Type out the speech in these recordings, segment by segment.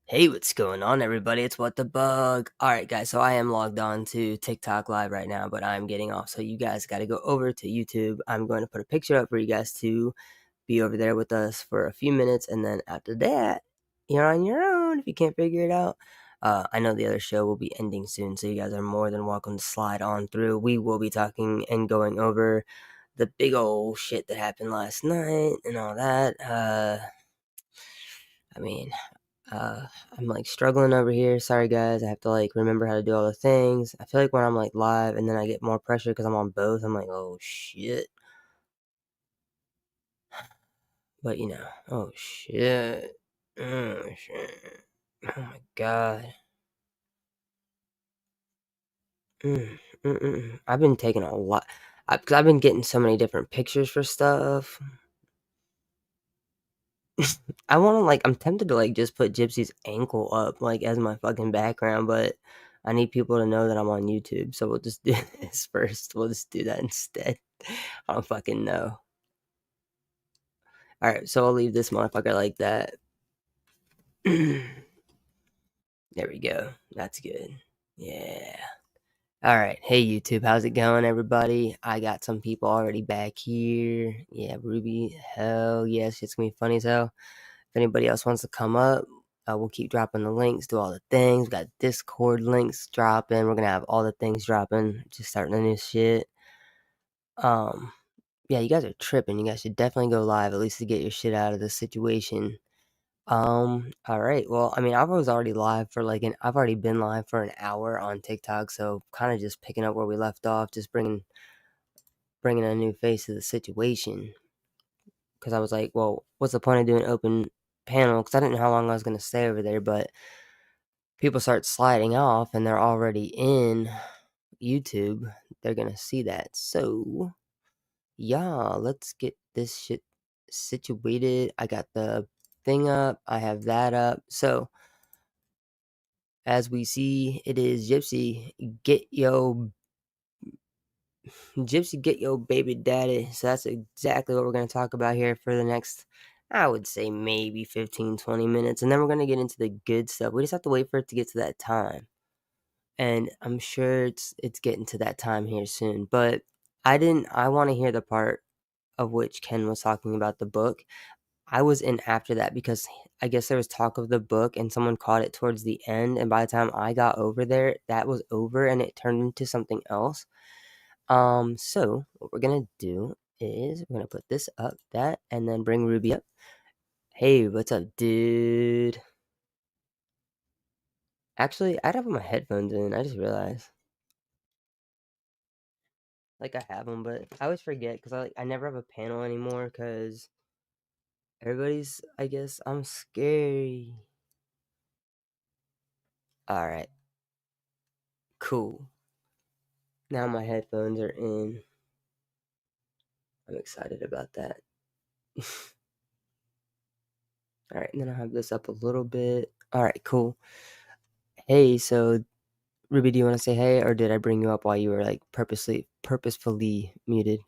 Hey, what's going on, everybody? It's WhatDaBuG. All right, guys. So I am logged on to TikTok Live right now, but I'm getting off. So you guys got to go over to YouTube. I'm going to put a picture up for you guys to be over there with us for a few minutes, and then after that, you're on your own if you can't figure it out. I know the other show will be ending soon, so you guys are more than welcome to slide on through. We will be talking and going over the big old shit that happened last night and all that. I mean, I'm like struggling over here. Sorry, guys. I have to like remember how to do all the things. I feel like when I'm like live and then I get more pressure because I'm on both, I'm like, oh shit. But oh shit. Oh shit. Oh my god. I've been taking a lot because I've been getting so many different pictures for stuff. I want to like I'm tempted to like just put Gypsy's ankle up like as my fucking background, but I need people to know that I'm on YouTube, so we'll just do this first. We'll just do that instead. I don't fucking know. All right, so I'll leave this motherfucker like that. There we go. That's good. Yeah. All right. Hey, YouTube. How's it going, everybody? I got some people already back here. Yeah, Ruby. Hell yes. It's going to be funny as hell. If anybody else wants to come up, we'll keep dropping the links, do all the things. We got Discord links dropping. We're going to have all the things dropping. Just starting a new shit. Yeah, you guys are tripping. You guys should definitely go live, at least to get your shit out of this situation. All right. Well, I mean, I've already been live for an hour on TikTok, so kind of just picking up where we left off, just bringing a new face to the situation. Because I was like, well, what's the point of doing open panel? Because I didn't know how long I was gonna stay over there, but people start sliding off and they're already in YouTube. They're gonna see that. So, yeah, let's get this shit situated. I got the thing up. I have that up. So, as we see, it is Gypsy, get your baby daddy. So that's exactly what we're going to talk about here for the next, I would say, maybe 15-20 minutes, and then we're going to get into the good stuff. We just have to wait for it to get to that time, and I'm sure it's getting to that time here soon. But I want to hear the part of which Ken was talking about the book. I was in after that because I guess there was talk of the book and someone caught it towards the end, and by the time I got over there, that was over and it turned into something else. So what we're gonna do is we're gonna put this up, that, and then bring Ruby up. Hey, what's up, dude? Actually, I'd have my headphones in. I just realized. Like, I have them, but I always forget because I never have a panel anymore because everybody's, I guess, I'm scary. Alright. Cool. Now my headphones are in. I'm excited about that. Alright, and then I'll have this up a little bit. Alright, cool. Hey, so Ruby, do you want to say hey, or did I bring you up while you were like purposefully muted?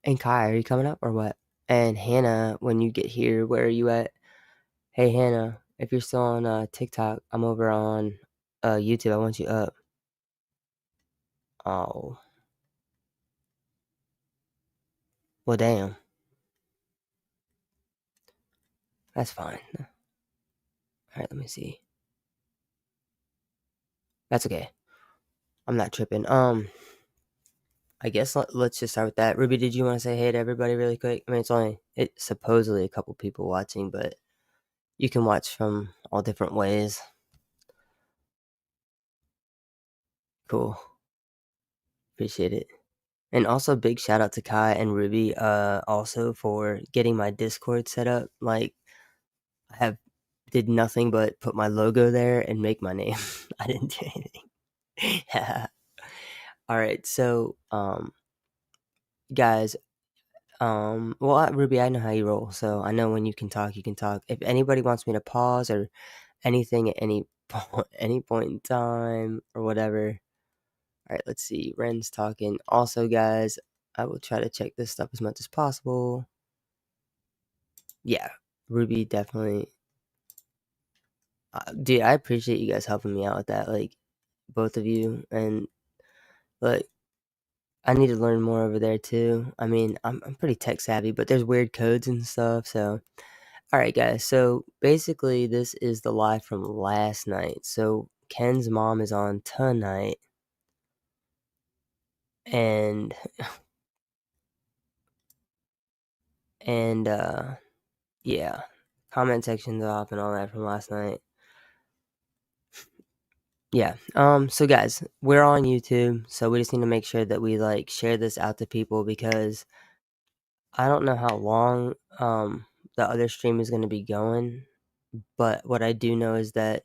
And Kai, are you coming up or what? And Hannah, when you get here, where are you at? Hey Hannah, if you're still on TikTok, I'm over on YouTube. I want you up. Oh, well, damn. That's fine. All right, let me see. That's okay. I'm not tripping. I guess let's just start with that. Ruby, did you want to say hey to everybody really quick? I mean, it's supposedly a couple people watching, but you can watch from all different ways. Cool. Appreciate it. And also big shout out to Kai and Ruby also for getting my Discord set up. Like, I did nothing but put my logo there and make my name. I didn't do anything. All right, so guys, Ruby, I know how you roll, so I know when you can talk, you can talk. If anybody wants me to pause or anything at any point in time or whatever. All right, let's see. Ren's talking. Also, guys, I will try to check this stuff as much as possible. Yeah, Ruby definitely. Dude, I appreciate you guys helping me out with that, like both of you, and like I need to learn more over there too. I mean, I'm pretty tech savvy, but there's weird codes and stuff. So, all right, guys. So basically, this is the live from last night. So Ken's mom is on tonight, and yeah, comment section's off and all that from last night. Yeah. So guys, we're on YouTube, so we just need to make sure that we like share this out to people because I don't know how long the other stream is going to be going, but what I do know is that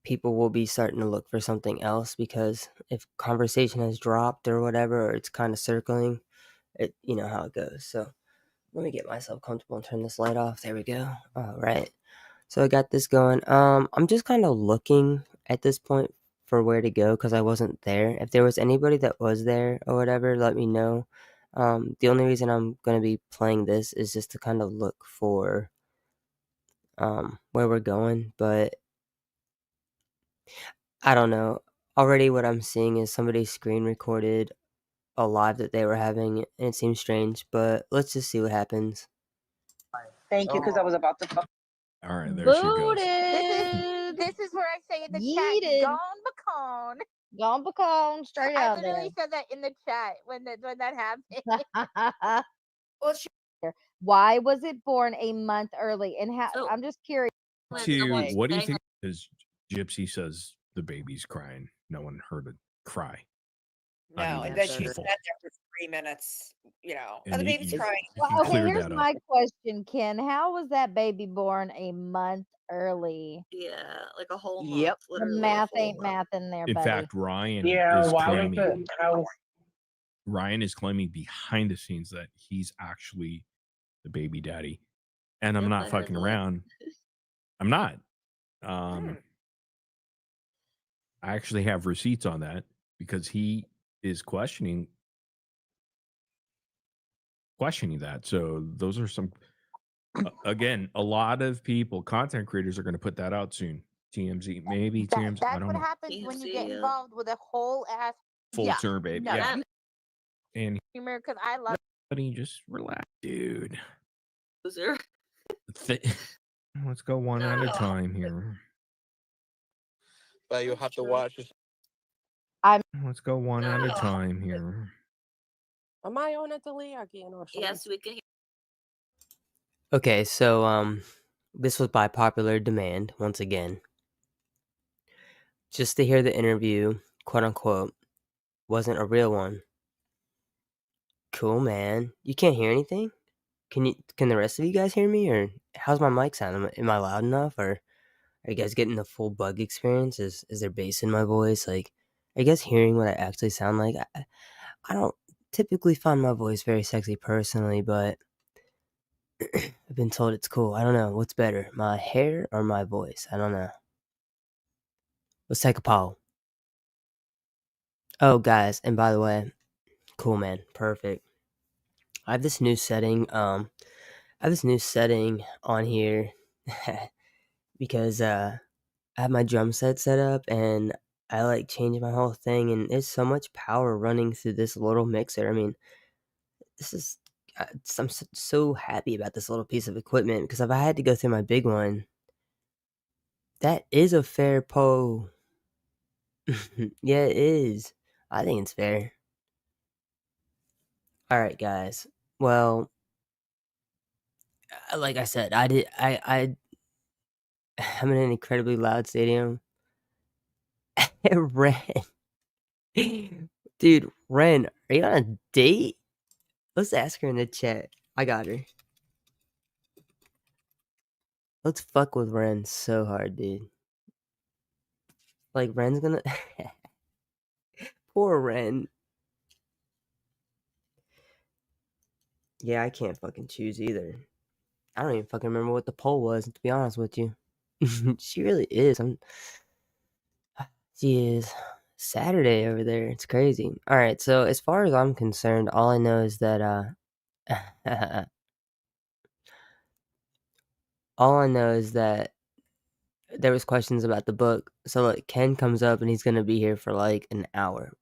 people will be starting to look for something else because if conversation has dropped or whatever, or it's kind of circling, you know how it goes. So let me get myself comfortable and turn this light off. There we go. All right. So I got this going. I'm just kind of looking at this point for where to go because I wasn't there. If there was anybody that was there or whatever, let me know. The only reason I'm gonna be playing this is just to kind of look for where we're going, but I don't know. Already what I'm seeing is somebody screen recorded a live that they were having, and it seems strange, but let's just see what happens. Thank you, because I was about to. All right, there she goes. This is where I say in the chat, gone bacon. Gone bacon, straight out I there. literally said that in the chat when that happened. Well, why was it born a month early? And how? I'm just curious. What do you think? Because Gypsy says the baby's crying. No one heard it cry. No, and then she said there for 3 minutes, you know. And the baby's crying. Well, okay, here's my question, Ken. How was that baby born a month early? Yeah, like a whole month. Yep. The Literally math ain't math in there, in buddy. fact, Ryan is claiming behind the scenes that he's actually the baby daddy. And I'm not fucking around. I'm not. I actually have receipts on that because he is questioning that. So those are some again, a lot of people, content creators, are going to put that out soon. TMZ, maybe TMZ. I don't know. That's what happens when you get involved with a whole ass Full term, baby. No, yeah. And because I love. just relax, dude. Loser. Let's go one at a time here. But you have to watch. Let's go one at a time here. Am I on at the Lee again or something? Yes, we can. Okay, so this was by popular demand once again. Just to hear the interview, quote unquote, wasn't a real one. Cool, man. You can't hear anything? Can the rest of you guys hear me, or how's my mic sound? Am I loud enough, or are you guys getting the full bug experience? Is there bass in my voice? Like, are you guys hearing what I actually sound like? I don't typically find my voice very sexy personally, but I've been told it's cool. I don't know. What's better, my hair or my voice? I don't know. Let's take a poll. Oh, guys, and by the way, cool, man. Perfect. I have this new setting. I have this new setting on here because I have my drum set up, and I like changed my whole thing, and there's so much power running through this little mixer. I mean, this is I'm so happy about this little piece of equipment, because if I had to go through my big one, that is a fair poll. Yeah, it is. I think it's fair. All right, guys. Well, like I said, I'm in an incredibly loud stadium. Ren, dude, Ren, are you on a date? Let's ask her in the chat. I got her. Let's fuck with Ren so hard, dude. Like, Ren's gonna... Poor Ren. Yeah, I can't fucking choose either. I don't even fucking remember what the poll was, to be honest with you. She really is. She is. Saturday over there. It's crazy. Alright, so as far as I'm concerned, all I know is that, all I know is that there was questions about the book. So, like, Ken comes up and he's gonna be here for, like, an hour.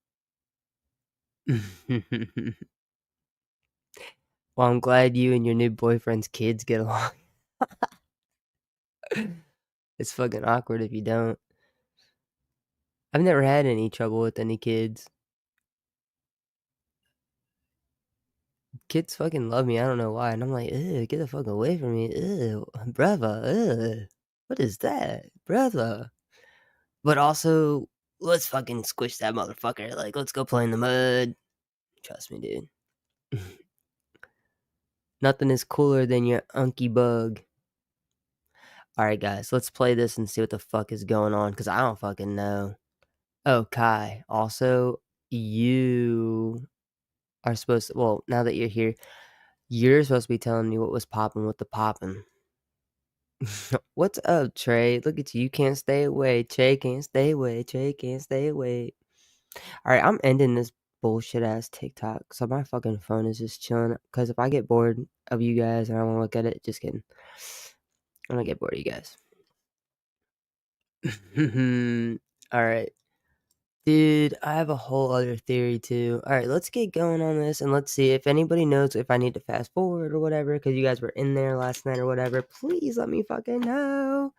Well, I'm glad you and your new boyfriend's kids get along. It's fucking awkward if you don't. I've never had any trouble with any kids. Kids fucking love me. I don't know why. And I'm like, ew, get the fuck away from me. Ew, brother. Ew. What is that? Brother. But also, let's fucking squish that motherfucker. Like, let's go play in the mud. Trust me, dude. Nothing is cooler than your unky bug. Alright, guys, let's play this and see what the fuck is going on, because I don't fucking know. Oh, Kai, also, you are supposed to, well, now that you're here, you're supposed to be telling me what was popping with the popping. What's up, Trey? Look at you. You can't stay away. Trey can't stay away. Trey can't stay away. Alright, I'm ending this bullshit ass TikTok, so my fucking phone is just chilling, because if I get bored of you guys and I want to look at it, just kidding. I'm gonna get bored of you guys. Alright. Dude, I have a whole other theory too. Alright, let's get going on this, and let's see if anybody knows if I need to fast forward or whatever, because you guys were in there last night or whatever. Please let me fucking know.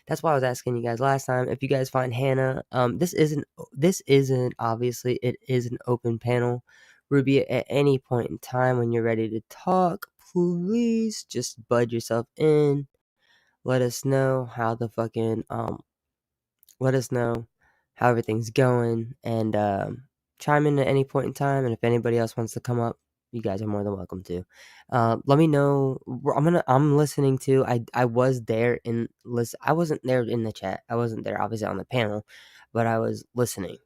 That's why I was asking you guys last time. If you guys find Hannah, this isn't obviously, it is an open panel. Ruby, at any point in time when you're ready to talk, please just bud yourself in. Let us know how the fucking let us know how everything's going, and chime in at any point in time. And if anybody else wants to come up, you guys are more than welcome to. Let me know. I'm listening to. I was there in list. I wasn't there in the chat. I wasn't there obviously on the panel, but I was listening.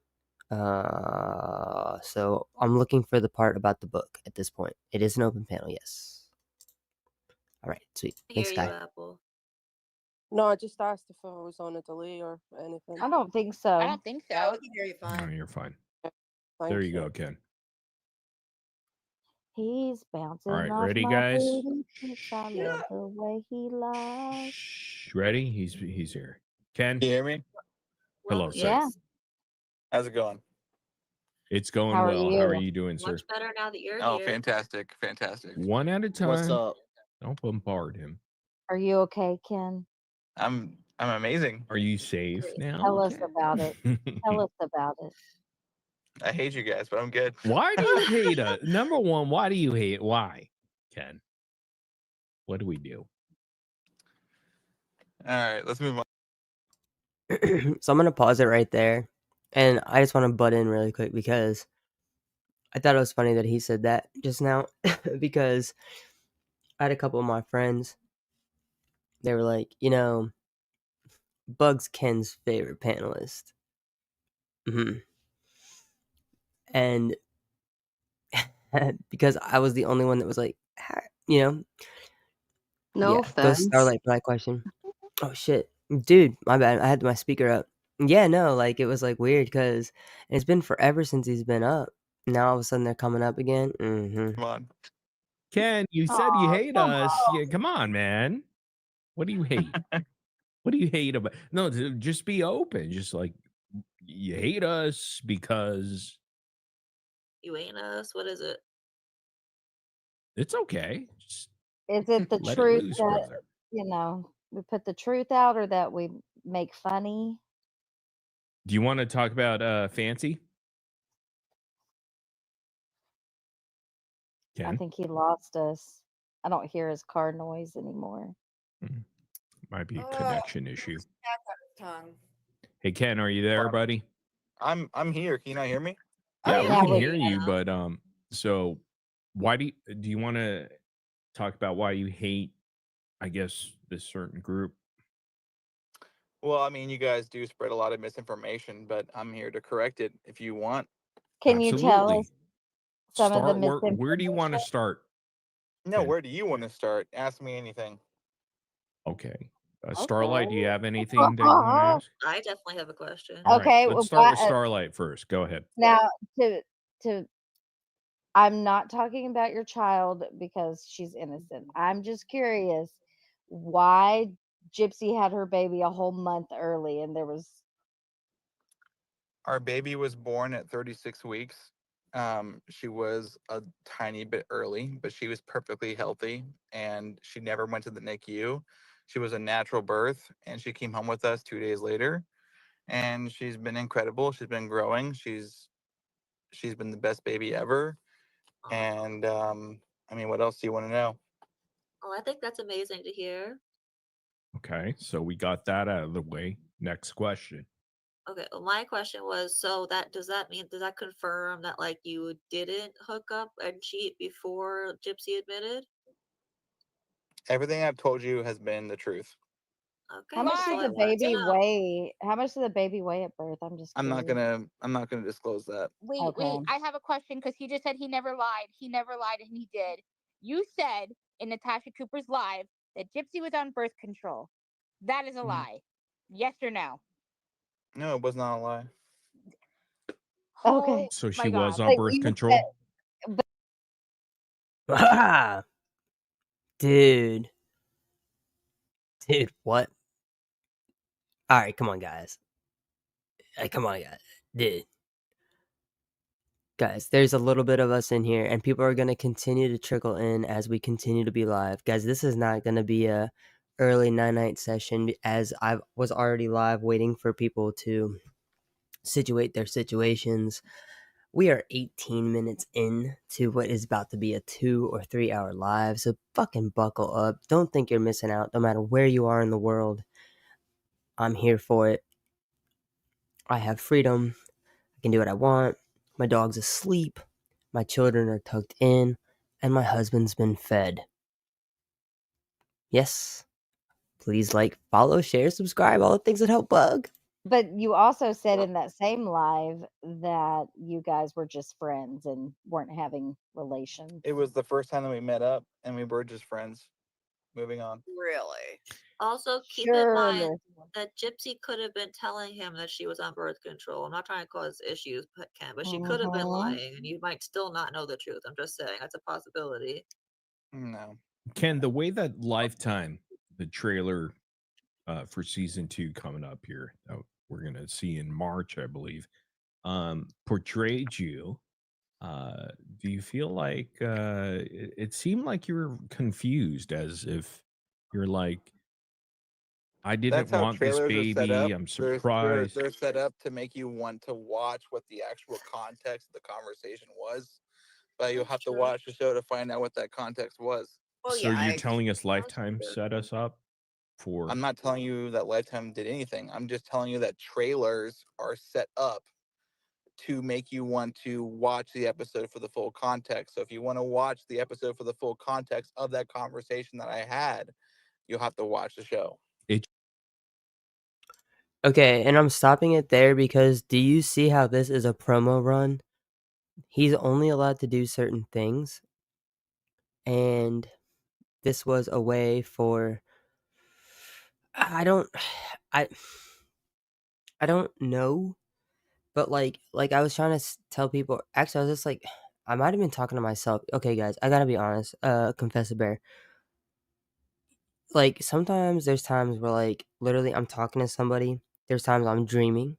So I'm looking for the part about the book at this point. It is an open panel, yes. All right, sweet. Thanks, Hear you, Guy. Apple. No, I just asked if I was on a delay or anything. I don't think so. I don't think Yeah, so. we can hear you No, fine. you're fine. Thank There you go, Ken. He's bouncing All right, off ready, my guys? booty cheeks. I love the way he lies. Shh, ready? He's here. Ken, Can you hear me? hello, Well, sir. Yeah. How's it going? It's going How are well. How are you? you doing, sir? much better now that you're Oh, here. fantastic. Fantastic. One at a What's time. up? Don't bombard him. Are you okay, Ken? I'm amazing. Are you safe Great. now? Tell us about it. Tell us about it. I hate you guys, but I'm good. Why do you hate us? Number one, why do you hate? Why, Ken? What do we do? All right, let's move on. So I'm gonna pause it right there, and I just want to butt in really quick because I thought it was funny that he said that just now because I had a couple of my friends. They were like, Bug's Ken's favorite panelist. And because I was the only one that was like, No go offense. Starlight for that question. Oh shit, dude, my bad. I had my speaker up. Yeah, no, like it was like weird because it's been forever since he's been up. Now all of a sudden they're coming up again. Come on. Ken, you said you hate us. Yeah, come on, man. What do you hate? What do you hate about? No, just be open. Just like you hate us because You ain't us. What is it? it's okay. Just Is it the let it truth loose, that, brother. we put the truth out or that we make funny? Do you want to talk about Fancy? I Ken? think he lost us. I don't hear his car noise anymore. Might be a connection issue. Tongue. Hey Ken, are you there, buddy? I'm here. Can you not hear me? Yeah, yeah, we can we hear you, but so why do you want to talk about why you hate, I guess, this certain group? Well, I mean, you guys do spread a lot of misinformation, but I'm here to correct it if you want. Can you tell us Absolutely. some of the Start where do you want to misinformation? start? No, Ken? where do you want to start? Ask me anything. Okay. Okay. Starlight, do you have anything that you want to ask? I definitely have a question. All right, Okay, let's start with Starlight first. Go ahead. now to I'm not talking about your child because she's innocent. I'm just curious why Gypsy had her baby a whole month early and there was Our baby was born at 36 weeks. She was a tiny bit early, but she was perfectly healthy and she never went to the NICU. She was a natural birth and she came home with us 2 days later. And she's been incredible. She's been growing. She's been the best baby ever. And I mean, what else do you want to know? Oh, I think that's amazing to hear. Okay, so we got that out of the way. Next question. Okay, well, my question was, so does that confirm that like you didn't hook up and cheat before Gypsy admitted? Everything I've told you has been the truth. Okay, how much that's all did I the wanted to baby know. weigh? How much did the baby weigh at birth? I'm just I'm not curious. gonna disclose that. Wait, Okay. I have a question because he just said he never lied. He never lied, and he did. You said in Natasha Cooper's live that Gypsy was on birth control. That is a lie. Yes or no? No, it was not a lie. Okay. Oh So she my was God. on But birth you control? Dude, what? All right, come on, guys. Come on, guys, dude. Guys, there's a little bit of us in here, and people are going to continue to trickle in as we continue to be live. Guys, this is not going to be a early 9-night session as I was already live waiting for people to situate their situations. We are 18 minutes in to what is about to be a 2 or 3 hour live, so fucking buckle up. Don't think you're missing out, no matter where you are in the world. I'm here for it. I have freedom. I can do what I want. My dog's asleep. My children are tucked in. And my husband's been fed. Yes. Please like, follow, share, subscribe, all the things that help Bug. But you also said in that same live that you guys were just friends and weren't having relations. It was the first time that we met up, and we were just friends. Moving on. Really? Also, keep in mind that Gypsy could have been telling him that she was on birth control. I'm not trying to cause issues, Ken, but she could have been lying, and you might still not know the truth. I'm just saying that's a possibility. No. Ken, the way that Lifetime, the trailer for season 2 coming up here, we're gonna see in March, I believe, portrayed you. Do you feel like it seemed like you were confused, as if you're like, I didn't That's how want this trailers are set up. baby. I'm surprised. They're set up to make you want to watch what the actual context of the conversation was. But you'll have to watch the show to find out what that context was. Well, So yeah. you're telling us Lifetime set us up for? I'm not telling you that Lifetime did anything. I'm just telling you that trailers are set up to make you want to watch the episode for the full context. So if you want to watch the episode for the full context of that conversation that I had, you'll have to watch the show. Okay, and I'm stopping it there because do you see how this is a promo run? He's only allowed to do certain things, and this was a way for I don't I I don't know, but like I was trying to tell people. Actually, I was just like, I might have been talking to myself. Okay, guys, I gotta be honest. Confess a bear. Like sometimes there's times where like literally I'm talking to somebody. There's times I'm dreaming.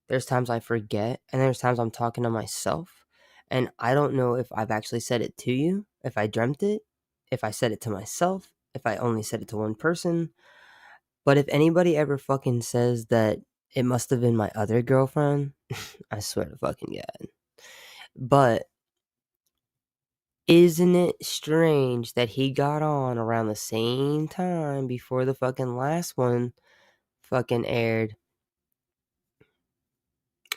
There's times I forget, and there's times I'm talking to myself. And I don't know if I've actually said it to you, if I dreamt it, if I said it to myself, if I only said it to one person. But if anybody ever fucking says that it must have been my other girlfriend, I swear to fucking God. But isn't it strange that he got on around the same time before the fucking last one fucking aired?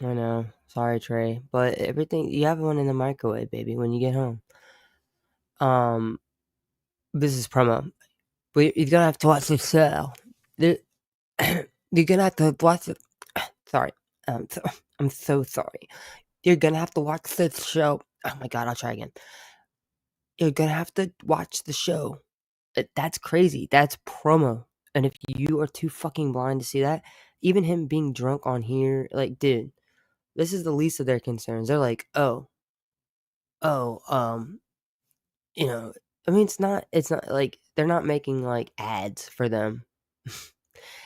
I know. Sorry, Trey. But everything you have one in the microwave, baby, when you get home. This is promo. But you're gonna have to watch the show. You're gonna have to watch it. Sorry. I'm so sorry. You're gonna have to watch the show. Oh my God, I'll try again. You're gonna have to watch the show. That's crazy. That's promo. And if you are too fucking blind to see that, even him being drunk on here, like, dude, this is the least of their concerns. They're like, oh, oh, you know, I mean, it's not like they're not making like ads for them.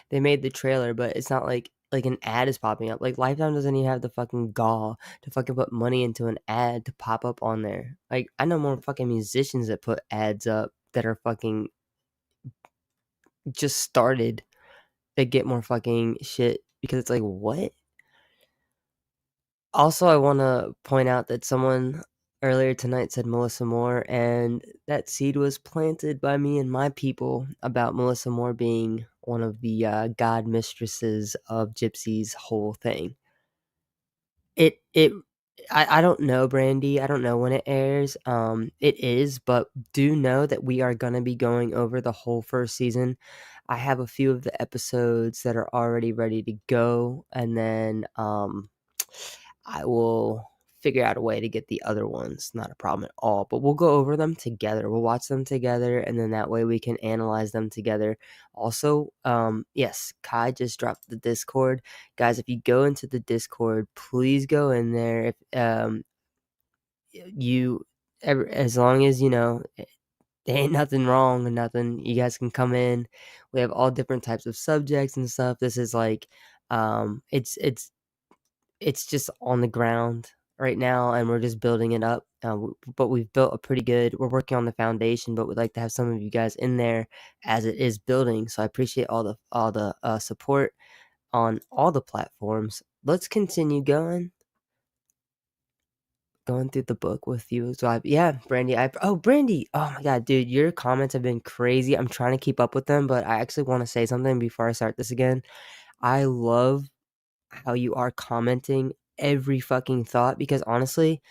They made the trailer, but it's not like an ad is popping up. Like Lifetime doesn't even have the fucking gall to fucking put money into an ad to pop up on there. Like I know more fucking musicians that put ads up that are fucking just started that get more fucking shit because it's like what? Also, I want to point out that someone earlier tonight said Melissa Moore, and that seed was planted by me and my people about Melissa Moore being one of the god mistresses of Gypsy's whole thing. I don't know, Brandy. I don't know when it airs. It is, but do know that we are gonna be going over the whole first season. I have a few of the episodes that are already ready to go, and then I will figure out a way to get the other ones. Not a problem at all. But we'll go over them together. We'll watch them together, and then that way we can analyze them together. Also, yes, Kai just dropped the Discord. Guys, if you go into the Discord, please go in there. If as long as you know there ain't nothing wrong or nothing, you guys can come in. We have all different types of subjects and stuff. This is like it's just on the ground right now, and we're just building it up. But we've built a pretty good. We're working on the foundation, but we'd like to have some of you guys in there as it is building. So I appreciate all the support on all the platforms. Let's continue going through the book with you. So yeah, Brandy. Brandy. Oh my God, dude, your comments have been crazy. I'm trying to keep up with them, but I actually want to say something before I start this again. I love how you are commenting every fucking thought because honestly,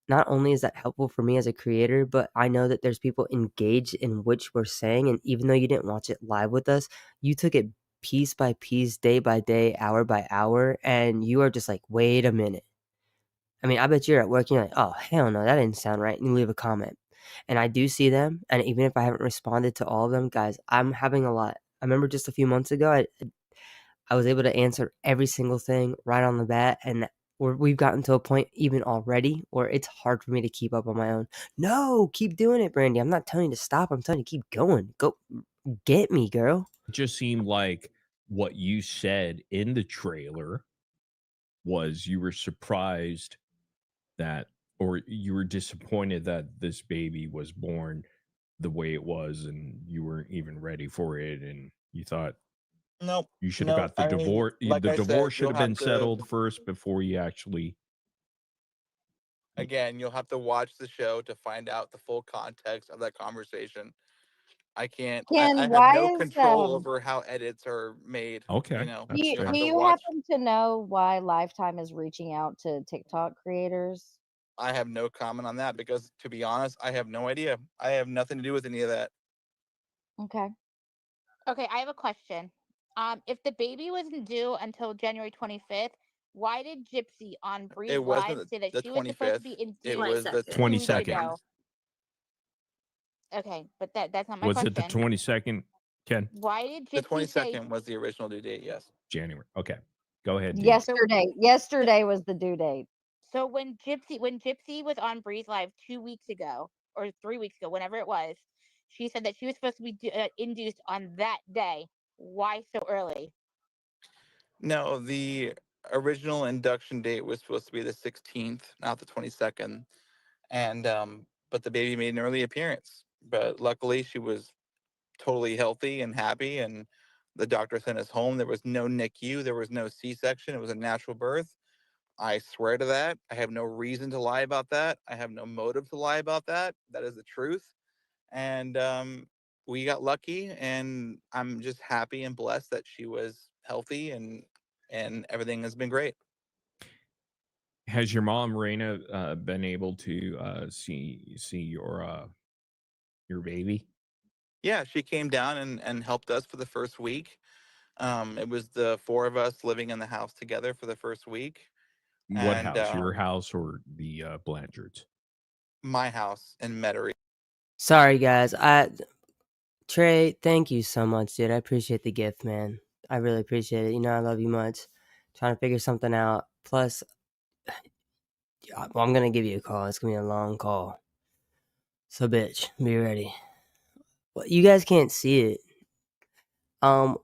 not only is that helpful for me as a creator, but I know that there's people engaged in which we're saying. And even though you didn't watch it live with us, you took it piece by piece, day by day, hour by hour, and you are just like, wait a minute. I mean, I bet you're at work, you're like, oh, hell no, that didn't sound right. And you leave a comment. And I do see them. And even if I haven't responded to all of them, guys, I'm having a lot. I remember just a few months ago, I was able to answer every single thing right on the bat, and we've gotten to a point even already where it's hard for me to keep up on my own. No, keep doing it, Brandy. I'm not telling you to stop. I'm telling you to keep going. Go get me, girl. It just seemed like what you said in the trailer was you were surprised that, or you were disappointed that this baby was born the way it was, and you weren't even ready for it, and you thought Nope. you should have got the I mean, divorce. like The I said, divorce should you'll have have been to settled first before you actually. again, you'll have to watch the show to find out the full context of that conversation. I can't. Ken, I have why no is control over how edits are made. Okay, You know, that's do you'll fair. have to you watch. happen to know why Lifetime is reaching out to TikTok creators? I have no comment on that because, to be honest, I have no idea. I have nothing to do with any of that. Okay. Okay, I have a question. If the baby wasn't due until January 25th, why did Gypsy on Breeze It Live wasn't say that the she was supposed to 25th. be It induced was the 22nd. 22nd. 22nd. Okay, but that's not my Was it the question. 22nd, Ken? Why did The Gypsy say 22nd was the original due date. Yes. January. Okay. Go ahead, dude. Yesterday was the due date. so when Gypsy was on Breeze Live 2 weeks ago or 3 weeks ago, whenever it was, she said that she was supposed to be induced on that day. Why so early? No, the original induction date was supposed to be the 16th, not the 22nd. And but the baby made an early appearance. But luckily, she was totally healthy and happy, and the doctor sent us home. There was no NICU, there was no C-section. It was a natural birth. I swear to that. I have no reason to lie about that. I have no motive to lie about that. That is the truth. And we got lucky, and I'm just happy and blessed that she was healthy, and everything has been great. Has your mom, Raina, been able to see your baby? Yeah, she came down and helped us for the first week. It was the four of us living in the house together for the first week. What And house? Your house or the Blanchards? my house in Metairie. Sorry, guys. Trey, thank you so much, dude. I appreciate the gift, man. I really appreciate it. You know, I love you much. Trying to figure something out. Plus, I'm gonna give you a call. It's gonna be a long call. So, bitch, be ready. Well, you guys can't see it.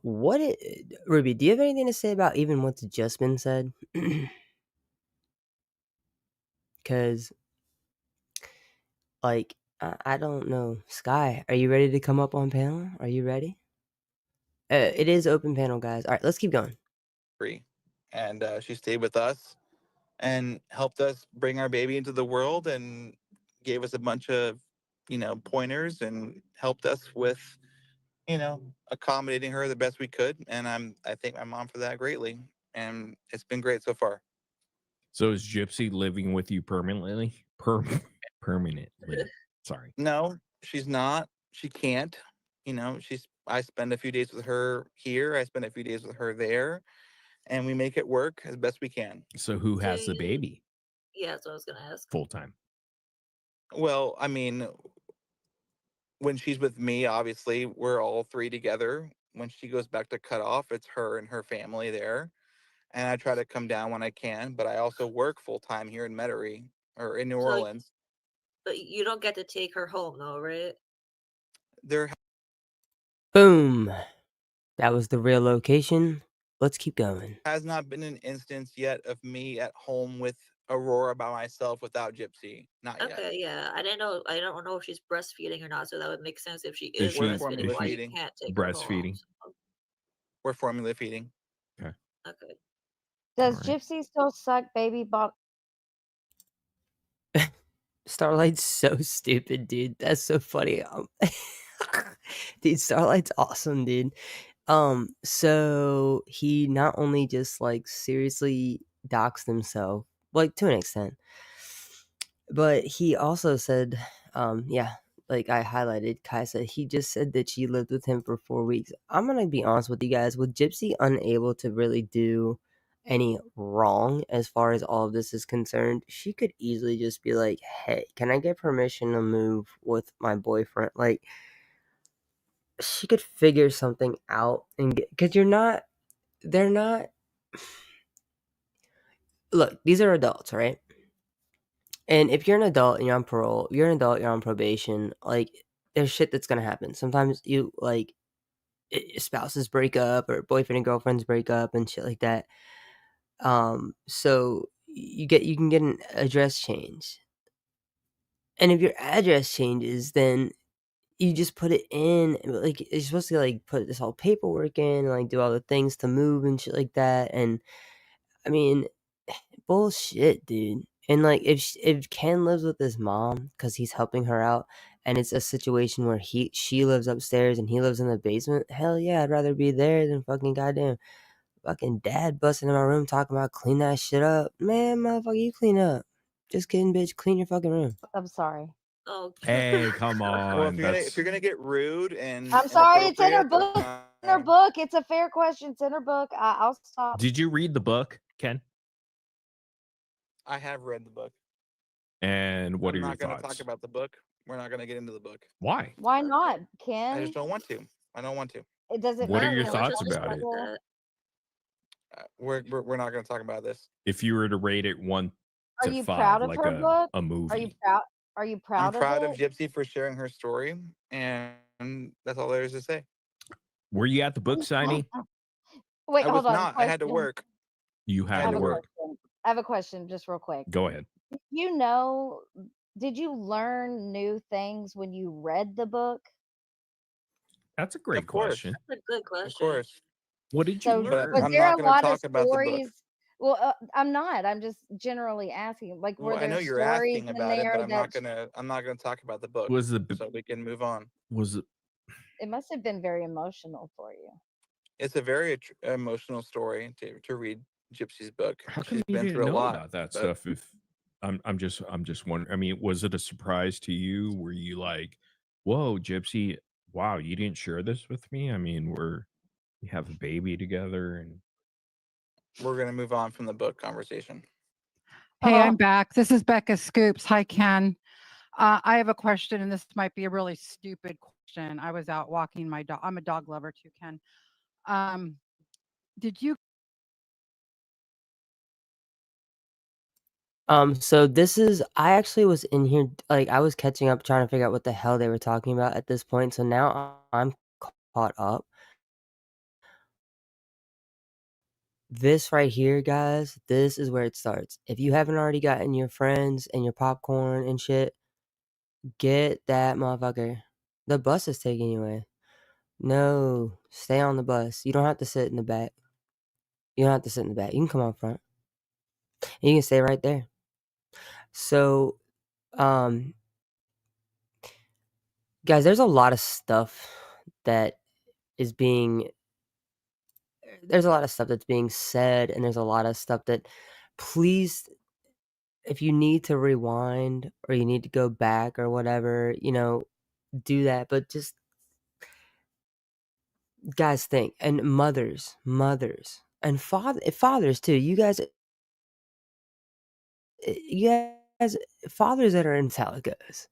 Ruby, do you have anything to say about even what's just been said? Because, like, I don't know. Sky, are you ready to come up on panel? Are you ready? It is open panel, guys. All right, let's keep going. And she stayed with us and helped us bring our baby into the world and gave us a bunch of, pointers and helped us with, accommodating her the best we could. And I thank my mom for that greatly. And it's been great so far. So is Gypsy living with you permanently? Permanently. Sorry. No, she's not. She can't. I spend a few days with her here. I spend a few days with her there, and we make it work as best we can. So who has the baby? Yeah, that's what I was gonna ask. Full time. Well, I mean, when she's with me, obviously we're all three together. When she goes back to cut off, it's her and her family there. And I try to come down when I can, but I also work full time here in Metairie or in New Orleans. But you don't get to take her home though, right? Boom. That was the real location. Let's keep going. Has not been an instance yet of me at home with Aurora by myself without Gypsy. Not yet. Okay, yeah. I don't know if she's breastfeeding or not, so that would make sense if she is We're breastfeeding. formula Why you feeding. can't take her home? Breastfeeding. We're formula feeding. Okay. Okay. Does Gypsy still suck baby bottle? Starlight's so stupid, dude. That's so funny. Dude, Starlight's awesome, dude. So he not only just like seriously doxed himself, like to an extent, but he also said, yeah, like I highlighted, Kai said he just said that she lived with him for 4 weeks. I'm gonna be honest with you guys, with Gypsy unable to really do any wrong as far as all of this is concerned, she could easily just be like, hey, can I get permission to move with my boyfriend? Like, she could figure something out and get, because they're not, look, these are adults, right? And if you're an adult and you're on parole, you're an adult, you're on probation, like, there's shit that's gonna happen. Sometimes you, like, spouses break up or boyfriend and girlfriends break up and shit like that. So you can get an address change. And if your address changes, then you just put it in, like, you're supposed to, like, put this whole paperwork in and, like, do all the things to move and shit like that, and, I mean, bullshit, dude. And, like, if Ken lives with his mom because he's helping her out, and it's a situation where she lives upstairs and he lives in the basement, hell yeah, I'd rather be there than fucking goddamn fucking dad busting in my room talking about clean that shit up. Man, motherfucker, you clean up. Just kidding, bitch. Clean your fucking room. I'm sorry. Oh, Hey, come Well, on. if you're gonna get rude and I'm sorry. It's in her inappropriate, book. In her book. It's a fair question. It's in her book. I'll stop. Did you read the book, Ken? I have read the book. And what are I'm your not going to thoughts? talk about the book. We're not going to get into the book. Why? Why not, Ken? I just don't want to. I don't want to. It doesn't. What are matter your how thoughts much about it? people- We're not going to talk about this. If you were to rate it 1 Are to you 5, proud of like her book? a movie. Are you proud? Are you proud I'm proud of of it? Gypsy for sharing her story, and that's all there is to say. Were you at the book signing? Wait, I was hold on. not. I had to Question. work. You I had have to a work. question. I have a question, just real quick. Go ahead. You know, did you learn new things when you read the book? That's a great Of course. question. That's a good question. Of course. What did you So, learn? was I'm there not a gonna lot of talk about the book. stories? Well, I'm not. I'm just generally asking. Like, were Well, I know there you're stories asking in about it, but there I'm that not gonna talk about the book. Was the So we can move on. was it it must have been very emotional for you? It's a very emotional story to read Gypsy's book. how come She's you been didn't through a know lot. about that but stuff? If I'm just wondering. I mean, was it a surprise to you? Were you like, "Whoa, Gypsy! Wow, you didn't share this with me." I mean, we have a baby together, and We're gonna move on from the book conversation. Hey, I'm back. This is Becca Scoops. Hi, Ken. I have a question, and this might be a really stupid question. I was out walking my dog. I'm a dog lover too, Ken. Did you? So this is I actually was in here like I was catching up trying to figure out what the hell they were talking about at this point. So now I'm caught up. This right here, guys, this is where it starts. If you haven't already gotten your friends and your popcorn and shit, get that motherfucker. The bus is taking you away. No, stay on the bus. You don't have to sit in the back. You don't have to sit in the back. You can come on front. You can stay right there. So, guys, there's a lot of stuff that is being there's a lot of stuff that's being said, and there's a lot of stuff that please, if you need to rewind or you need to go back or whatever, do that. But just guys think, and mothers, and fathers too. You guys, fathers that are in Talicos,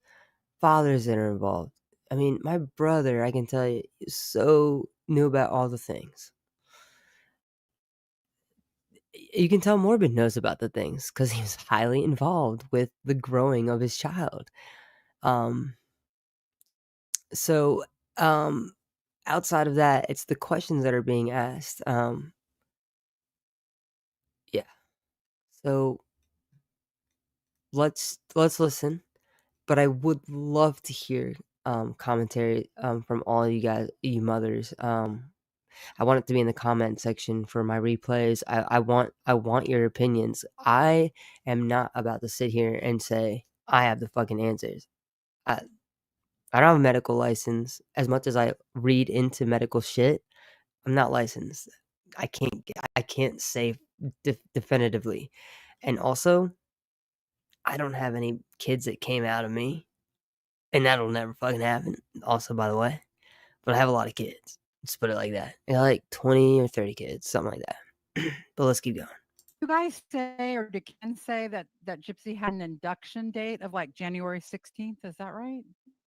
fathers that are involved. I mean, my brother, I can tell you, so knew about all the things. You can tell Morbid knows about the things because he was highly involved with the growing of his child. So, outside of that, it's the questions that are being asked. Yeah. So let's listen. But I would love to hear commentary from all you guys, you mothers. I want it to be in the comment section for my replays. I want your opinions. I am not about to sit here and say I have the fucking answers. I don't have a medical license. As much as I read into medical shit, I'm not licensed. I can't say definitively. And also, I don't have any kids that came out of me, and that'll never fucking happen. Also, by the way, but I have a lot of kids. Let's put it like that. I got like 20 or 30 kids, something like that. But let's keep going. You guys say, or did Ken say that Gypsy had an induction date of like January 16th? Is that right?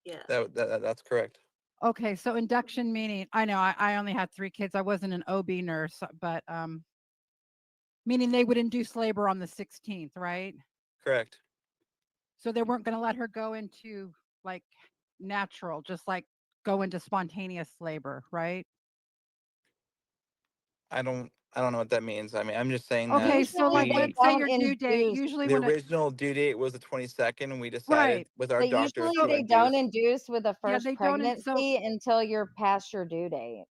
Yeah. That's correct. Okay, so induction meaning I know I only had 3 kids. I wasn't an OB nurse, but meaning they would induce labor on the 16th, right? Correct. So they weren't going to let her go into like natural, just like go into spontaneous labor, right? I don't know what that means. I mean, I'm just saying that Okay, so like Usually let's they say don't your due date. induce. Usually the when it, original due date was the 22nd, and we decided right, with our They doctors usually to they don't induce. induce with the yeah, first they don't. So pregnancy until you're past your due date.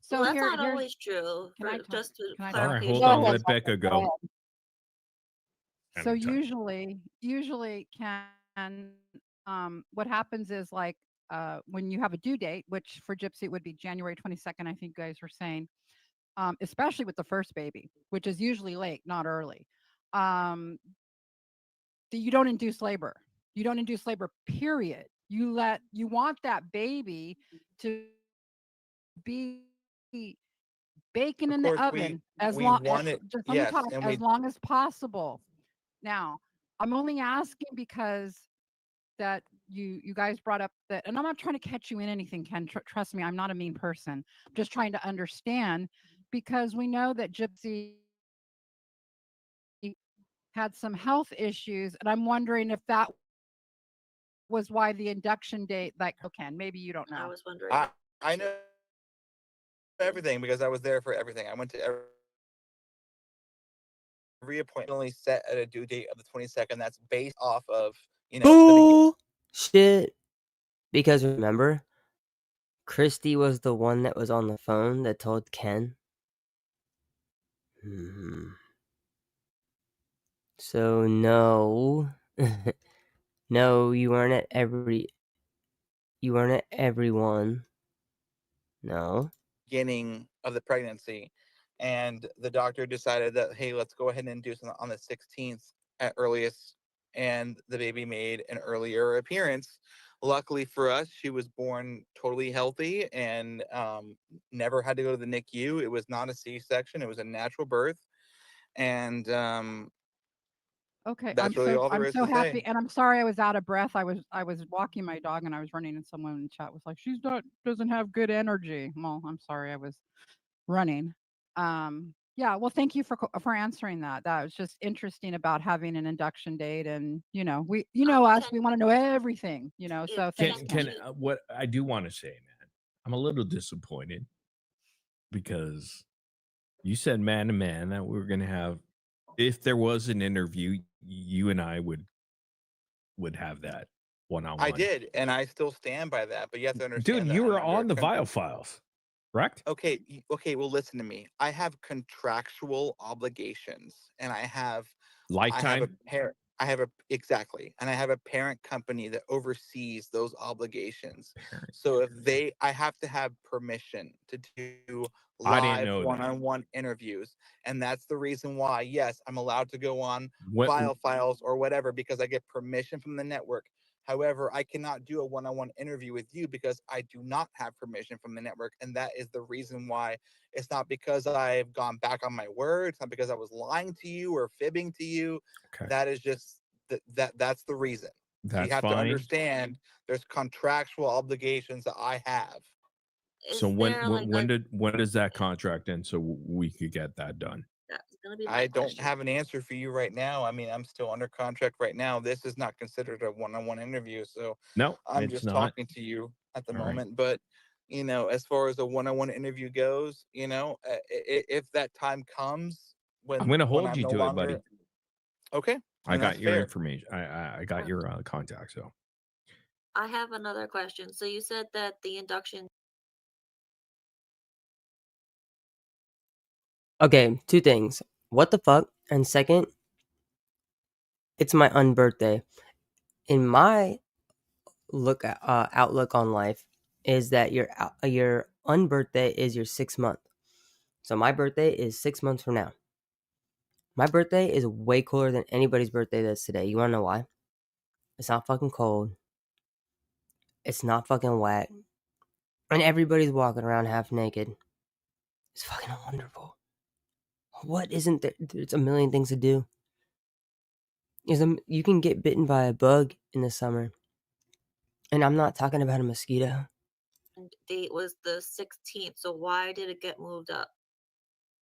so Well, that's here not here's always true. can I talk? Just to Can I all talk? right, clarification. hold Go on. ahead. Let Becca Go go. ahead. So Anytime. usually can what happens is like when you have a due date, which for Gypsy it would be January 22nd, I think you guys were saying, especially with the first baby, which is usually late, not early. Um, you don't induce labor. You don't induce labor, period. You want that baby to be baking Of in the course, oven as we long want it. just let me Yes, talk, and as we long as possible. Now, I'm only asking because that you guys brought up that, and I'm not trying to catch you in anything, Ken. Trust me, I'm not a mean person. I'm just trying to understand because we know that Gypsy had some health issues, and I'm wondering if that was why the induction date, like, Ken, maybe you don't I know. was wondering. I know everything because I was there for everything. I went to every appointment only set at a due date of the 22nd. That's based off of, the beginning. Bullshit. Because remember, Christy was the one that was on the phone that told Ken. So no, no, you weren't at everyone. No. Beginning of the pregnancy, and the doctor decided that, hey, let's go ahead and induce on the 16th at earliest, and the baby made an earlier appearance. Luckily for us, she was born totally healthy and never had to go to the NICU. It was not a C-section; it was a natural birth, and Okay, that's really all there I'm is so to say. happy, and I'm sorry I was out of breath. I was walking my dog and I was running, and someone in the chat was like, "She's not doesn't have good energy." Well, I'm sorry, I was running. Yeah, well, thank you for answering that. That was just interesting about having an induction date, and us, we want to know everything. So thanks, Can Ken. what I do want to say, man, I'm a little disappointed because you said man to man that we were going to have, if there was an interview, you and I would have that one-on-one. I did, and I still stand by that. But you have to understand Dude, that you I'm were under on the Vial Files, correct? Okay, well, listen to me. I have contractual obligations, and I have a Lifetime. parent. I have a exactly, and I have a parent company that oversees those obligations. So I have to have permission to do I didn't live know that. one-on-one interviews, and that's the reason why. Yes, I'm allowed to go on What- Vial Files or whatever because I get permission from the network. However, I cannot do a one-on-one interview with you because I do not have permission from the network. And that is the reason why. It's not because I've gone back on my word. It's not because I was lying to you or fibbing to you. Okay. That is just that's the reason. So you That's have to fine. understand there's contractual obligations that I have. So when does that contract end so we could get that done? That's gonna be I don't have an answer for you right now. I mean, I'm still under contract right now. This is not considered a one-on-one interview, so No, I'm it's just not. talking to you at the All right. moment. But as far as a one-on-one interview goes, if that time comes when I'm going to hold I'm you no to it, longer buddy. okay, I and got that's your fair. information. I got your contact. So I have another question. So you said that the induction. Okay, two things. What the fuck? And second, it's my unbirthday. In my outlook on life is that your unbirthday is your 6th month. So my birthday is 6 months from now. My birthday is way cooler than anybody's birthday that's today. You wanna know why? It's not fucking cold. It's not fucking wet. And everybody's walking around half naked. It's fucking wonderful. What isn't there? There's a million things to do. You can get bitten by a bug in the summer. And I'm not talking about a mosquito. Date was the 16th. So why did it get moved up?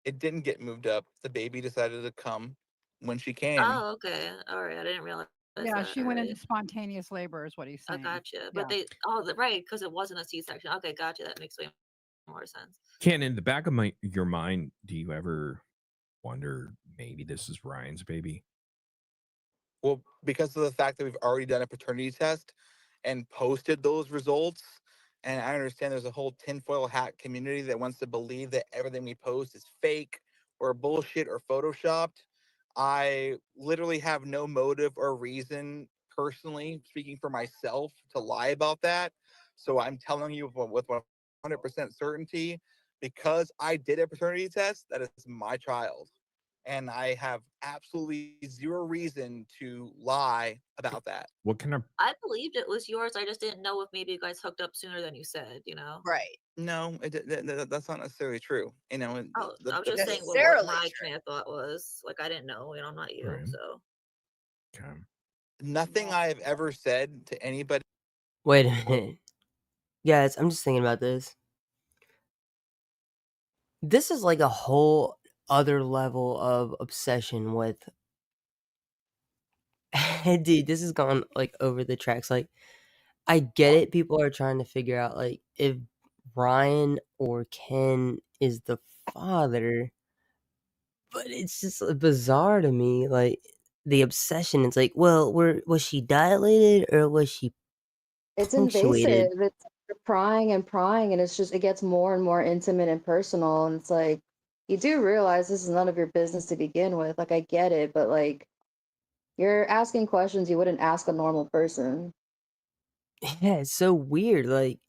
It didn't get moved up. The baby decided to come when she came. Oh, okay. All right. I didn't realize. Yeah, that. she went into spontaneous labor, is what he's I saying. gotcha. But right, because it wasn't a C-section. Okay, gotcha. That makes way more sense. Ken, in the back of your mind, do you ever wonder maybe this is Ryan's baby? Well, because of the fact that we've already done a paternity test and posted those results, and I understand there's a whole tinfoil hat community that wants to believe that everything we post is fake or bullshit or photoshopped. I literally have no motive or reason personally, speaking for myself, to lie about that. So I'm telling you with 100% certainty, because I did a paternity test, that is my child. And I have absolutely zero reason to lie about that. What kind of I believed it was yours. I just didn't know if maybe you guys hooked up sooner than you said, you know? Right. No, that's not necessarily true. You know, Oh, the, I was the, just saying what Necessarily my true. train of thought was. Like, I didn't know, I'm not you, right? so. Okay. nothing I have ever said to anybody. Wait a minute. Guys, I'm just thinking about this. This is like a whole other level of obsession with dude, this has gone like over the tracks. Like, I get it. People are trying to figure out like if Ryan or Ken is the father, but it's just bizarre to me. Like the obsession. It's like, well, was she dilated or was she It's punctuated? invasive. It's you're prying and prying, and it's just it gets more and more intimate and personal. And it's like you do realize this is none of your business to begin with. Like I get it, but like you're asking questions you wouldn't ask a normal person. Yeah, it's so weird. Like,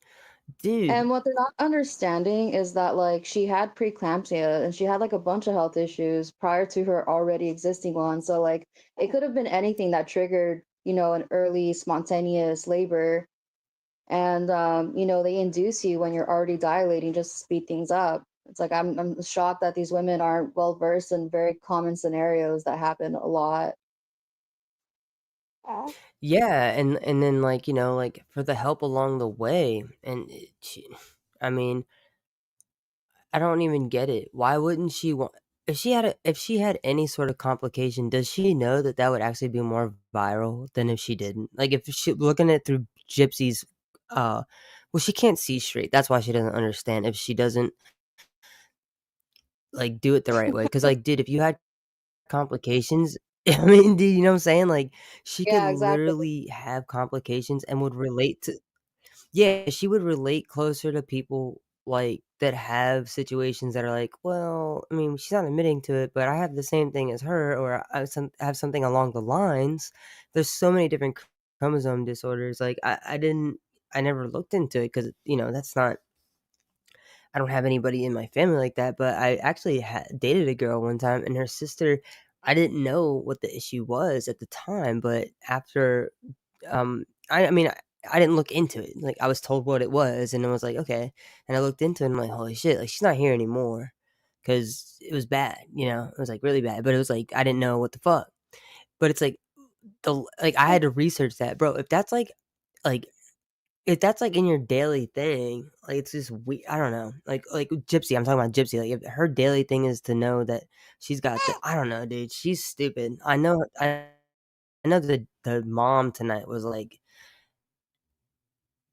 dude, And what they're not understanding is that like she had preeclampsia and she had like a bunch of health issues prior to her already existing one. So like it could have been anything that triggered, an early spontaneous labor. And they induce you when you're already dilating just to speed things up. It's like I'm shocked that these women aren't well versed in very common scenarios that happen a lot. yeah, and then like like for the help along the way, and I mean, I don't even get it. Why wouldn't she want? If she had any sort of complication, does she know that that would actually be more viral than if she didn't? Like if she looking at it through Gypsy's, well, she can't see straight. That's why she doesn't understand. If she doesn't like do it the right way, because like, dude, if you had complications, I mean, dude, you know what I'm saying? Like, she could Yeah, exactly. literally have complications and would relate to. Yeah, she would relate closer to people, like, that have situations that are like, "Well, I mean, she's not admitting to it, but I have the same thing as her, or have something along the lines." There's so many different chromosome disorders, like, I never looked into it because that's not I don't have anybody in my family like that, but I actually dated a girl one time, and her sister I didn't know what the issue was at the time, but after, I mean, I didn't look into it. Like, I was told what it was, and I was like, "Okay." And I looked into it, and I'm like, "Holy shit, like, she's not here anymore," because it was bad, It was, like, really bad, but it was like, I didn't know what the fuck. But it's like, I had to research that. Bro, like if that's, like, in your daily thing, like, it's just I don't know. Like Gypsy, I'm talking about Gypsy, like, if her daily thing is to know that she's got I don't know, dude, she's stupid. I know the mom tonight was like,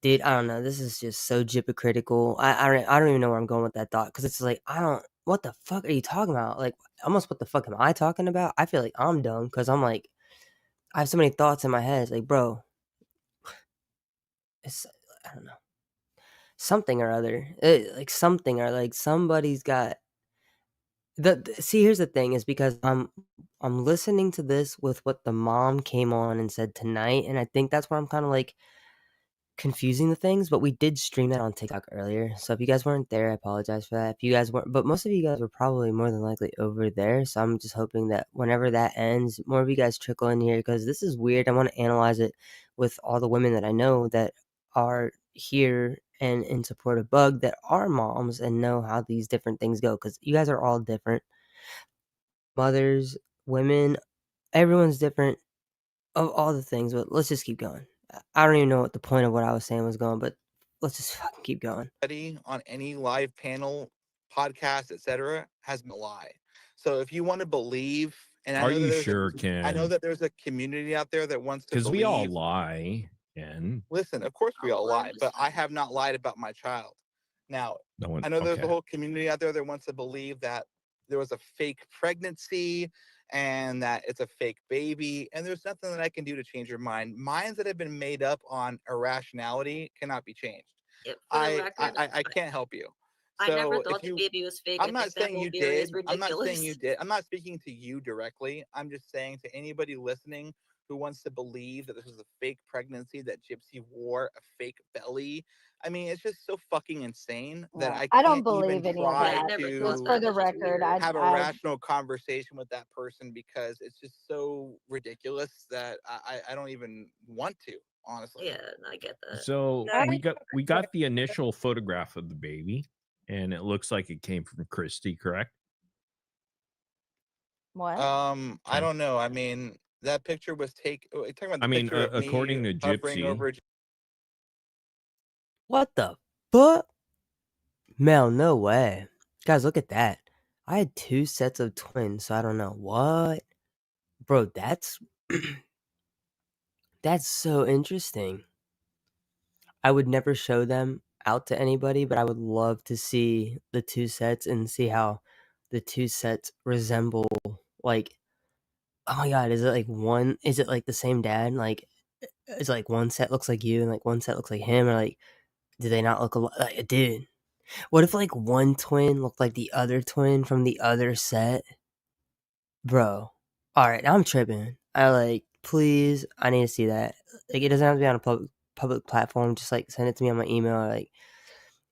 dude, I don't know, this is just so hypocritical. I don't even know where I'm going with that thought because it's like, I don't what the fuck are you talking about? Like, almost what the fuck am I talking about? I feel like I'm dumb because 'cause I'm like, I have so many thoughts in my head. It's like, bro, it's I don't know. Something or other, like something or like somebody's got see. Here's the thing, is because I'm listening to this with what the mom came on and said tonight, and I think that's where I'm kind of like confusing the things. But we did stream that on TikTok earlier, so if you guys weren't there, I apologize for that. If you guys weren't, but most of you guys were probably more than likely over there, so I'm just hoping that whenever that ends, more of you guys trickle in here because this is weird. I want to analyze it with all the women that I know that are here and in support of Bug, that are moms and know how these different things go, because you guys are all different mothers, women, everyone's different of all the things. But let's just keep going. I don't even know what the point of what I was saying was going, but let's just fucking keep going. On any live panel, podcast, etc., has been a lie. So if you want to believe, and Are you sure, I know Ken? that there's a community out there that wants to Because we all believe. lie, Ken. Listen, of course we all lie, but I 100%. have not lied about my child. Now, No one. I know there's a Okay. whole community out there that wants to believe that there was a fake pregnancy and that it's a fake baby, and there's nothing that I can do to change your mind. Minds that have been made up on irrationality cannot be changed. For the record, I can't help you. I never So thought if the you baby was fake. I I'm not think that saying whole you theory is did. I'm not saying ridiculous. you did. I'm not speaking to you directly. I'm just saying to anybody listening who wants to believe that this was a fake pregnancy, that Gypsy wore a fake belly. I mean, it's just so fucking insane that I I don't can't even believe any of try that. Just to for the record, have a rational conversation with that person because it's just so ridiculous that I don't even want to, honestly. Yeah, I get that. So we got the initial photograph of the baby, and it looks like it came from Christy, correct? What? I don't know. I mean, that picture was talking about the I mean, picture of according me to hovering Gypsy, over. What the fuck? Mel, no way. Guys, look at that. I had 2 sets of twins, so I don't know what. Bro, that's that's so interesting. I would never show them out to anybody, but I would love to see the 2 sets and see how the 2 sets resemble, like, oh my god, is it like the same dad? Like, is like one set looks like you and like one set looks like him, or like do they not look alike? Like, dude, what if like one twin looked like the other twin from the other set? Bro. Alright, now I'm tripping. Please, I need to see that. Like, it doesn't have to be on a public platform, just like send it to me on my email or like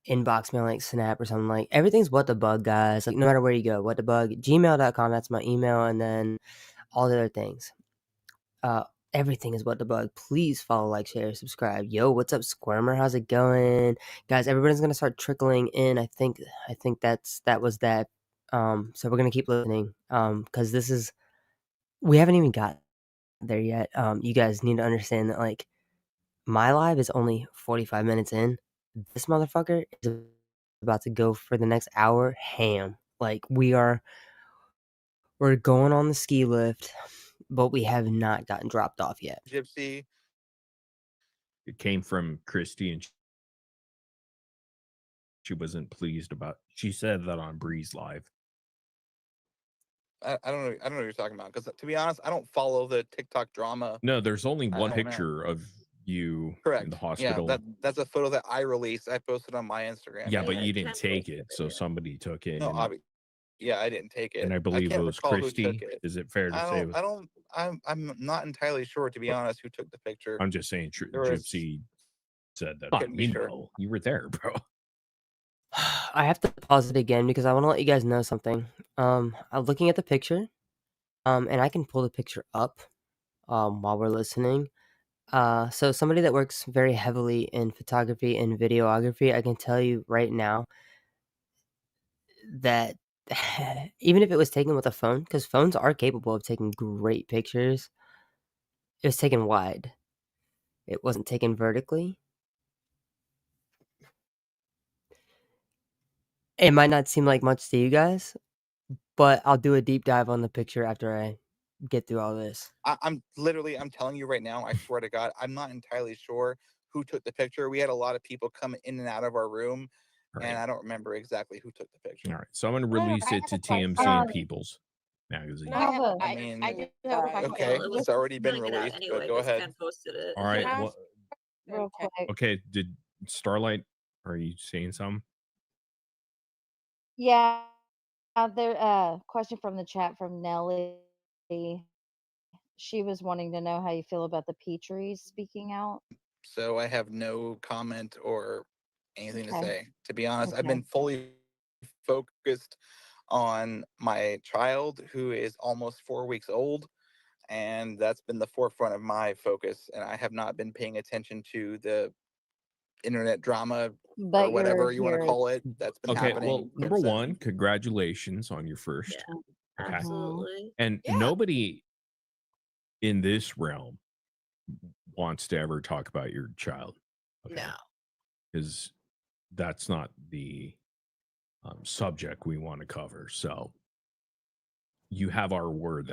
inbox me on like Snap or something. Like, everything's WhatDaBuG, guys. Like, no matter where you go, WhatDaBuG, gmail.com, that's my email, and then all the other things. Everything is WhatDaBuG. Please follow, like, share, subscribe. Yo, what's up, Squirmer? How's it going? Guys, everybody's gonna start trickling in. I think that was that. So we're gonna keep listening. Because we haven't even got there yet. You guys need to understand that like my live is only 45 minutes in. This motherfucker is about to go for the next hour ham. Like we're going on the ski lift, but we have not gotten dropped off yet. Gypsy. it came from Christy, and she wasn't pleased about. She said that on Breeze Live. I don't know. I don't know what you're talking about because, to be honest, I don't follow the TikTok drama. No, there's only one picture of you in the hospital. Yeah, that's a photo that I released. I posted on my Instagram. Yeah, but you didn't take it, so somebody took it. No, yeah, I didn't take it. And I believe it was Christy. Who took it. Is it fair to say? I'm not entirely sure, to be honest, who took the picture. I'm just saying, Gypsy said that. You were there, bro. I have to pause it again because I want to let you guys know something. I'm looking at the picture, and I can pull the picture up, while we're listening. So somebody that works very heavily in photography and videography, I can tell you right now that even if it was taken with a phone, because phones are capable of taking great pictures, it was taken wide. It wasn't taken vertically. It might not seem like much to you guys, but I'll do a deep dive on the picture after I get through all this. I'm telling you right now, I swear to God, I'm not entirely sure who took the picture. We had a lot of people come in and out of our room, and I don't remember exactly who took the picture. All right, so I'm going to release it to TMC and People's Magazine. I mean, okay, it's already been released, but go ahead. All right. Real quick. Okay, did Starlight, are you saying something? Yeah. There question from the chat from Nelly. She was wanting to know how you feel about the Petries speaking out. So I have no comment or anything to Okay. say. To be honest, I've Okay. been fully focused on my child, who is almost 4 weeks old, and that's been the forefront of my focus. And I have not been paying attention to the internet drama or whatever you want to call it that's been happening. Well, number one, congratulations on your first. Yeah, okay. absolutely. And nobody in this realm wants to ever talk about your child. Okay? No. Because that's not the subject we want to cover. So you have our word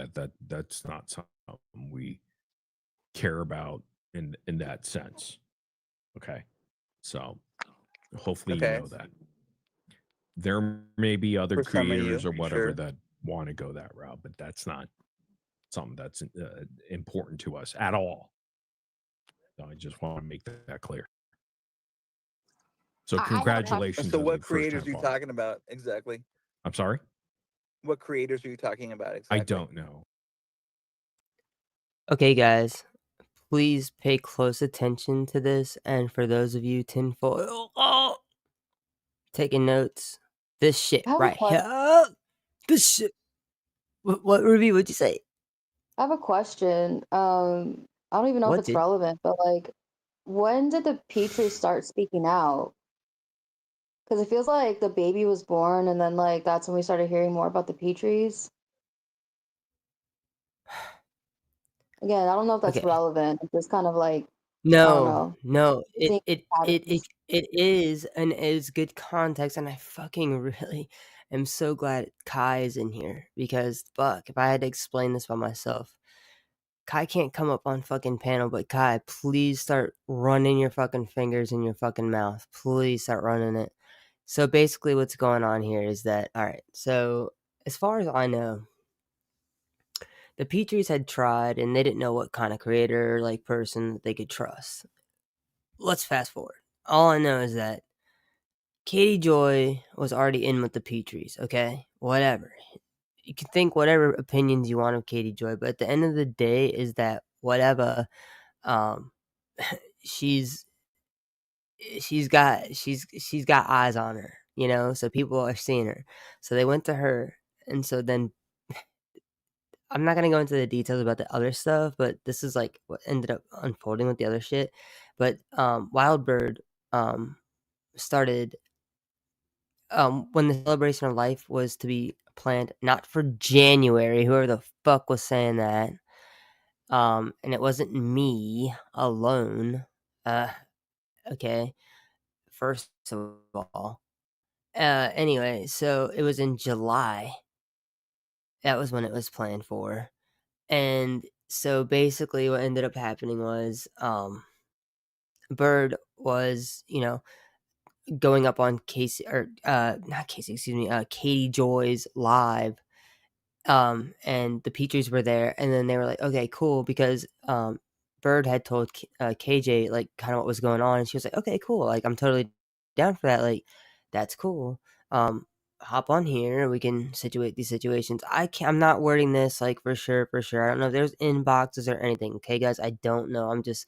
that's not something we care about in that sense. Okay. So hopefully you know that. There may be other creators or whatever that want to go that route, but that's not something that's important to us at all. So I just want to make that clear. So congratulations. So what creators are you talking about exactly? I'm sorry? What creators are you talking about exactly? I don't know. Okay, guys, please pay close attention to this, and for those of you tinfoil taking notes, this shit I have a right question. here, this shit. What Ruby? What'd you say? I have a question. I don't even know if What it's did? relevant, but like, when did the Petries start speaking out? Because it feels like the baby was born, and then like that's when we started hearing more about the Petries. Again, I don't know if that's Okay. relevant. It's just kind of like, I don't No, know, no, seeing patterns. it is, and it is good context, and I fucking really am so glad Kai is in here because fuck, if I had to explain this by myself, Kai can't come up on fucking panel, but Kai, please start running your fucking fingers in your fucking mouth. Please start running it. So basically, what's going on here is that all right. So as far as I know, the Petries had tried, and they didn't know what kind of creator like person they could trust. Let's fast forward. All I know is that Katie Joy was already in with the Petries, okay? Whatever. You can think whatever opinions you want of Katie Joy, but at the end of the day is that whatever um she's she's got eyes on her, you know, so people are seeing her. So they went to her, and so then I'm not gonna go into the details about the other stuff, but this is like what ended up unfolding with the other shit. But Wildbird started when the celebration of life was to be planned not for January, whoever the fuck was saying that. And it wasn't me alone. Uh okay. First of all. Anyway, so it was in July. That was when it was planned for. And so basically what ended up happening was Bird was, you know, going up on Casey or not Casey, excuse me, Katie Joy's live. And the Petries were there, and then they were like, okay, cool, because Bird had told KJ like kind of what was going on, and she was like, okay, cool, like I'm totally down for that, like that's cool. Hop on here, we can situate these situations. I'm not wording this like for sure, for sure. I don't know if there's inboxes or anything. Okay, guys, I don't know. I'm just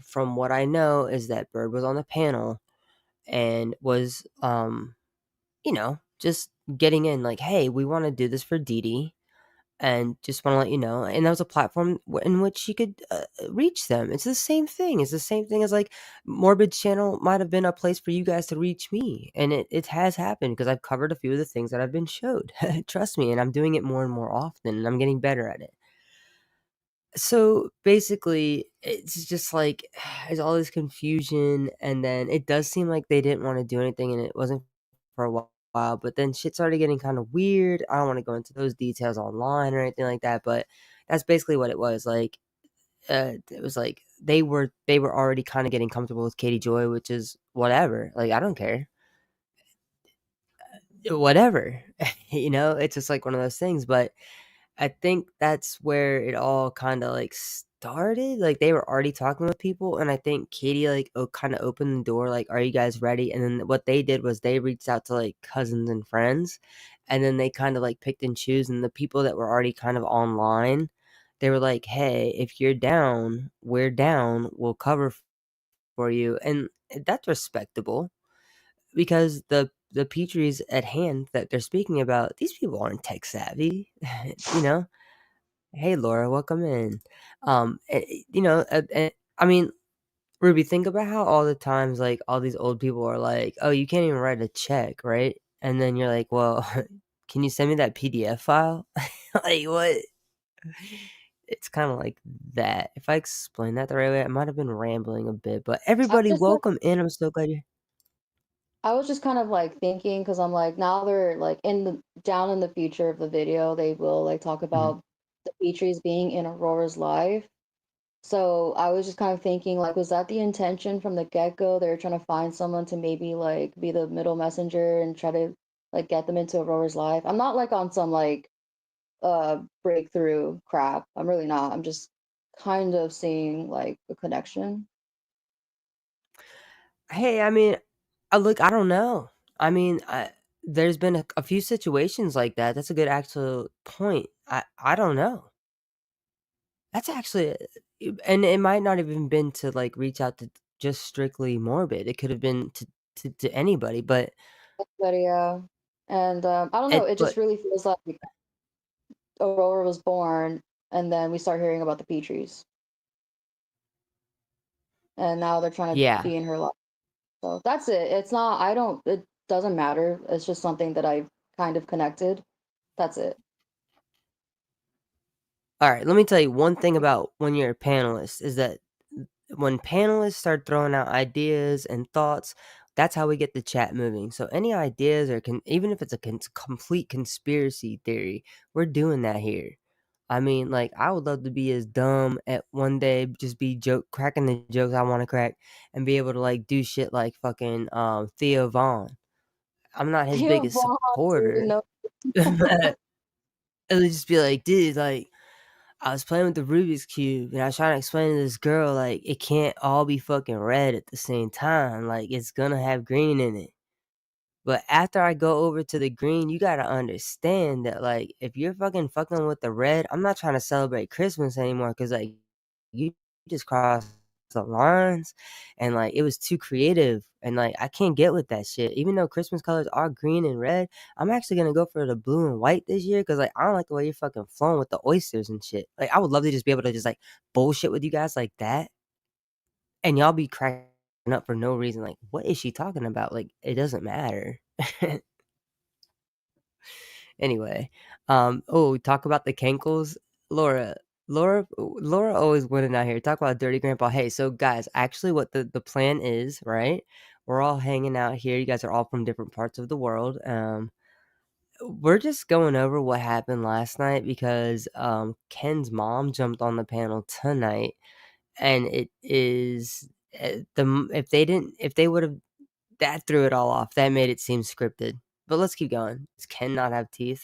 from what I know is that Bird was on the panel and was you know, just getting in like, hey, we want to do this for Dee Dee and just want to let you know. And that was a platform in which she could reach them. It's the same thing. It's the same thing as like Morbid's channel might have been a place for you guys to reach me. And it has happened because I've covered a few of the things that I've been showed. Trust me. And I'm doing it more and more often and I'm getting better at it. So basically, it's just like there's all this confusion, and then it does seem like they didn't want to do anything, and it wasn't for a while. But then shit started getting kind of weird. I don't want to go into those details online or anything like that, but that's basically what it was. Like, it was like they were already kind of getting comfortable with Katie Joy, which is whatever. Like, I don't care, whatever. You know, it's just like one of those things. But I think that's where it all kinda, like, started, like, they were already talking with people, and I think Katie, like, kinda opened the door, like, "Are you guys ready?" And then what they did was they reached out to, like, cousins and friends, and then they kinda, like, picked and choose, and the people that were already kind of online, they were like, "Hey, if you're down, we're down, we'll cover for you," and that's respectable because the Petries at hand that they're speaking about, these people aren't tech savvy, you know? Hey, Laura, welcome in. You know, I mean, Ruby, think about how all the times, like, all these old people are like, "Oh, you can't even write a check, right?" And then you're like, "Well, can you send me that PDF file?" Like, what? It's kind of like that. If I explain that the right way, I might have been rambling a bit, but I everybody, just like welcome in. I'm so glad you're. I was just kind of like thinking because I'm like now they're like in the down in the future of the video they will like talk Mhm. about the Petries being in Aurora's life. So I was just kind of thinking like was that the intention from the get-go? They were trying to find someone to maybe like be the middle messenger and try to like get them into Aurora's life. I'm not like on some like breakthrough crap. I'm really not. I'm just kind of seeing like a connection. Hey, I mean, look, I don't know. I mean, there's been a few situations like that. That's a good actual point. I don't know. That's actually, and it might not even been to like reach out to just strictly morbid. It could have been to anybody, but But yeah, and I don't know. It just but really feels like Aurora was born, and then we start hearing about the Petries, and now they're trying to yeah. be in her life. So that's it. It's not. I don't. It doesn't matter. It's just something that I've kind of connected. That's it. All right, let me tell you one thing about when you're a panelist is that when panelists start throwing out ideas and thoughts, that's how we get the chat moving. So any ideas or even if it's a complete conspiracy theory, we're doing that here. I mean, like, I would love to be as dumb at one day, just be cracking the jokes I want to crack, and be able to like do shit like fucking Theo Vaughn. I'm not his Theo biggest Vaughn, dude, supporter. no. But it would just be like, dude, like, I was playing with the Rubik's Cube and I was trying to explain to this girl, like, it can't all be fucking red at the same time. Like, it's gonna have green in it. But after I go over to the green, you gotta understand that, like, if you're fucking with the red, I'm not trying to celebrate Christmas anymore because, like, you just crossed the lines and, like, it was too creative. And, like, I can't get with that shit. Even though Christmas colors are green and red, I'm actually gonna go for the blue and white this year because, like, I don't like the way you're fucking flowing with the oysters and shit. Like, I would love to just be able to just, like, bullshit with you guys like that. And y'all be cracking up for no reason. Like, what is she talking about? Like, it doesn't matter. Anyway, talk about the Cankles. Laura, Laura always winning out here. Talk about Dirty Grandpa. Hey, so guys, actually what the plan is, right? We're all hanging out here. You guys are all from different parts of the world. We're just going over what happened last night because Ken's mom jumped on the panel tonight, and it is if they would have, that threw it all off. That made it seem scripted. But let's keep going. Does Ken not have teeth?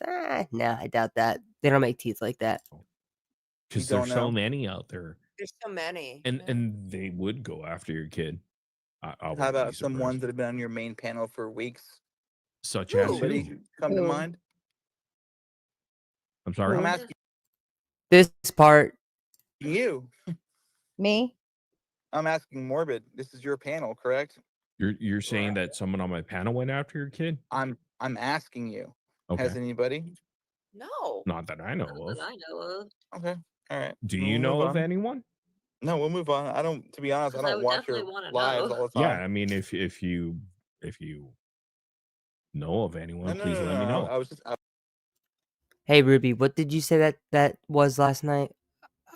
Nah, I doubt that. They don't make teeth like that. Because don't there's so know. many out there, There's so many. and they would go after your kid. I How wouldn't be about some surprised. ones that have been on your main panel for weeks? Such as Anybody who? come to mind? I'm sorry. I'm asking This part, you. Me? I'm asking Morbid. This is your panel, correct? You're saying that someone on my panel went after your kid? I'm asking you. Okay. Has anybody? No. Not that I know of. That I know of. Okay. All right. Do We'll you know move of on. anyone? No, we'll move on. I don't. To be honest, I 'Cause I don't would watch your definitely wanna lives know. all the Yeah, time. I mean, if you know of anyone, please let me know. I was just. hey Ruby, what did you say that was last night?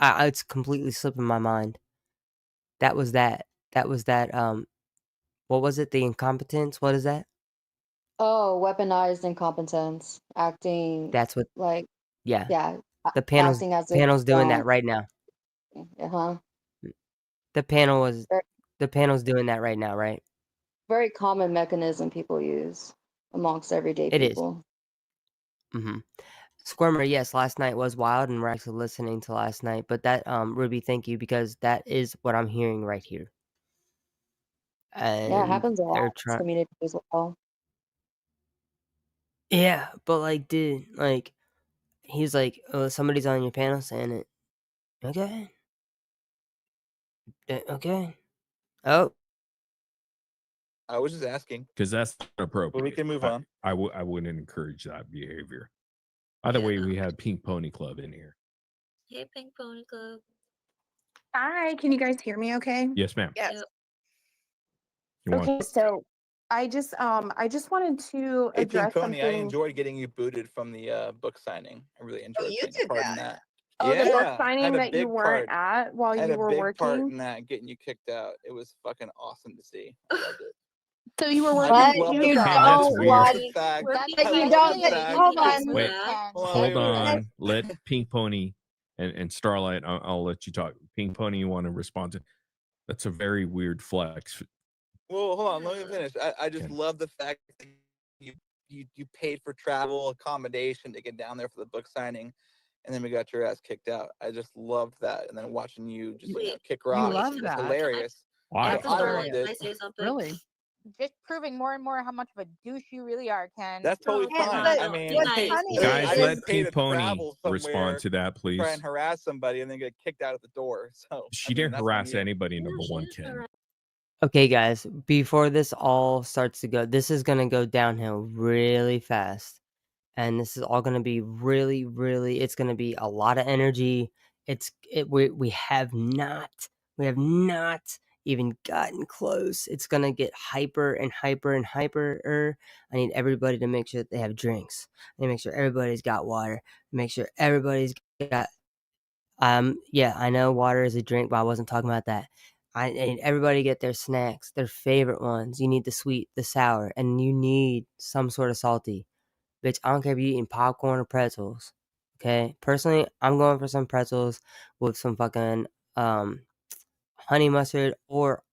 It's completely slipping my mind. That was that. That was that. What was it? The incompetence. What is that? Oh, weaponized incompetence, acting That's what. like, Yeah, yeah, the acting as if panel's doing that right now. huh. The panel was Very, the panel's doing that right now, right? very common mechanism people use amongst everyday It is. people. Mm-hmm. Squirmer, yes, last night was wild, and we're actually listening to last night. But that, Ruby, thank you because that is what I'm hearing right here. Yeah, it And happens a lot they're in this trying. community as well. Yeah, but like, dude, like, he's like, oh, somebody's on your panel saying it. Okay. Okay. Oh, I was just asking. Because that's not appropriate. But we can move on. I wouldn't encourage that behavior. Either way, we have Pink Pony Club in here. Hey, Pink Pony Club. Hi, can you guys hear me okay? Yes, ma'am. Yes. Yep. You want- Okay, so I just wanted to Hey, address Pink Pony, I something. enjoyed getting you booted from the book signing. I really enjoyed you being a did part in that? that. Oh, Yeah, the book I signing had a that you big weren't part. at while I had you a were big part working. in that, getting you kicked out. It was fucking awesome to see. I loved it. So you were I working just But love two the you fact. Man, that's don't I love weird. the fact. That's but I you love don't the get, fact. hold Thanks on. for Wait, that. Hold on, hold wait. on. Let Pink Pony and Starlight, I'll let you talk. Pink Pony, you want to respond to? That's a very weird flex. Well, hold on. Let me finish. I just Ken. love the fact that you paid for travel accommodation to get down there for the book signing, and then we got your ass kicked out. I just loved that, and then watching you just Wait, kick You rocks love was that? hilarious. Why? After I Starlight, loved can I it. say something? Really? just proving more and more how much of a douche you really are, Ken. That's totally Yeah, fine. but I mean, what's hey, funny listen, Guys, I is didn't let pay Pink to Pony travel respond somewhere to that, to try please. and harass somebody and then get kicked out at the door. So She didn't that's on harass you. anybody, Yeah, number she one, is Ken. correct. Okay, guys, before this all starts to go, this is gonna go downhill really fast. And this is all gonna be really it's gonna be a lot of energy. We have not even gotten close. It's gonna get hyper and hyper and hyper. I need everybody to make sure that they have drinks. I need to make sure everybody's got water. Make sure everybody's got yeah, I know water is a drink, but I wasn't talking about that. I need everybody to get their snacks, their favorite ones. You need the sweet, the sour, and you need some sort of salty. Bitch, I don't care if you're eating popcorn or pretzels. Okay? Personally, I'm going for some pretzels with some fucking honey mustard or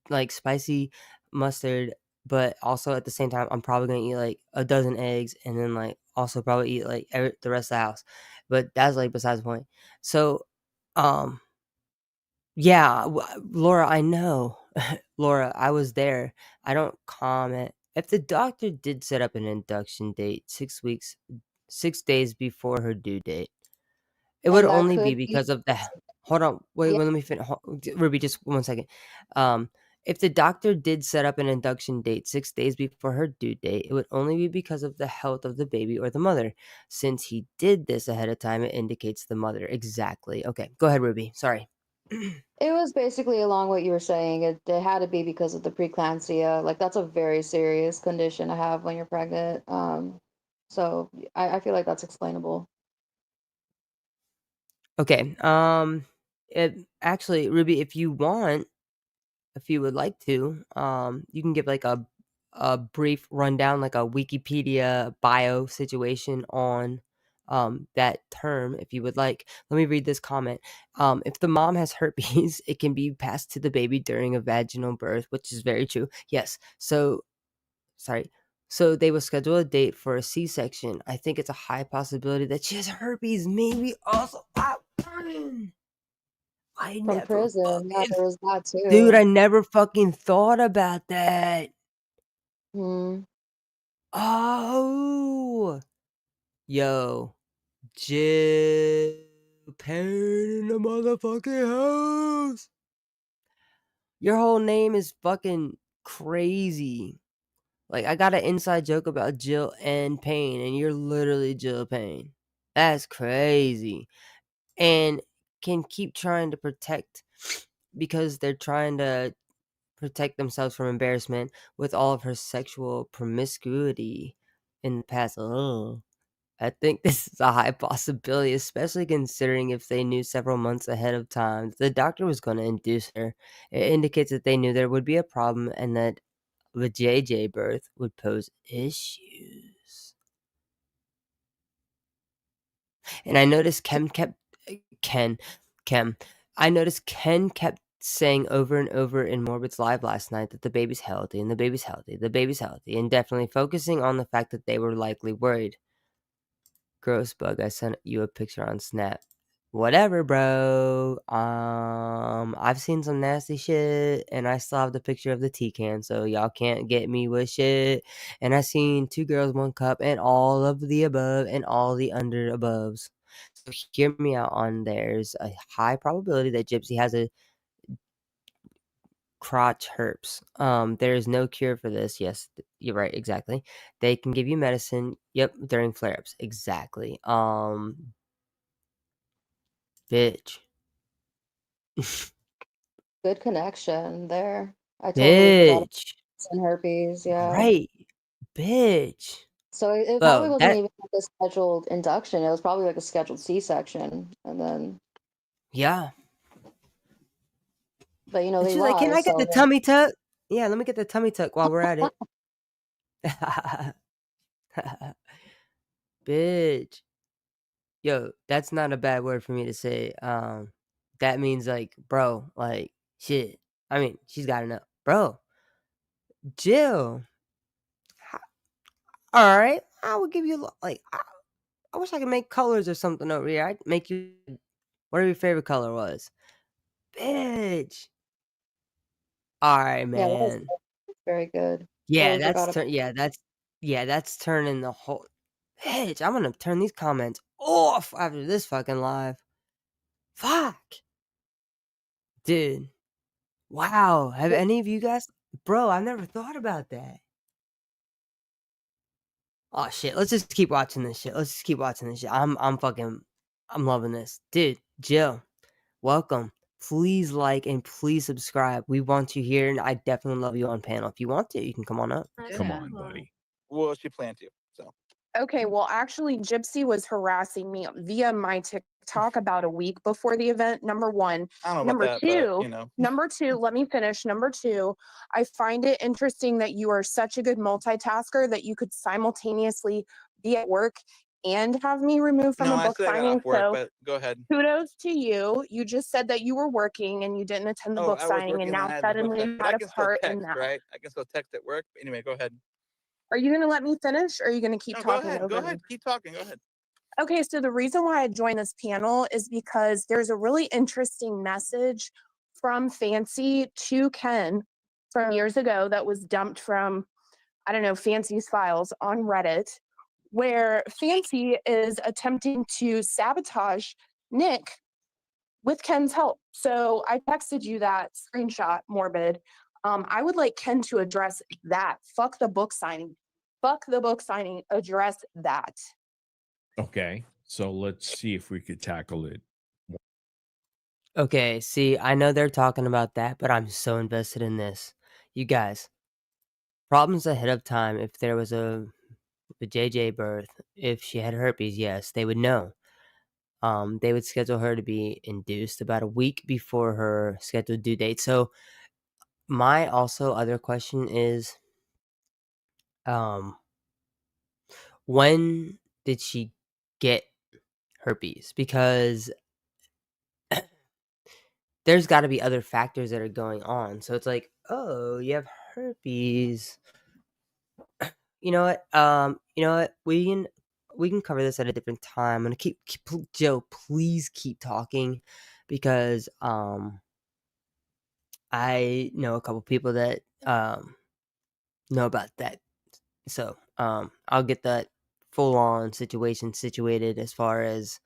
like spicy mustard, but also at the same time, I'm probably gonna eat like a dozen eggs and then like also probably eat like the rest of the house. But that's like besides the point. So, um, yeah, Laura, I know. Laura, I was there. I don't comment. If the doctor did set up an induction date 6 days before her due date, it would And that only be could be because of the hold on, wait, yeah. let me finish. Ruby, just 1 second. If the doctor did set up an induction date 6 days before her due date, it would only be because of the health of the baby or the mother. Since he did this ahead of time, it indicates the mother. Exactly. Okay, go ahead, Ruby. Sorry. It was basically along what you were saying. It had to be because of the preeclampsia. Like that's a very serious condition to have when you're pregnant. So I feel like that's explainable. Okay. It actually, Ruby, if you want, if you would like to, you can give like a brief rundown, like a Wikipedia bio situation on that term, if you would like. Let me read this comment. If the mom has herpes, it can be passed to the baby during a vaginal birth, which is very true. Yes. So, sorry. So they will schedule a date for a C-section. I think it's a high possibility that she has herpes. Maybe also. I From never prison, yeah, fucking there was that Dude, I too. never fucking thought about that. Hmm. Oh, yo, Japan in the motherfucking house. Your whole name is fucking crazy. Like, I got an inside joke about Jill and Payne, and you're literally Jill Payne. That's crazy. And can keep trying to protect because they're trying to protect themselves from embarrassment with all of her sexual promiscuity in the past. Oh, I think this is a high possibility, especially considering if they knew several months ahead of time that the doctor was going to induce her. It indicates that they knew there would be a problem and that the JJ birth would pose issues. And I noticed Ken, Kem. I noticed Ken kept saying over and over in Morbid's live last night that the baby's healthy and the baby's healthy, the baby's healthy, and definitely focusing on the fact that they were likely worried. Gross bug, I sent you a picture on Snap. Whatever, bro. I've seen some nasty shit, and I still have the picture of the tea can, so y'all can't get me with shit. And I seen 2 girls, 1 cup, and all of the above, and all the under aboves. So hear me out on there's a high probability that Gypsy has a crotch herpes. There is no cure for this. Yes, you're right. Exactly. They can give you medicine. Yep, during flare-ups. Exactly. Bitch. Good connection there. I totally forgot about Bitch. and herpes, yeah. Right. Bitch. So it probably Bro, wasn't that even like a scheduled induction. It was probably like a scheduled C-section, and then, yeah. but And they she's like, "Can lied. I get the So tummy tuck?" Yeah, let me get the tummy tuck while we're at it. Bitch. Yo, that's not a bad word for me to say. That means like, bro, like shit. I mean, she's got to know. Bro, Jill. All right. I will give you like I wish I could make colors or something over here. I'd make you whatever your favorite color was. Bitch. All right, yeah, that was man. Very good. Yeah, Totally forgot about that's turning the whole Bitch, I'm gonna turn these comments off after this fucking live. Fuck. Dude. Wow. Have any of you guys Bro, I never thought about that. Oh shit, let's just keep watching this shit. I'm loving this. Dude, Jill, welcome. Please like and please subscribe. We want you here, and I definitely love you on panel. If you want to, you can come on up. Come on, buddy. Well, she planned to. So Okay, well, actually, Gypsy was harassing me via my TikTok about a week before the event. Number one. I don't know Number about that, two, but you know. number two, let me finish. Number two, I find it interesting that you are such a good multitasker that you could simultaneously be at work and have me removed from No, a I book said I got signing. off work, So but go ahead. kudos to you. You just said that you were working and you didn't attend the Oh, book I was signing, and working and now I had the book suddenly signing, you but had I a can still part in text, that. right? I can still text at work. Anyway, go ahead. Are you going to let me finish, or are you going to keep No, go talking ahead. over Go me? ahead. Keep talking. Go ahead. Okay, so the reason why I joined this panel is because there's a really interesting message from Fancy to Ken from years ago that was dumped from, I don't know, Fancy's files on Reddit, where Fancy is attempting to sabotage Nick with Ken's help. So I texted you that screenshot, Morbid. I would like Ken to address that. Fuck the book signing. Fuck the book signing. Address that. Okay, so let's see if we could tackle it. Okay, see, I know they're talking about that, but I'm so invested in this. You guys, problems ahead of time. If there was a JJ birth, if she had herpes, yes, they would know. They would schedule her to be induced about a week before her scheduled due date. So my also other question is, when did she get herpes? Because there's got to be other factors that are going on. So it's like, oh, you have herpes. You know what? We can cover this at a different time. I'm gonna keep Joe. Please keep talking, because I know a couple people that know about that. So I'll get that full on situation situated as far as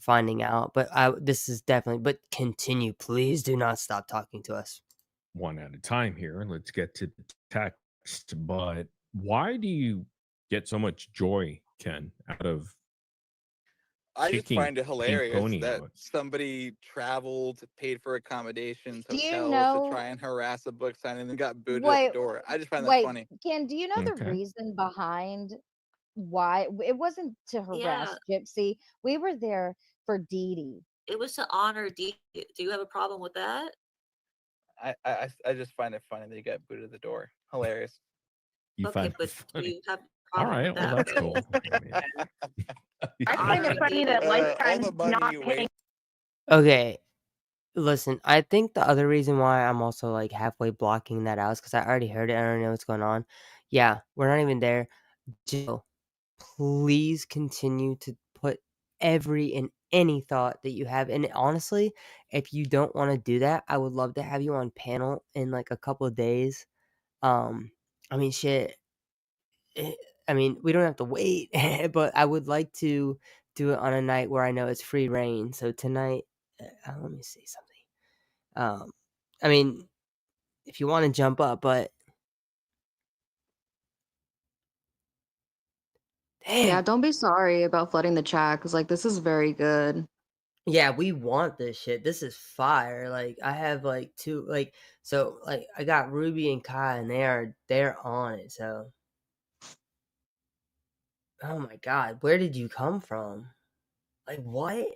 finding out. But this is definitely. But continue, please. Do not stop talking to us. One at a time here. Let's get to the text. But why do you get so much joy, Ken, out of I just kicking find it Pink hilarious Pony that out? somebody traveled, paid for accommodations, Do you hotels to know? try and harass a book signing, and then got booted at Wait, the door. I just find that wait, funny. Ken, do you know the Okay. reason behind why it wasn't to harass Yeah, Gypsy? We were there for Dee Dee. it was to honor D. Do you have a problem with that? I just find it funny that you got booted at the door. Hilarious. You Okay, find it but do funny. you have a All problem right. with Well, that that's though? cool. I mean, I find it Honoring funny Dee that Dee. all Lifetime's the money not you paying. waste. Okay, listen. I think the other reason why I'm also like halfway blocking that out is because I already heard it. I don't know what's going on. Yeah, we're not even there. Jill, please continue to put every and any thought that you have. And honestly, if you don't want to do that, I would love to have you on panel in like a couple of days. I mean, shit. eh, I mean, we don't have to wait, but I would like to do it on a night where I know it's free reign. So tonight, let me see something. I mean, if you want to jump up, but Yeah, damn. don't be sorry about flooding the chat because like this is very good. Yeah, we want this shit. This is fire. Like I have like two so like I got Ruby and Kai and they're on it. So oh my god, where did you come from? Like what?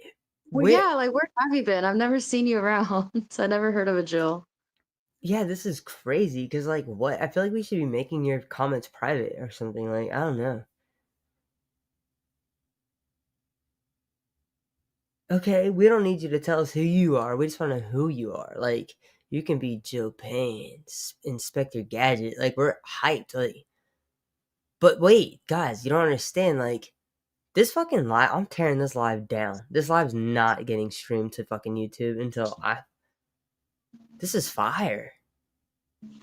Well, Where yeah, like where have you been? I've never seen you around, so I never heard of a Jill. Yeah, this is crazy because like what? I feel like we should be making your comments private or something. Like I don't know. Okay, we don't need you to tell us who you are. We just want to know who you are. Like you can be Jill Payne, Inspector Gadget. Like we're hyped. Like, but wait, guys, you don't understand. Like this fucking live, I'm tearing this live down. This live's not getting streamed to fucking YouTube until I. This is fire.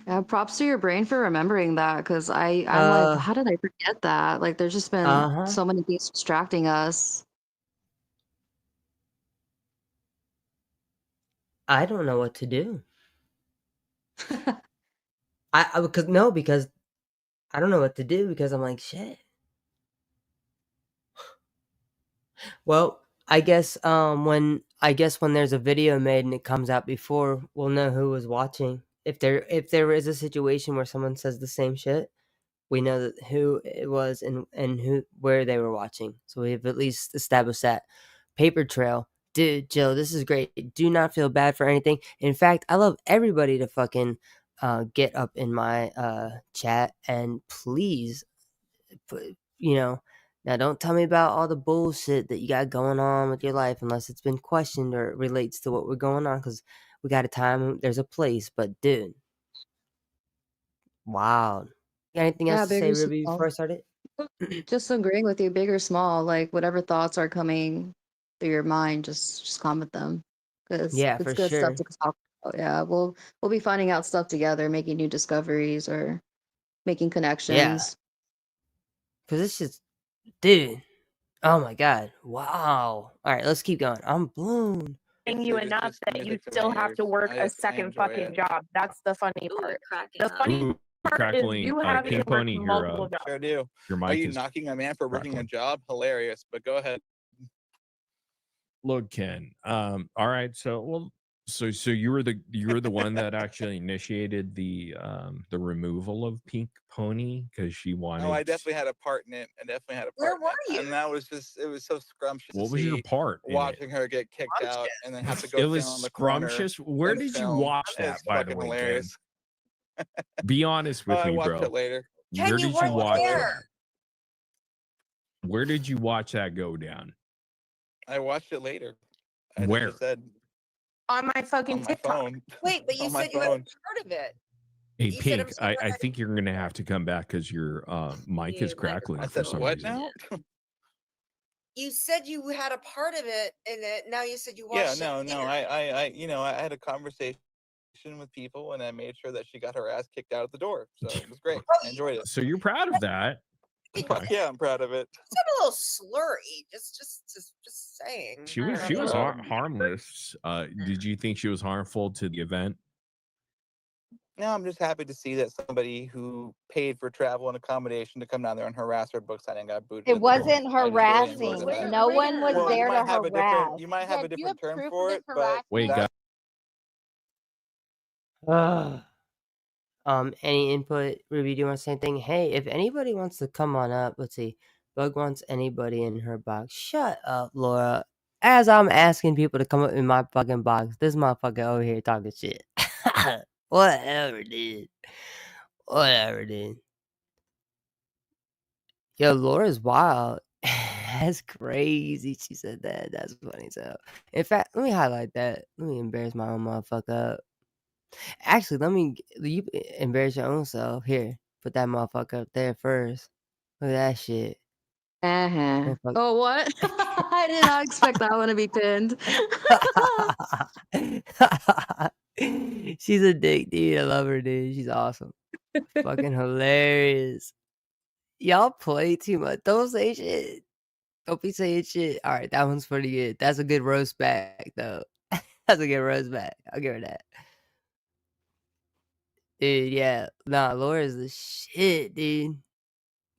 Yeah, props to your brain for remembering that, because I'm like, Uh, how did I forget that? Like, there's just been uh-huh. so many things distracting us. I don't know what to do. because I don't know what to do because I'm like, shit. Well, when there's a video made and it comes out before, we'll know who was watching. If there is a situation where someone says the same shit, we know that who it was and where they were watching. So we've at least established that paper trail. Dude, Jill, this is great. Do not feel bad for anything. In fact, I love everybody to fucking get up in my chat and please put, now don't tell me about all the bullshit that you got going on with your life unless it's been questioned or it relates to what we're going on, because we got a time, there's a place. But dude, wow. Got anything else Yeah, to big say, or Ruby, before small. I start it? Just agreeing with you, big or small, like whatever thoughts are coming through your mind, just comment them, because Yeah, it's for good stuff sure. to talk about. Yeah, we'll be finding out stuff together, making new discoveries or making Yeah, connections. because it's just, dude, oh my god, wow. All right, let's keep going. I'm blown. You enough that you still have to work a second fucking job. That's the funny Ooh, you're part. cracking The up. funny Ooh, part is crackling. you having to Pink work Pony, multiple jobs. Sure do. your Are mic you is knocking a man for working a crackling. job? Hilarious, but go ahead. Look, Ken. All right. So you were the one that actually initiated the removal of Pink Pony because she Oh, I wanted. definitely had a part in it. I definitely had a Where part in were it. you? And that was just, it was so scrumptious to What was your see part in it? watching her get kicked out and then have to go It stand was on the corner scrumptious. Where and did you film. watch that, It's by the fucking way, Ken? hilarious. Be honest Oh, with I me, watched bro. it later. Ken, Where you did you weren't watch there. that? Where did you watch that go down? I watched it later. As I Where? just said, On my fucking on my TikTok. phone. Wait, but you On my said you had a phone. part of it. Hey, You said, I'm Pink, sorry. I think you're gonna have to come back because your mic is Your crackling I microphone's for said, some what reason. now? You said you had a part of it in it. Now you said you Yeah, watched it. no. I had a conversation with people and I made sure that she got her ass kicked out of the door. So it was great. I enjoyed it. So you're proud of that? Fuck yeah, I'm proud of it. It's a little slurry. Just saying. She was harmless. Did you think she was harmful to the event? No, I'm just happy to see that somebody who paid for travel and accommodation to come down there and harass her book signing got booted. It wasn't I just really enjoyed harassing. the fact. No one was Well, you there to might have a different harass. you might have Yeah, a do you have different term proof for of it, this but Wait, harassment? guys. Any input, Ruby? Do you want to say anything? Hey, if anybody wants to come on up, let's see. Bug wants anybody in her box. Shut up, Laura. As I'm asking people to come up in my fucking box, this motherfucker over here talking shit. Whatever, dude. Whatever, dude. Yo, Laura's wild. That's crazy. She said that. That's funny. So, in fact, let me highlight that. Let me embarrass my own motherfucker up. Actually, you embarrass your own self. Here, put that motherfucker up there first. Look at that shit. Motherfucker. Oh, what? I did not expect that one to be pinned. She's a dick, dude. I love her, dude. She's awesome. Fucking hilarious. Y'all play too much. Don't say shit. Don't be saying shit. All right, that one's pretty good. That's a good roast back, though. That's a good roast back. I'll give her that. Dude, yeah. Nah, Laura's the shit, dude.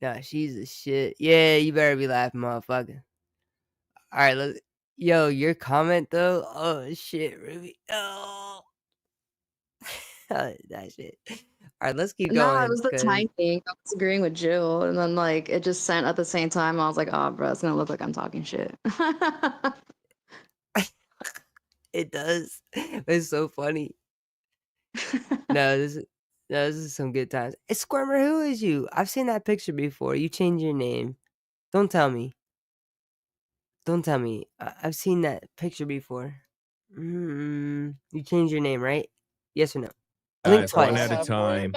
Nah, she's the shit. Yeah, you better be laughing, motherfucker. All right, yo, your comment though. Oh shit, Ruby. Oh, that shit. All right, let's keep Nah, it going. was the Cause timing. I was agreeing with Jill, and then like it just sent at the same time. I was like, oh, bro, it's gonna look like I'm talking shit. it does. It's so funny. No, this is some good times. It's Squirmer. Who is you? I've seen that picture before. You changed your name. Don't tell me. Don't tell me. I've seen that picture before. You changed your name, right? Yes or no? Blink Guys, one twice. at a time.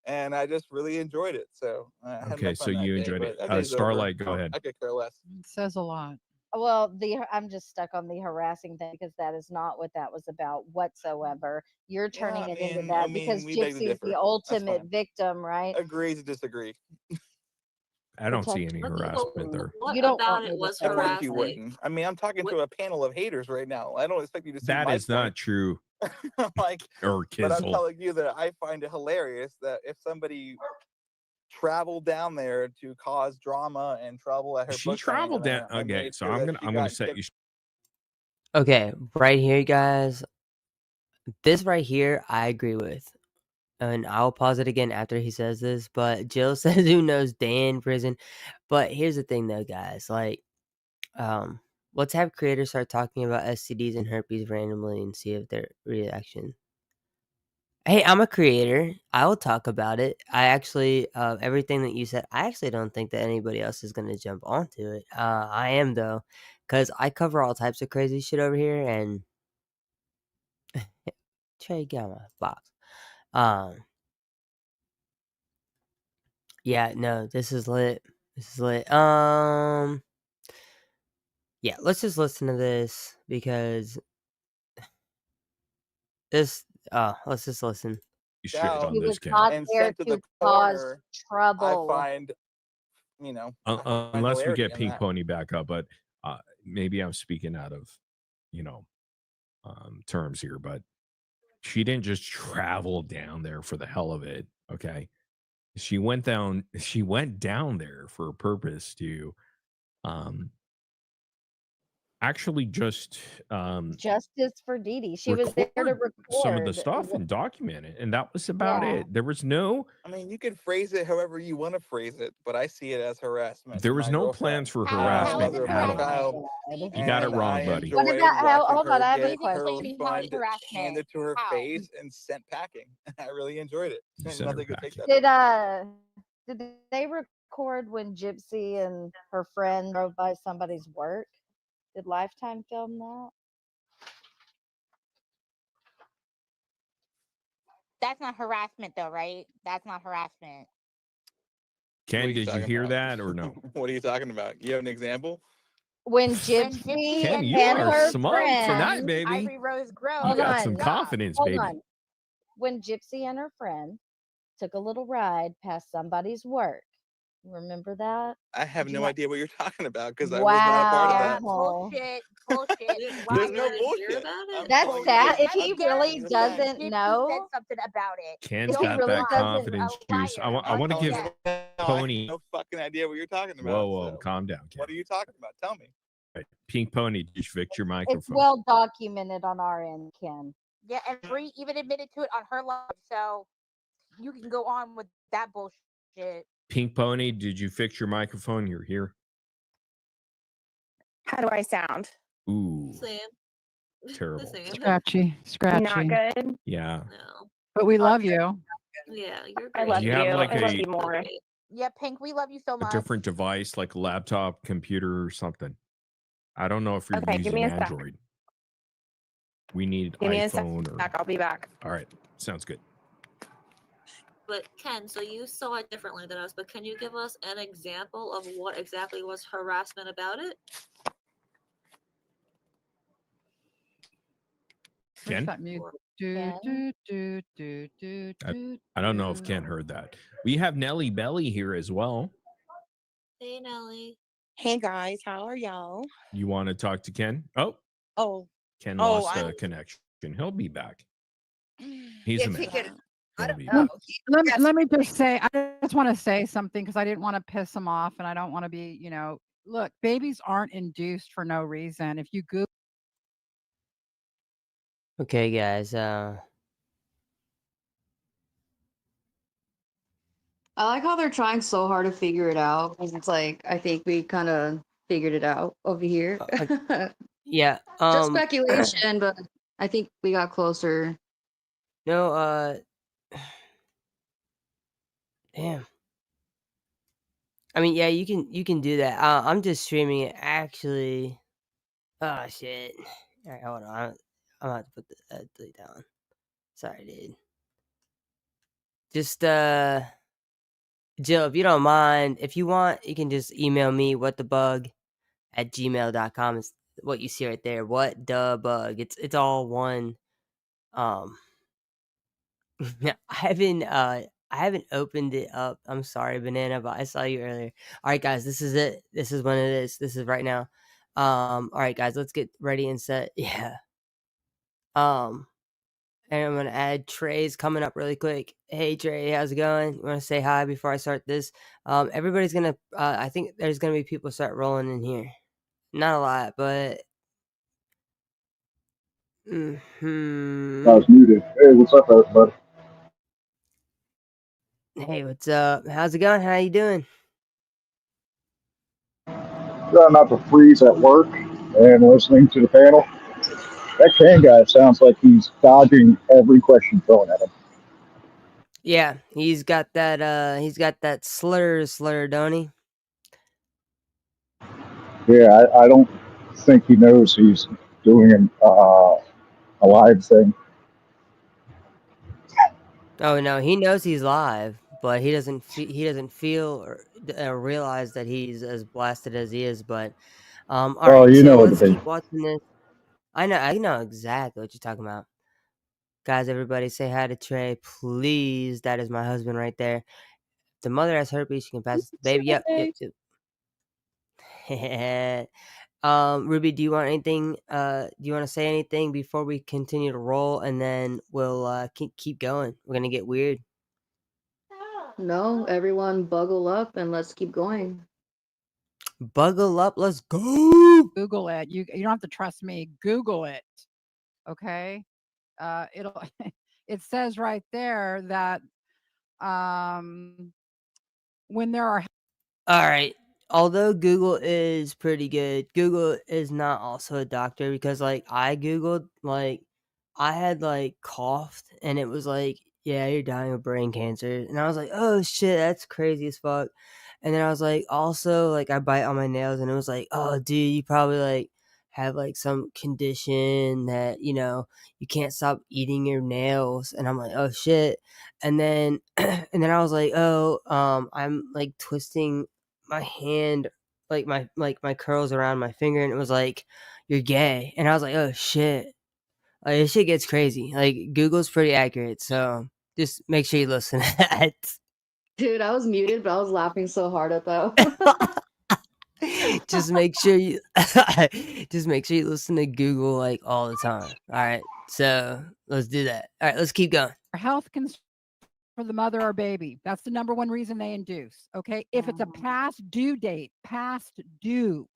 and I just really enjoyed it. So I had my Okay, so fun that you day. enjoyed But it. that day's over. Starlight, go ahead. I could care less. It says a lot. Well, I'm just stuck on the harassing thing because that is not what that was about whatsoever. You're turning it into that because we beg to Gypsy's differ. the That's ultimate fine. victim, right? Agree to disagree. I don't see Protect any Okay, but harassment there. what You don't about want it me to was say Of course you harassing? wouldn't. I mean, I'm talking What- to a panel of haters right now. I don't expect you to see That my is not point. true. Like, Or but I'm Kizzle. telling you that I find it hilarious that if somebody traveled down there to cause drama and trouble at her She book traveled down. signing, and Okay, made so sure I'm that gonna she set got you. Okay, right here, guys. This right here, I agree with. And I'll pause it again after he says this. But Jill says, "Who knows? Dan in prison." But here's the thing, though, guys. Like, let's have creators start talking about STDs and herpes randomly and see if their reaction. Hey, I'm a creator. I will talk about it. I actually, everything that you said, I actually don't think that anybody else is gonna jump onto it. I am though, because I cover all types of crazy shit over here. And Trey, get out of my box. Yeah, no, this is lit. This is lit. Yeah, let's just listen to this because this. Let's just listen. Straight down on He this was Ken. not and there sent to to the cause corner. I trouble. find, I find Unless we hilarity get in Pink that. Pony back up, but maybe I'm speaking out of, terms here, but she didn't just travel down there for the hell of it. Okay, she went down there for a purpose to actually just Justice for Dee Dee. She was there to record some of the record. stuff and document it, and that was about Yeah. it. There was no I mean, you could phrase it however you want to phrase it, but I see it as harassment. there to was my no girlfriend. plans for How is harassment it Mother of my at all. harassment? child, You got it and wrong, I buddy. What enjoyed about how? watching Hold on, her I have a get You're her claiming how it's refund harassment. handed to her How? face and sent packing. I really enjoyed it. You And sent her nothing could take packing. that. Did they record when Gypsy and her friend drove by somebody's work? Did Lifetime film that? That's not harassment, though, right? That's not harassment. Ken, did you hear that or no? What are you talking about? You have an example? When Gypsy Gypsy Ken, and you and are her smart tonight, friend, baby. Ivory Rose Grove. You hold got on, some confidence, hold baby. on. When Gypsy and her friend took a little ride past somebody's work, remember that? I have Did you no not? idea what you're talking about because I was not a part of Wow. that. Bullshit. Bullshit. Why There's you no didn't bullshit. hear about it? I'm That's telling sad. you, If he I'm telling really you the doesn't facts. Gypsy know, said something about it. Ken's if he got really that doesn't, confidence juice. I liar. want to telling give you right now, I have Pony. no fucking idea what you're talking about. Whoa, So calm down, Ken. what are you talking about? Tell me. Right. Pink Pony, did you fix your it's microphone? well documented on our end, Ken. Yeah, and Bree even admitted to it on her live, so you can go on with that bullshit. Pink Pony, did you fix your microphone? You're here. How do I sound? Ooh, Same. terrible. Scratchy. Not good. Yeah. No. But we love you. Yeah, you're I great. love Do you. you have like I love you more. Okay. Yeah, Pink, we love you so a much. different device, like a laptop, computer, or something? I don't know if you're Okay, give using me a sec. Android. We need Give me a iPhone sec. I'll be back. All right, sounds good. But Ken, so you saw it differently than us, but can you give us an example of what exactly was harassment about it? Ken? That music. Do, do, do, do, do, do, I don't know if Ken heard that. We have Nelly Belly here as well. Hey, Nelly. Hey guys, how are y'all? You want to talk to Ken? Oh, Ken Oh, lost I'm- a connection. He'll be back. He's If a he man. could, I He'll don't be know. back. Let me just say, I just want to say something because I didn't want to piss him off and I don't want to be, look, babies aren't induced for no reason. If you Google. Okay, guys. I like how they're trying so hard to figure it out because it's like I think we kind of figured it out over here. Yeah. Just speculation, but I think we got closer. No. Damn. I mean, yeah, you can do that. I'm just streaming it. Actually. Oh shit. All right, hold on. I'm gonna have to put the delete down. Sorry, dude. Just Jill, if you don't mind, if you want, you can just email me WhatDaBuG at gmail.com is what you see right there. WhatDaBuG. It's all one. I haven't opened it up. I'm sorry, Banana, but I saw you earlier. All right, guys, this is it. This is when it is. This is right now. All right, guys, let's get ready and set. Yeah. And I'm gonna add Trey's coming up really quick. Hey Trey, how's it going? You wanna say hi before I start this? Everybody's gonna I think there's gonna be people start rolling in here. Not a lot, but I hmm was muted. Hey, what's up, everybody? Hey, what's up? How's it going? How you doing? Trying not to freeze at work and listening to the panel. That Ken guy sounds like he's dodging every question thrown at him. Yeah, he's got that slur, don't he? Yeah, I don't think he knows he's doing a live thing. Oh no, he knows he's live, but he doesn't feel or realize that he's as blasted as he is. But all Oh, right, you so know what let's to do. keep watching this. I know exactly what you're talking about, guys. Everybody, say hi to Trey, please. That is my husband right there. If the mother has herpes, she can pass it to the baby. Yep, yep, yep. Ruby, do you want anything? Do you want to say anything before we continue to roll, and then we'll keep going? We're gonna get weird. No, everyone buckle up and let's keep going. Buckle up, let's go. Google it. You don't have to trust me. Google it. Okay. It'll it says right there that when there are All right. Although Google is pretty good, Google is not also a doctor because like I googled like I had like coughed and it was like, yeah, you're dying of brain cancer. And I was like, oh shit, that's crazy as fuck. And then I was like, also like I bite on my nails and it was like, oh dude, you probably like have like some condition that, you can't stop eating your nails. And I'm like, oh shit. And then and then I was like, oh, I'm like twisting my hand, like my curls around my finger, and it was like, you're gay. And I was like, oh shit, like this shit gets crazy. Like Google's pretty accurate, so just make sure you listen to that. Dude, I was muted, but I was laughing so hard at that. just make sure you just make sure you listen to Google like all the time. All right, so let's do that. All right, let's keep going. health concerns for the mother or baby, that's the number one reason they induce. Okay. If it's a past due date, past due,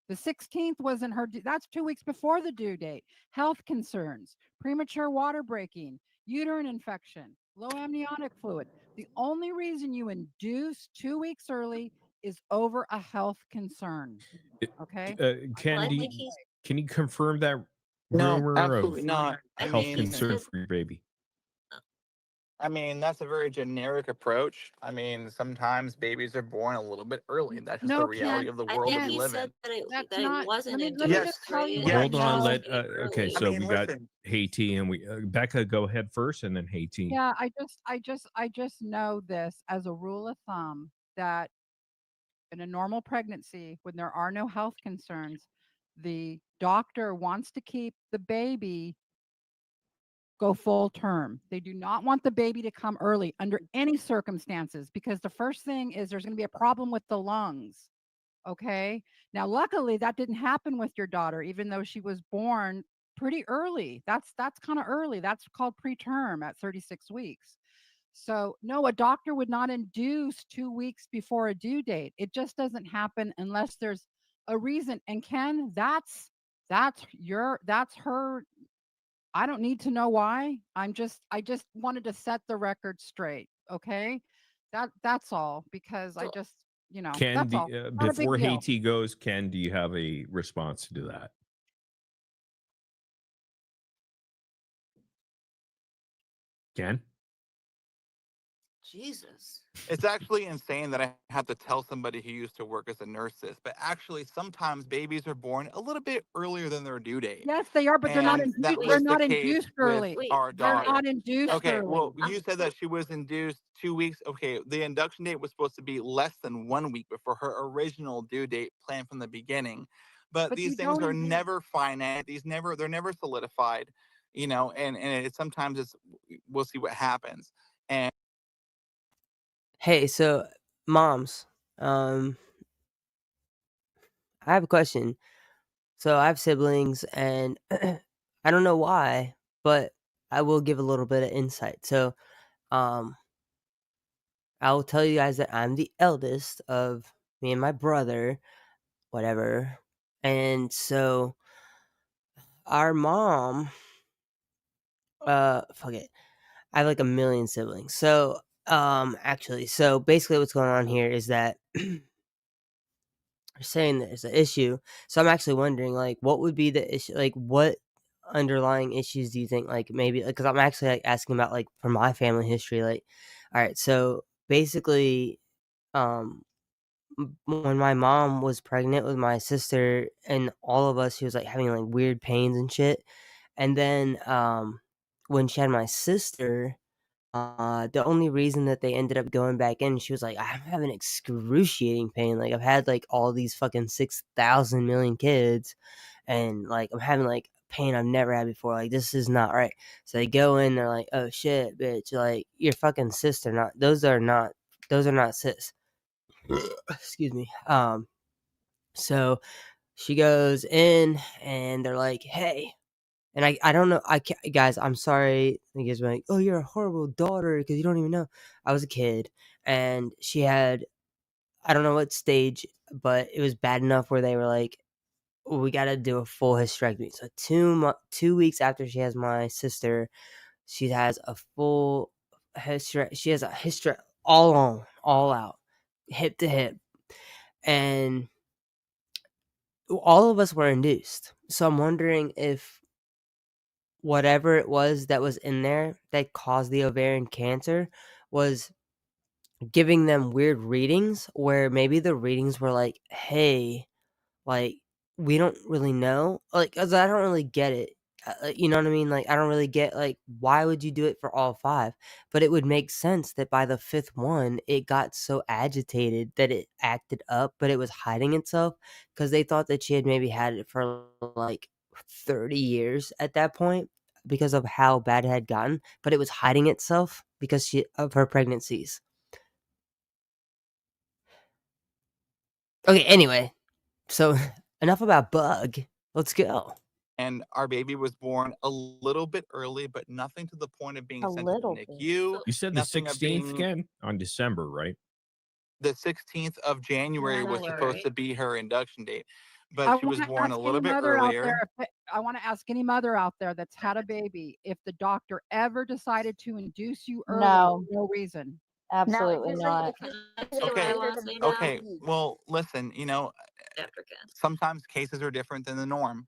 the 16th wasn't her that's 2 weeks before the due date. Health concerns, premature water breaking, uterine infection, low amniotic fluid. The only reason you induce 2 weeks early is over a health concern. Okay. Can you confirm that No, rumor of absolutely not. health concern for your baby? I mean, that's a very generic approach. I mean, sometimes babies are born a little bit early. That's just the reality of the world that we live in. That's that it not. wasn't Let me Yes. just tell you Yes. right Hold on. now. Okay. I So mean, we got listen. Haiti and we Becca, go ahead first, and then Haiti. Yeah, I just know this as a rule of thumb that in a normal pregnancy, when there are no health concerns, the doctor wants to keep the baby go full term. They do not want the baby to come early under any circumstances because the first thing is there's going to be a problem with the lungs. Okay. Now, luckily, that didn't happen with your daughter, even though she was born pretty early. That's kind of early. That's called preterm at 36 weeks. So, no, a doctor would not induce 2 weeks before a due date. It just doesn't happen unless there's a reason. And Ken, that's her. I don't need to know why. I just wanted to set the record straight. Okay. That's all because I just, Ken, that's all. Not a big before deal. Haiti goes, Ken, do you have a response to that? Ken? Jesus. It's actually insane that I have to tell somebody who used to work as a nurse this, but actually sometimes babies are born a little bit earlier than their due date. Yes, they are, but they're not And that induced. They're was the not case induced with early. our They're daughter. not induced Okay, early. well, you said that she was induced 2 weeks. Okay, the induction date was supposed to be less than 1 week before her original due date planned from the beginning. But But you these things don't are induce. never finite. They're never solidified, and it sometimes we'll see what happens. And Hey, so moms, I have a question. So I have siblings, and I don't know why, but I will give a little bit of insight. So, um, I'll tell you guys that I'm the eldest of me and my brother, whatever. And so our mom, fuck it. I have like a million siblings. So, actually, so basically what's going on here is that they're saying there's an issue. So I'm actually wondering, like, what would be the issue? Like, what underlying issues do you think, like, maybe, because I'm actually like asking about, like, for my family history, like, all right, so basically, um, when my mom was pregnant with my sister and all of us, she was like having like weird pains and shit. And then when she had my sister, the only reason that they ended up going back in, she was like, I'm having excruciating pain. Like I've had like all these fucking 6,000 million kids, and like I'm having like pain I've never had before. Like this is not right. So they go in, they're like, oh shit, bitch, like your fucking sister, not those are not cis. Excuse me. So she goes in and they're like, hey. And I don't know. I can't, guys, I'm sorry. You guys were like, oh, you're a horrible daughter because you don't even know. I was a kid and she had, I don't know what stage, but it was bad enough where they were like, we got to do a full hysterectomy. So 2 weeks after she has my sister, she has a full she has a all on, all out, hip to hip. And all of us were induced. So I'm wondering if whatever it was that was in there that caused the ovarian cancer was giving them weird readings, where maybe the readings were like, hey, like, we don't really know, like, 'cause I don't really get it, you know what I mean? Like, I don't really get, like, why would you do it for all 5? But it would make sense that by the 5th one, it got so agitated that it acted up, but it was hiding itself because they thought that she had maybe had it for, like, 30 years at that point because of how bad it had gotten, but it was hiding itself because of her pregnancies. Okay, anyway, so enough about bug. Let's go. and our baby was born a little bit early, but nothing to the point of being A sent to the little bit. NICU. You said the Nothing of 16th being again on December, right? the 16th of January was supposed January. to be her induction date, but I she want was to born ask a any little bit mother out there. earlier. I want to ask any mother out there that's had a baby if the doctor ever decided to induce you early No, for no reason. absolutely Can not. I say what I want to say now? Okay. Well, listen, After Ken. sometimes cases are different than the norm,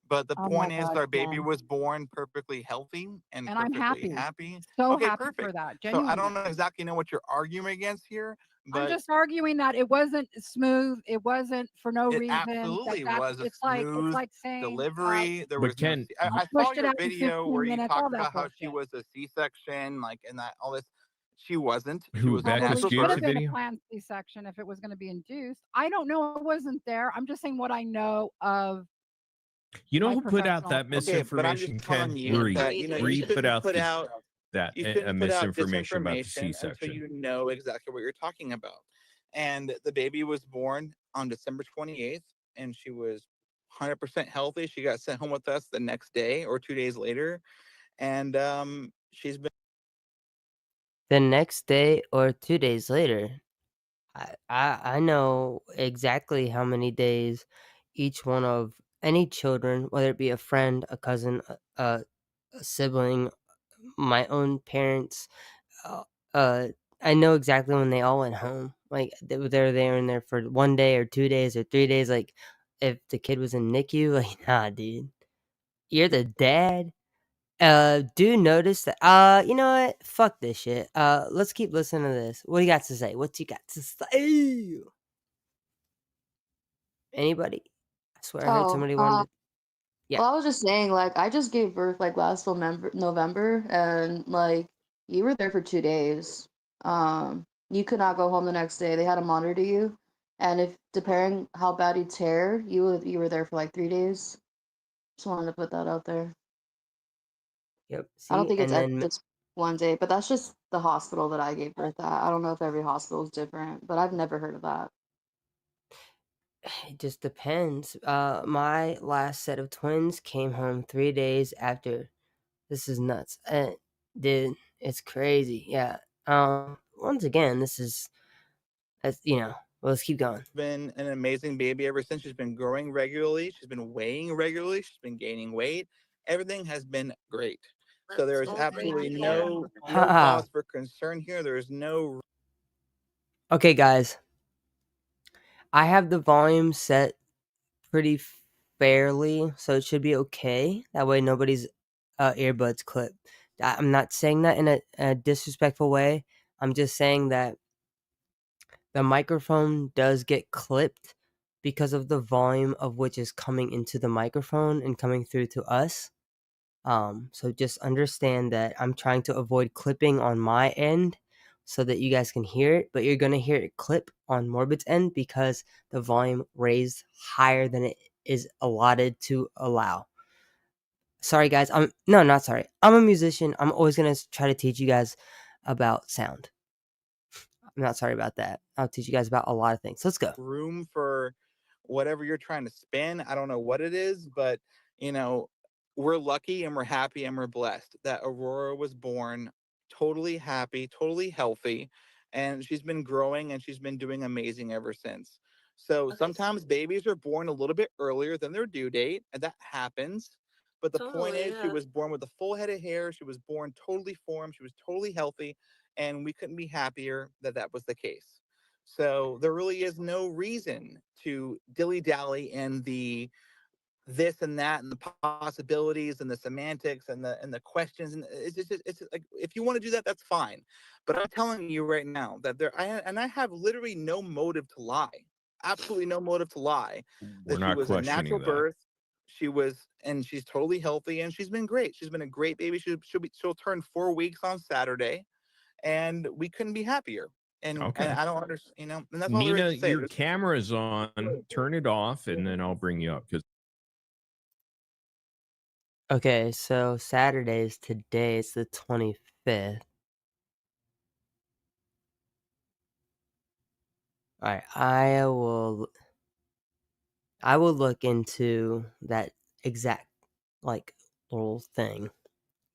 but the Oh my point is God, our baby Ken. was born perfectly healthy and And I'm perfectly happy. happy. So Okay, happy for perfect. that. So I Genuinely. don't know exactly what you're arguing against here, I'm but just arguing that it wasn't smooth. It wasn't for no it reason. absolutely That's was a it's smooth like saying delivery. There But was no. Ken, I I saw pushed it your out in video 15 where you minutes, all talked that about how she bullshit. was a C-section, like, and that all this. She wasn't. She who, was a back this Probably natural should have birth. Gypsy been a video? planned C-section if it was going to be induced. I don't know. I wasn't there. I'm just saying what I know of You know my who put out professional that opinion. Okay, but I'm just misinformation, telling Ken? you Ree. that Ree you put shouldn't out put out that you shouldn't put out misinformation about the disinformation until C-section. you know exactly what you're talking about. And the baby was born on December 28th, and she was 100% healthy. She got sent home with us the next day or 2 days later, and she's been. The next day or 2 days later, I know exactly how many days each one of any children, whether it be a friend, a cousin, a sibling, my own parents, uh, uh, I know exactly when they all went home. Like they're there and there for 1 day or 2 days or 3 days. Like if the kid was in NICU, like nah, dude, you're the dad. Do notice that you know what? Fuck this shit. Let's keep listening to this. What do you got to say? What you got to say? Anybody? I swear I heard Oh, somebody wanted to. Yeah. well, I was just saying, like, I just gave birth like last November, and like you were there for 2 days. You could not go home the next day. They had to monitor you, and if depending how bad you tear, you were there for like 3 days. Just wanted to put that out there. Yep. I don't See, think it's and then just one day, but that's just the hospital that I gave birth at. I don't know if every hospital is different, but I've never heard of that. it just depends. My last set of twins came home 3 days after. This is nuts, dude. It's crazy. Yeah. Once again, this is, as you know. Well, let's keep going. Been an amazing baby ever since. She's been growing regularly. She's been weighing regularly. She's been gaining weight. Everything has been great. So there is absolutely no cause for concern here. There is no. Okay, guys. I have the volume set pretty fairly, so it should be okay. That way, nobody's earbuds clip. I'm not saying that in a disrespectful way. I'm just saying that the microphone does get clipped because of the volume of which is coming into the microphone and coming through to us. So just understand that I'm trying to avoid clipping on my end so that you guys can hear it, but you're gonna hear it clip on Morbid's end because the volume raised higher than it is allotted to allow. Sorry guys, not sorry. I'm a musician. I'm always gonna try to teach you guys about sound. I'm not sorry about that. I'll teach you guys about a lot of things. Let's go. Room for whatever you're trying to spin. I don't know what it is, but you know, we're lucky and we're happy and we're blessed that Aurora was born totally happy, totally healthy, and she's been growing and she's been doing amazing ever since. So sometimes babies are born a little bit earlier than their due date, and that happens. But the point is, she was born with a full head of hair. She was born totally formed. She was totally healthy, and we couldn't be happier that that was the case. So there really is no reason to dilly dally in the this and that and the possibilities and the semantics and the questions, and it's just like, if you want to do that, that's fine. But I'm telling you right now that I have literally no motive to lie, absolutely no motive to lie, We're that she not was a natural questioning that. birth. And she's totally healthy and she's been great. She's been a great baby. She'll turn 4 weeks on Saturday, and we couldn't be happier. And Okay. I don't understand, and that's all there is Nina, to say. your camera's on. Turn it off, and then I'll bring you up because Okay, so Saturday is today. It's the 25th. All right, I will look into that exact like little thing,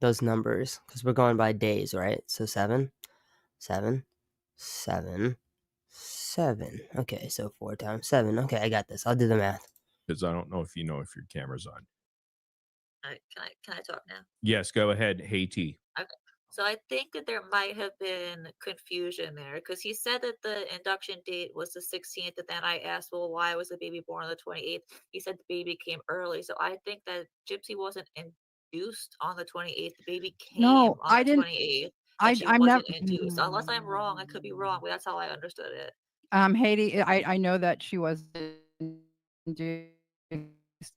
those numbers, because we're going by days, right? So 7, 7, 7, 7. Okay, so 4 times 7. Okay, I got this. I'll do the math. because I don't know if you know if your camera's on. Can I talk now? Yes, go ahead, Haiti. Okay. So I think that there might have been confusion there because he said that the induction date was the 16th, and then I asked, well, why was the baby born on the 28th? He said the baby came early. So I think that Gypsy wasn't induced on the 28th. The baby came No, on I the didn't. 28th, I and she I'm never. wasn't induced. Unless I'm wrong, I could be wrong, but that's how I understood it. Haiti, I know that she was induced.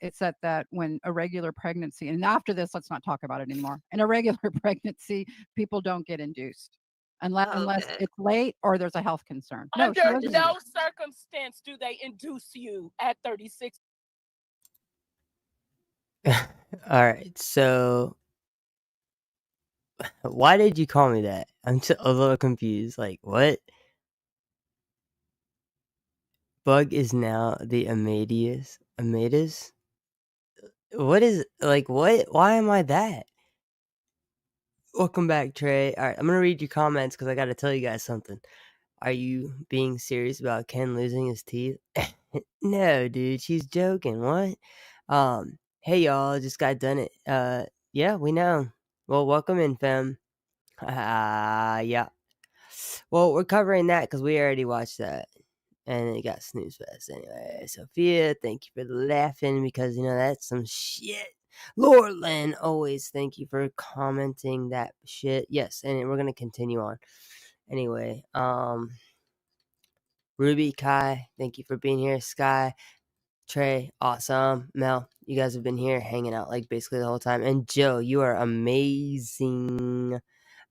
It's at that when a regular pregnancy, and after this, let's not talk about it anymore. In a regular pregnancy, people don't get induced unless Okay. it's late or there's a health concern. No, she Under wasn't no induced. circumstance do they induce you at 36. All right, so why did you call me that? I'm a little confused. Like, what? Bug is now the Amadeus? Amadeus? What is, like, what? Why am I that? Welcome back, Trey. All right, I'm gonna read your comments because I gotta tell you guys something. Are you being serious about Ken losing his teeth? No, dude, she's joking. What? Hey y'all, just got done it. Yeah, we know. Well, welcome in, fam. Yeah. Well, we're covering that because we already watched that. And it got snooze fest anyway. Sophia, thank you for laughing because, that's some shit. Lordland, always thank you for commenting that shit. Yes, and we're gonna continue on. Anyway, Ruby, Kai, thank you for being here. Sky, Trey, awesome. Mel, you guys have been here hanging out like basically the whole time. And Jill, you are amazing.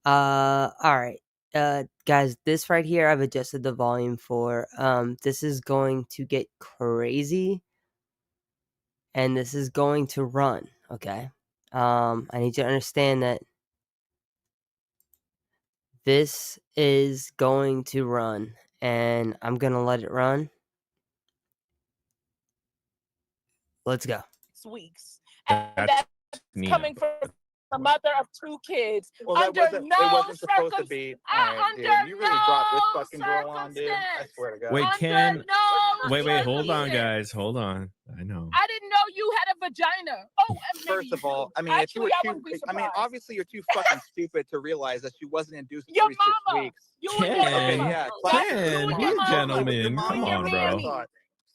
Alright. Guys, this right here I've adjusted the volume for. This is going to get crazy. And this is going to run, okay? I need you to understand that this is going to run. And I'm gonna let it run. Let's go. Weeks. And that's coming from a mother of 2 kids. Well, it wasn't supposed to be. All right, dude, you really brought this fucking girl on, dude. I swear to God. Wait, Ken. Wait, circumstance. hold on, guys. Hold on. I know. I didn't know you had a vagina. Oh, and maybe First of you all, do. I mean, if you were Actually, I too, wouldn't be I mean, surprised. obviously you're too fucking stupid to realize that she wasn't induced Your 36 mama. weeks. You and your Okay, mama. yeah, That's classic. you Ken, and be your a mama. gentleman. You Come and your on, bro. mammy.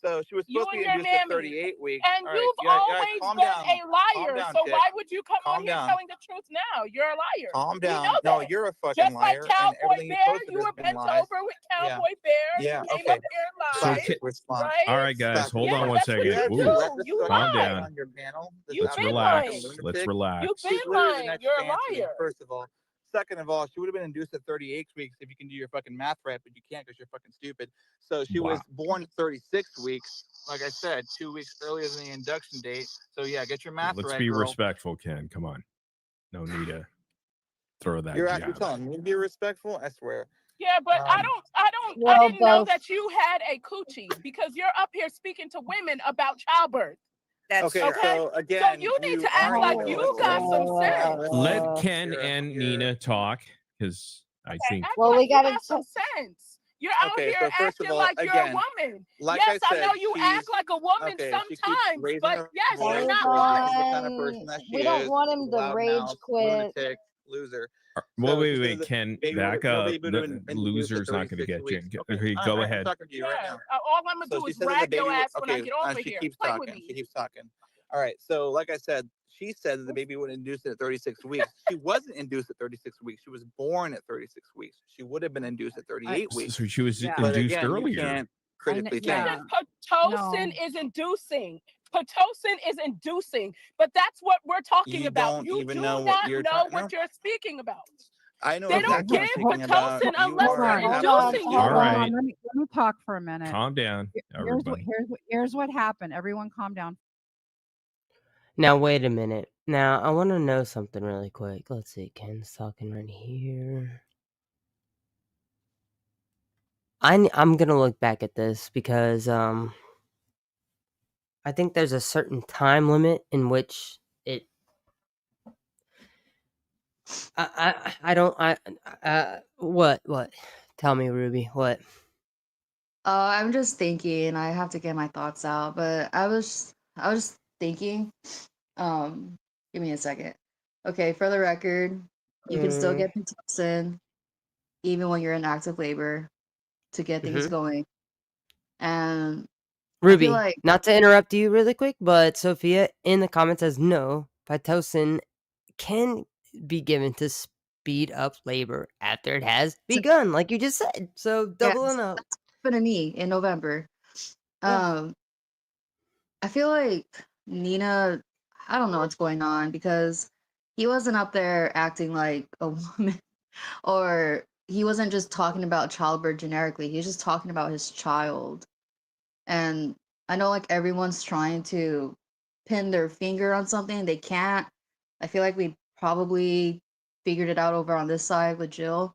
So she was You supposed to and be your induced at mammy. 38 weeks. And All right, you've you guys always calm been down. a liar. Calm down, So chick. why would you come on Calm here down. telling the truth now? You're a liar. Calm We down. know No, that. you're a fucking Just like liar, and Cowboy everything you Bear, posted you has were been bent lies. over with Yeah. Cowboy Bear. Yeah. You came Okay. up here and So, lied. Classic response. Right? all right, guys, Classic. hold Yeah, on one that's what second. you You do. let this You fucking Calm lie. down. on your panel. This You've Let's been relax. lying. Let's You've relax. been She's literally the lying. next You're a fancy, liar. first of all. Second of all, she would have been induced at 38 weeks if you can do your fucking math right, but you can't because you're fucking stupid. So she was born at 36 weeks. Like I said, 2 weeks earlier than the induction date. So yeah, get your math Let's right, be girl. respectful, Ken. Come on. No need to throw that You're actually jab. telling me to be respectful? I swear. Yeah, but I Well, didn't know both. that you had a coochie because you're up here speaking to women about childbirth. That's Okay, true. so again, So you need to act already like know you what got some sense. Let Ken and Nina talk, because I think Act Well, like we you gotta got some sense. You're out Okay, here so first of acting all, like you're a again, woman. like Yes, I I know said, you she's act like a woman okay. She keeps sometimes, raising but her yes, voice you're hold not because lying. this is the kind of person on. that she We don't is. want him to rage Loudmouth, quit. lunatic, loser. well, So she wait, says that Ken, baby back her up. baby would have been induced at Loser's not going to 36 get you. weeks. Okay, All go right, I'm ahead. talking to you right now. All I'm gonna So do she is said that the rag your baby. ass when I Okay, get over she here. keeps Play with talking. She me. keeps talking. All right. So, like I said, she said that the baby would induce it at 36 weeks. She wasn't induced at 36 weeks. She was born at 36 weeks. She would have been induced at 38 weeks. So she was Yeah. But induced again, you earlier. can't critically think. yeah. Pitocin is inducing. Pitocin is inducing, but that's what we're talking You about. don't You even do know not what you're know talking what about. you're speaking about. I know They exactly don't what give I'm speaking about. Pitocin You unless are they're an Hold absolute on, inducing hold All you. right. on. Let me talk for a minute. Calm down, everybody. Here's what happened. Everyone calm down. Now, wait a minute. Now, I want to know something really quick. Let's see. Ken's talking right here. I'm going to look back at this because I think there's a certain time limit in which it. I don't. What? Tell me, Ruby. What? I'm just thinking. I have to get my thoughts out, but I was thinking. Um, Give me a second. Okay, for the record, you can still get Pitocin even when you're in active labor to get things going. And I feel Ruby, like not to interrupt you really quick, but Sophia in the comments says no, Pitocin can be given to speed up labor after it has begun, like you just said. So doubling up. That's happened to me in November. I feel like Nina, I don't know what's going on because he wasn't up there acting like a woman or he wasn't just talking about childbirth generically. He was just talking about his child. And I know like everyone's trying to pin their finger on something. They can't. I feel like we probably figured it out over on this side with Jill.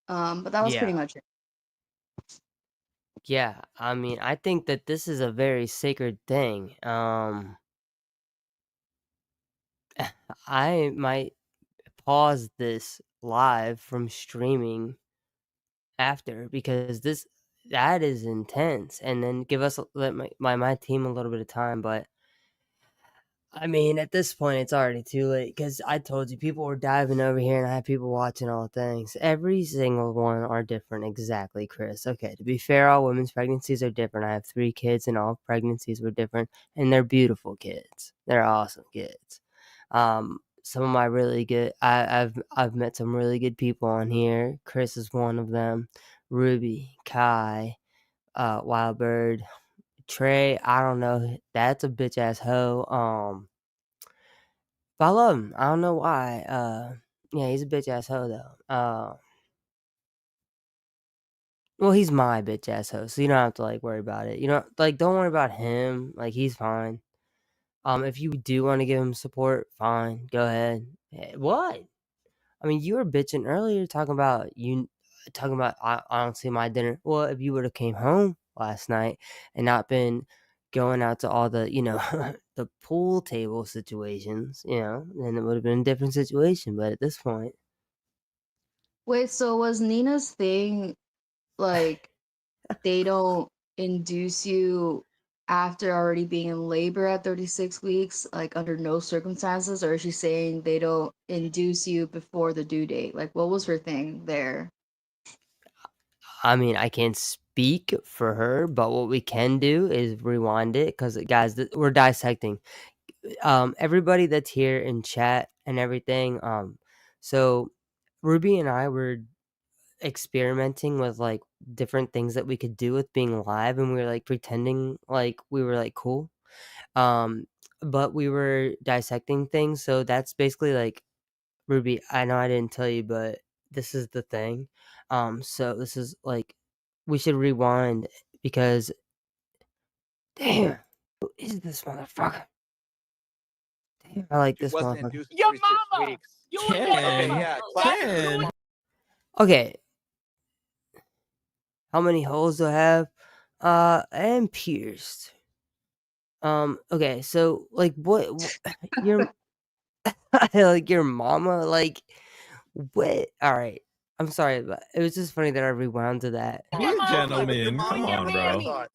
But that was pretty Yeah. much it. Yeah, I mean, I think that this is a very sacred thing. I might pause this live from streaming after because that is intense, and then give us let my team a little bit of time. But I mean, at this point, it's already too late because I told you people were diving over here and I had people watching all things. Every single one are different. Exactly, Chris. Okay, to be fair, all women's pregnancies are different. I have 3 kids and all pregnancies were different, and they're beautiful kids. They're awesome kids. Some of my really good, I've met some really good people on here. Chris is one of them. Ruby, Kai, Wildbird, Trey, I don't know. That's a bitch ass hoe. But I love him. I don't know why. Yeah, he's a bitch ass hoe though. Well, he's my bitch ass hoe, so you don't have to like worry about it. You know, like don't worry about him. Like he's fine. If you do want to give him support, fine, go ahead. What? I mean, you were bitching earlier talking about I don't see my dinner. Well, if you would have came home last night and not been going out to all the the pool table situations, then it would have been a different situation. But at this point, Wait, so was Nina's thing like they don't induce you after already being in labor at 36 weeks, like under no circumstances, or is she saying they don't induce you before the due date? Like, what was her thing there? I mean, I can't speak for her, but what we can do is rewind it because, guys, we're dissecting. Everybody that's here in chat and everything. So Ruby and I were experimenting with like different things that we could do with being live, and we were like pretending like we were like cool. Um, but we were dissecting things, so that's basically like Ruby. I know I didn't tell you, but this is the thing. So this is like we should rewind because damn, who is this motherfucker? Damn, I like She this wasn't motherfucker. induced at Your 36 mama. weeks. You and your Okay, mama. yeah, That's you classic. and Okay, how many holes do I have? And pierced. Okay, so like what your like your mama like what? All right. I'm sorry, but it was just funny that I rewound to that. your Be a mama. With your gentleman. mom, Come You and your on, that's what I bro. mammy. thought.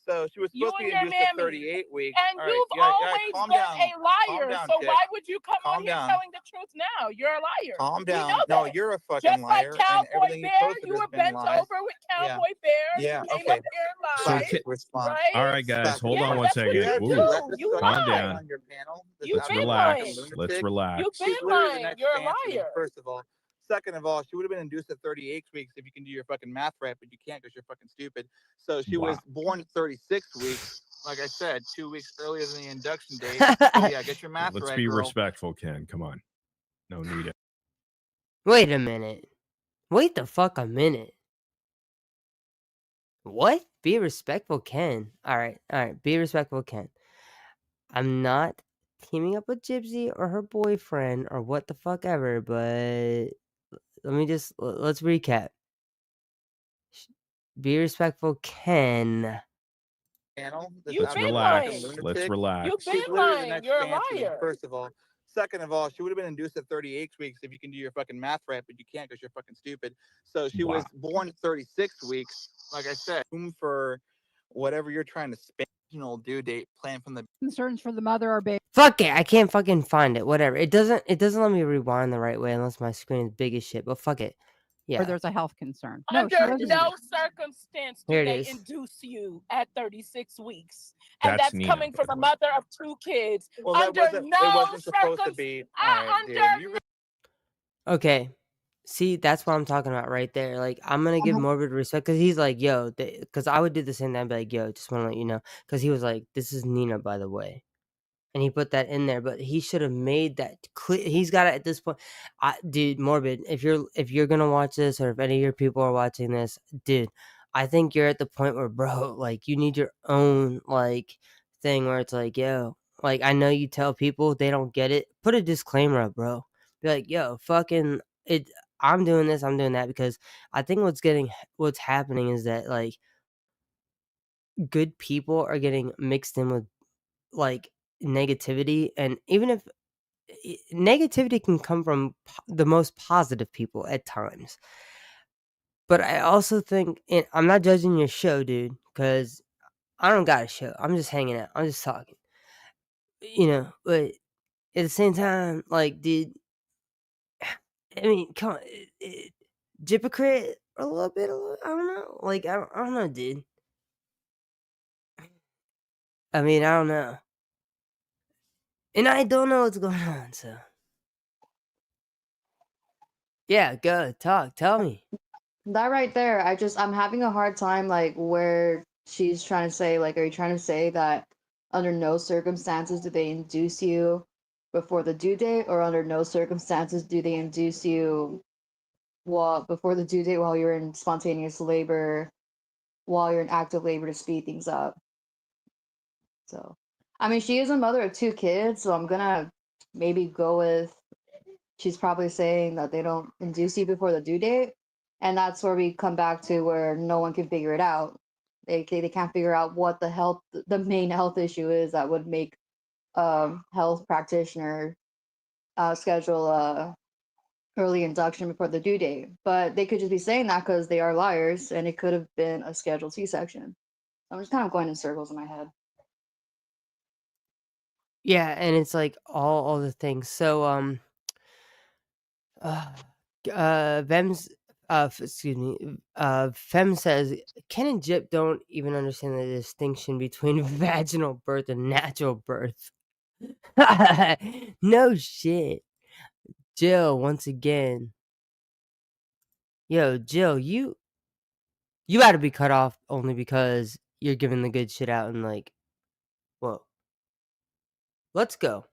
So she was You supposed to and be your induced at mammy. 38 weeks. And All right, you've yeah, always calm been down. a Calm liar. down, So chick. why would you come on Calm here down. telling the truth now? You're a liar. Calm We down. know No, that. you're a fucking Just like liar, and Cowboy everything you Bear, posted you has were been bent lies. over with Yeah, Cowboy Bear. yeah, You came okay. up here and So lied, Classic response. right? all right, guys, Classic hold on Yeah, one response. that's what second. you Yeah, dude, Ooh, let do. this You calm fucking lie. man down. on your panel, this You've Let's been absolute fucking lying. relax. Let's lunatic. relax. You've She's been literally the lying. next You're a fancy, liar. first of all. Second of all, she would have been induced at 38 weeks if you can do your fucking math right, but you can't because you're fucking stupid. So she was Wow. born at 36 weeks. Like I said, 2 weeks earlier than the induction date. So yeah, get your math Let's right, be girl. respectful, Ken. Come on. No need it. Wait a minute. Wait the fuck a minute. What? Be respectful, Ken. All right. Be respectful, Ken. I'm not teaming up with Gypsy or her boyfriend or what the fuck ever, but let's recap. Be respectful, Ken. Panel, this You've Let's been absolute fucking lying. relax. Let's lunatic. relax. You've She's been literally the lying. next You're a fancy, liar. first of all. Second of all, she would have been induced at 38 weeks if you can do your fucking math right, but you can't because you're fucking stupid. So she Wow. was born at 36 weeks. Like I said, room for whatever you're trying to spend. Due date planned from the Concerns for the mother are based. Fuck it, I can't fucking find it. Whatever. It doesn't let me rewind the right way unless my screen is big as shit. But fuck it. Or Yeah. there's a health concern. No, she Under wasn't. no circumstance do Here it they is. induce you at 36 weeks. And That's that's Nina, coming by from the a way. mother of 2 kids. Well, that Under wasn't. It no wasn't supposed to circumstance. be. All right, dude. Under Okay. See, that's what I'm talking about right there. Like, I'm gonna give Morbid respect because he's like, yo, because I would do the same thing. I'd be like, yo, just want to let you know. Because he was like, this is Nina, by the way. And he put that in there, but he should have made that clear. He's got it at this point. Dude, Morbid, if you're gonna watch this, or if any of your people are watching this, dude, I think you're at the point where, bro, like you need your own like thing where it's like, yo, like I know you tell people they don't get it. Put a disclaimer up, bro. Be like, yo, fucking it. I'm doing this, I'm doing that because I think what's happening is that like good people are getting mixed in with like negativity, and even if negativity can come from the most positive people at times, but I also think, and I'm not judging your show, dude, because I don't got a show. I'm just hanging out. I'm just talking. but at the same time, like, dude, I mean, come on, hypocrite a little bit. I don't know. Like, I don't know, dude. I mean, I don't know, and I don't know what's going on. So, yeah, go talk. Tell me. That right there, I'm having a hard time like where she's trying to say, like, are you trying to say that under no circumstances do they induce you before the due date, or under no circumstances do they induce you before the due date while you're in spontaneous labor, while you're in active labor to speed things up? So, I mean, she is a mother of two kids, so I'm gonna maybe go with she's probably saying that they don't induce you before the due date. And that's where we come back to where no one can figure it out. They can't figure out what the main health issue is that would make health practitioner schedule early induction before the due date. But they could just be saying that because they are liars, and it could have been a scheduled C-section. I'm just kind of going in circles in my head. Yeah, and it's like all the things. So, Vems, excuse me, Fem says Ken and Jip don't even understand the distinction between vaginal birth and natural birth. No shit. Jill, once again. Yo, Jill, you gotta be cut off only because you're giving the good shit out and like, whoa. Let's go.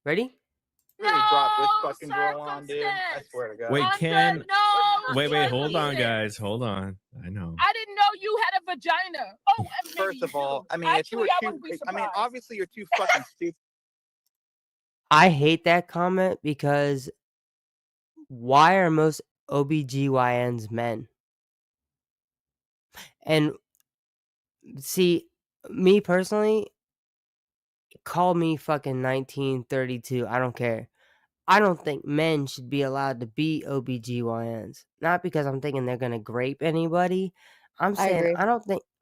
Ready? Really brought this fucking girl on, dude. I swear to God. Wait, Ken. Wait, hold on, circumstances. guys. Hold on. I know. I didn't know you had a vagina. Oh, and maybe First of all, I mean, actually, if I you were wouldn't be too, I surprised. mean, obviously you're too fucking stupid. I hate that comment because why are most OBGYNs men? And see, me personally, call me fucking 1932. I don't care. I don't think men should be allowed to be OBGYNs. Not because I'm thinking they're gonna grape anybody. I'm I saying agree.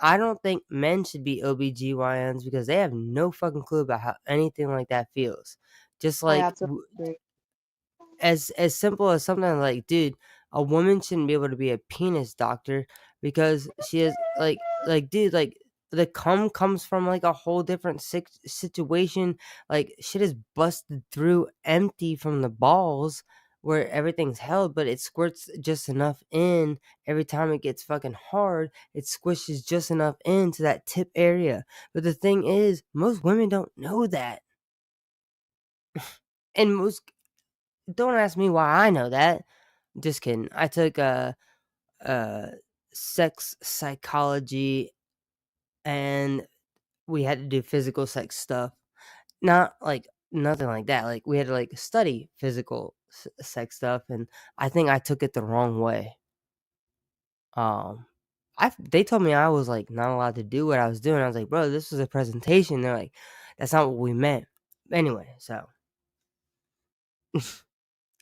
I don't think men should be OBGYNs because they have no fucking clue about how anything like that feels. Just I like absolutely agree. as simple as something like, dude, a woman shouldn't be able to be a penis doctor because she is dude, like the cum comes from like a whole different situation. Like shit is busted through empty from the balls where everything's held, but it squirts just enough in every time it gets fucking hard. It squishes just enough into that tip area. But the thing is, most women don't know that. And don't ask me why I know that. Just kidding. I took sex psychology and we had to do physical sex stuff. Not like nothing like that. Like we had to like study physical sex stuff, and I think I took it the wrong way. They told me I was like not allowed to do what I was doing. I was like, bro, this was a presentation. They're like, that's not what we meant. Anyway, so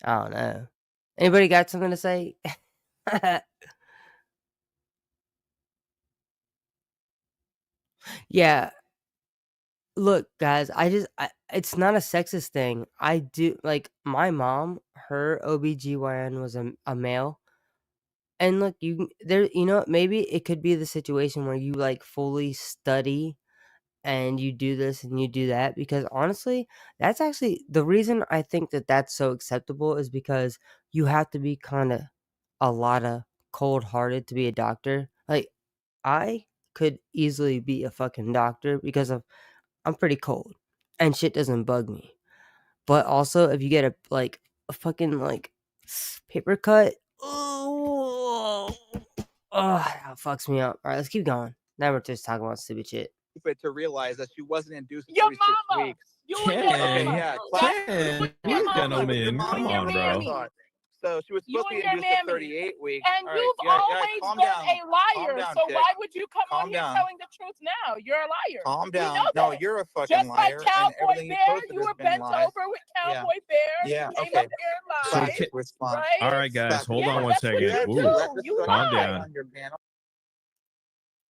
I don't know. Anybody got something to say? Yeah. Look, guys, it's not a sexist thing. I do like my mom, her OBGYN was a male. And look, maybe it could be the situation where you like fully study and you do this and you do that because honestly, that's actually the reason I think that that's so acceptable is because you have to be kind of a lot of cold-hearted to be a doctor. Like I could easily be a fucking doctor because of I'm pretty cold and shit doesn't bug me. But also if you get a fucking like paper cut, oh, that fucks me up. All right, let's keep going. Now we're just talking about stupid shit. To realize that she wasn't induced Your 36 mama. weeks. You and your Okay, mama. yeah. Ken, Your you mama. gentlemen, You come and your on, bro. mammy. So she was You supposed to and be your induced at mammy. 38 weeks. And All right, you've always calm been down. a liar. Calm down, So chick. why would you come Calm on here down. telling the truth now? You're a liar. Calm We down. know No, that. you're a fucking Just like liar. And Cowboy everything you Bear, posted you has were been bent lies. over with Yeah. Cowboy Bear. Yeah, You came okay. up here and So lied. Ken, Respond. Right? all right, guys, Stop. hold Yeah, on one that's what second. you Ooh, do. You calm lie. down. On your panel.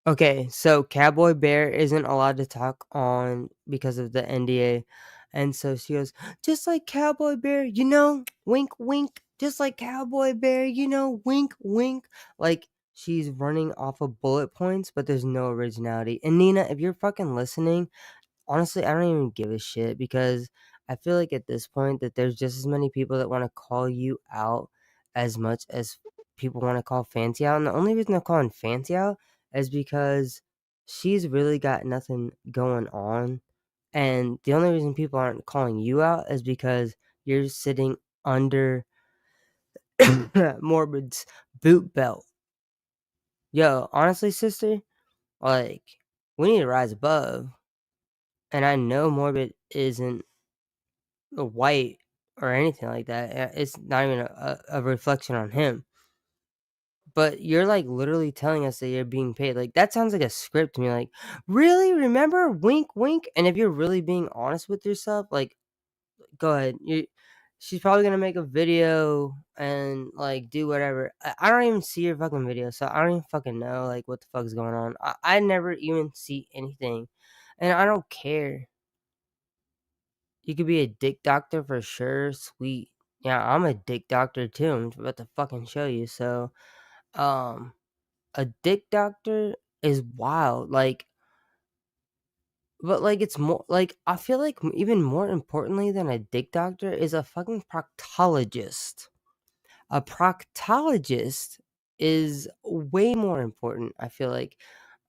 Okay, so Cowboy Bear isn't allowed to talk on because of the NDA. And so she goes, just like Cowboy Bear, wink, wink, just like Cowboy Bear, wink, wink. Like she's running off of bullet points, but there's no originality. And Nina, if you're fucking listening, honestly, I don't even give a shit because I feel like at this point that there's just as many people that want to call you out as much as people want to call Fancy out. And the only reason they're calling Fancy out is because she's really got nothing going on. And the only reason people aren't calling you out is because you're sitting under Morbid's boot belt. Yo, honestly, sister, like, we need to rise above. And I know Morbid isn't white or anything like that. It's not even a reflection on him. But you're like literally telling us that you're being paid. Like that sounds like a script to me. Like, really? Remember? Wink, wink. And if you're really being honest with yourself, like, go ahead. She's probably gonna make a video and like do whatever. I don't even see your fucking video, so I don't even fucking know like what the fuck is going on. I never even see anything, and I don't care. You could be a dick doctor for sure. Sweet. Yeah, I'm a dick doctor too. I'm about to fucking show you. So, um, a dick doctor is wild. Like, but like it's more like I feel like even more importantly than a dick doctor is a fucking proctologist. A proctologist is way more important. I feel like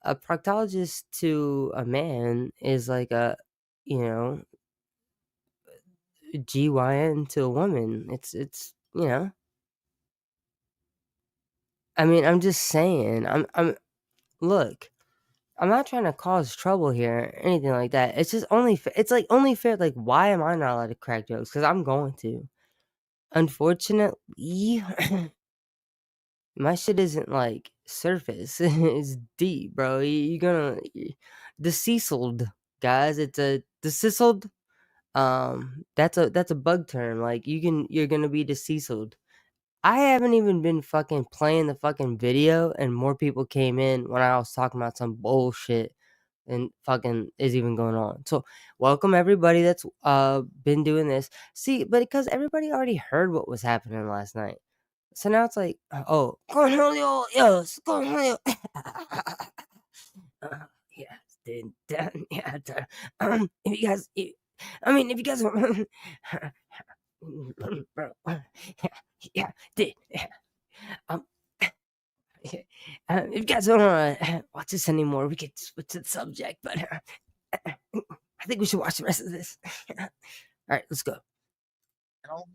a proctologist to a man is like a, you know, GYN to a woman. It's I mean, I'm just saying. I'm look. I'm not trying to cause trouble here or anything like that. It's just it's like only fair. Like, why am I not allowed to crack jokes? Because I'm going to. Unfortunately, my shit isn't like surface. It's deep, bro. You're gonna the Ceciled, guys. It's a the Ceciled. That's a bug term. Like you're gonna be deceaseled. I haven't even been fucking playing the fucking video, and more people came in when I was talking about some bullshit and fucking is even going on. So welcome everybody that's been doing this. See, but because everybody already heard what was happening last night. So now it's like, oh, Cornelio, yes, Cornelio. Yes, dude. Yeah, if you guys, if you guys, bro, yeah, dude. Um, if you guys don't want to watch this anymore, we could switch to the subject. But I think we should watch the rest of this. All right, let's go.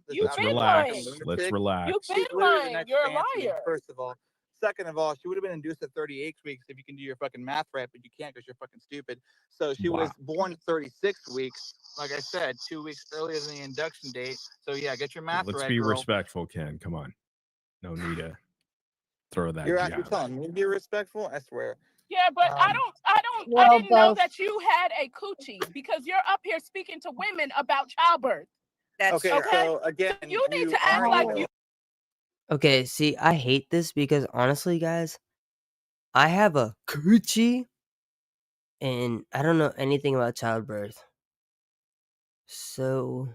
Let's relax. Let's relax. You've been lying. You're a liar. First of all. Second of all, she would have been induced at 38 weeks if you can do your fucking math right, but you can't because you're fucking stupid. So she was born at 36 weeks. Like I said, 2 weeks earlier than the induction date. So yeah, get your math right. Let's be respectful, Ken. Come on. No need to throw that. You're actually telling me to be respectful? I swear. Yeah, but I didn't know that you had a coochie because you're up here speaking to women about childbirth. That's okay. So again, so you need to act like you. Okay, see, I hate this because honestly, guys, I have a coochie and I don't know anything about childbirth. So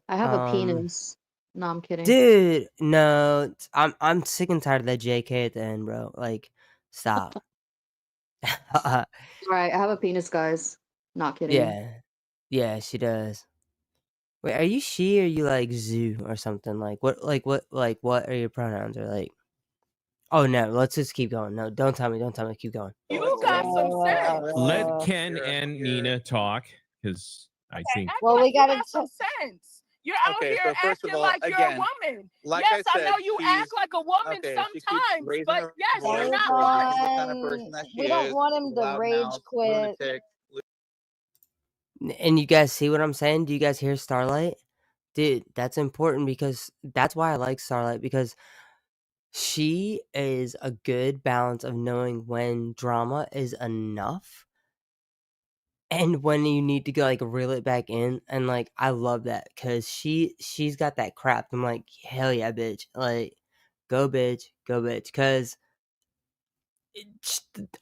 I have a penis. No, I'm kidding. Dude, no, I'm sick and tired of that JK at the end, bro. Like, stop. Right, I have a penis, guys. Not kidding. Yeah, she does. Wait, are you she or you like zoo or something? Like what are your pronouns or like? Oh no, let's just keep going. No, don't tell me, keep going. You got some sense. Let Ken and Nina talk because I think. Well, we gotta have some sense. You're out here acting like you're a woman. Like yes, I know you act like a woman sometimes, but yes, you're not one. We don't want him to rage quit. And you guys see what I'm saying? Do you guys hear Starlight? Dude, that's important because that's why I like Starlight because she is a good balance of knowing when drama is enough and when you need to go like reel it back in. And like I love that because she's got that crap. I'm like, hell yeah, bitch. Like, go bitch, because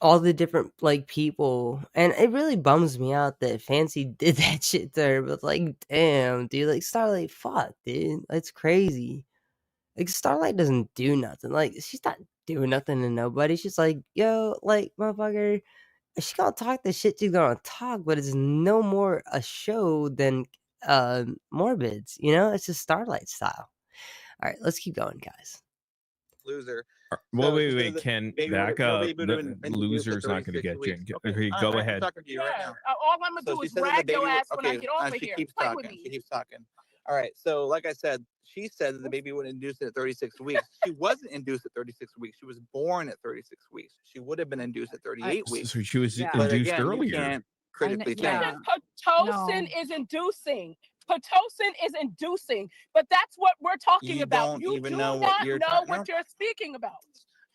all the different like people, and it really bums me out that Fancy did that shit to her. But like, damn, dude, like Starlight, fuck, dude, that's crazy. Like Starlight doesn't do nothing. Like she's not doing nothing to nobody. She's like, yo, like motherfucker, she gonna talk the shit she's gonna talk, but it's no more a show than Morbid's. You know, it's just Starlight style. All right, let's keep going, guys. Loser. Well, So she wait, said that Ken, baby back no up. baby would have The been induced at loser's not going to 36 get weeks. you. Okay, Okay, go I'm ahead. talking to you right now. All I'm gonna So do she is said that the drag baby. your ass when I Okay, get over she here. keeps Play talking. with me. She keeps talking. All right. So, like I said, she said that the baby would induce it at 36 weeks. She wasn't induced at 36 weeks. She was born at 36 weeks. She would have been induced at 38 weeks. So she was Yeah. But induced again, you earlier. can't critically think. Yeah. Pitocin is inducing. Pitocin is inducing, but that's what we're talking You about. don't You even do know not what you're know talking what about. you're speaking about.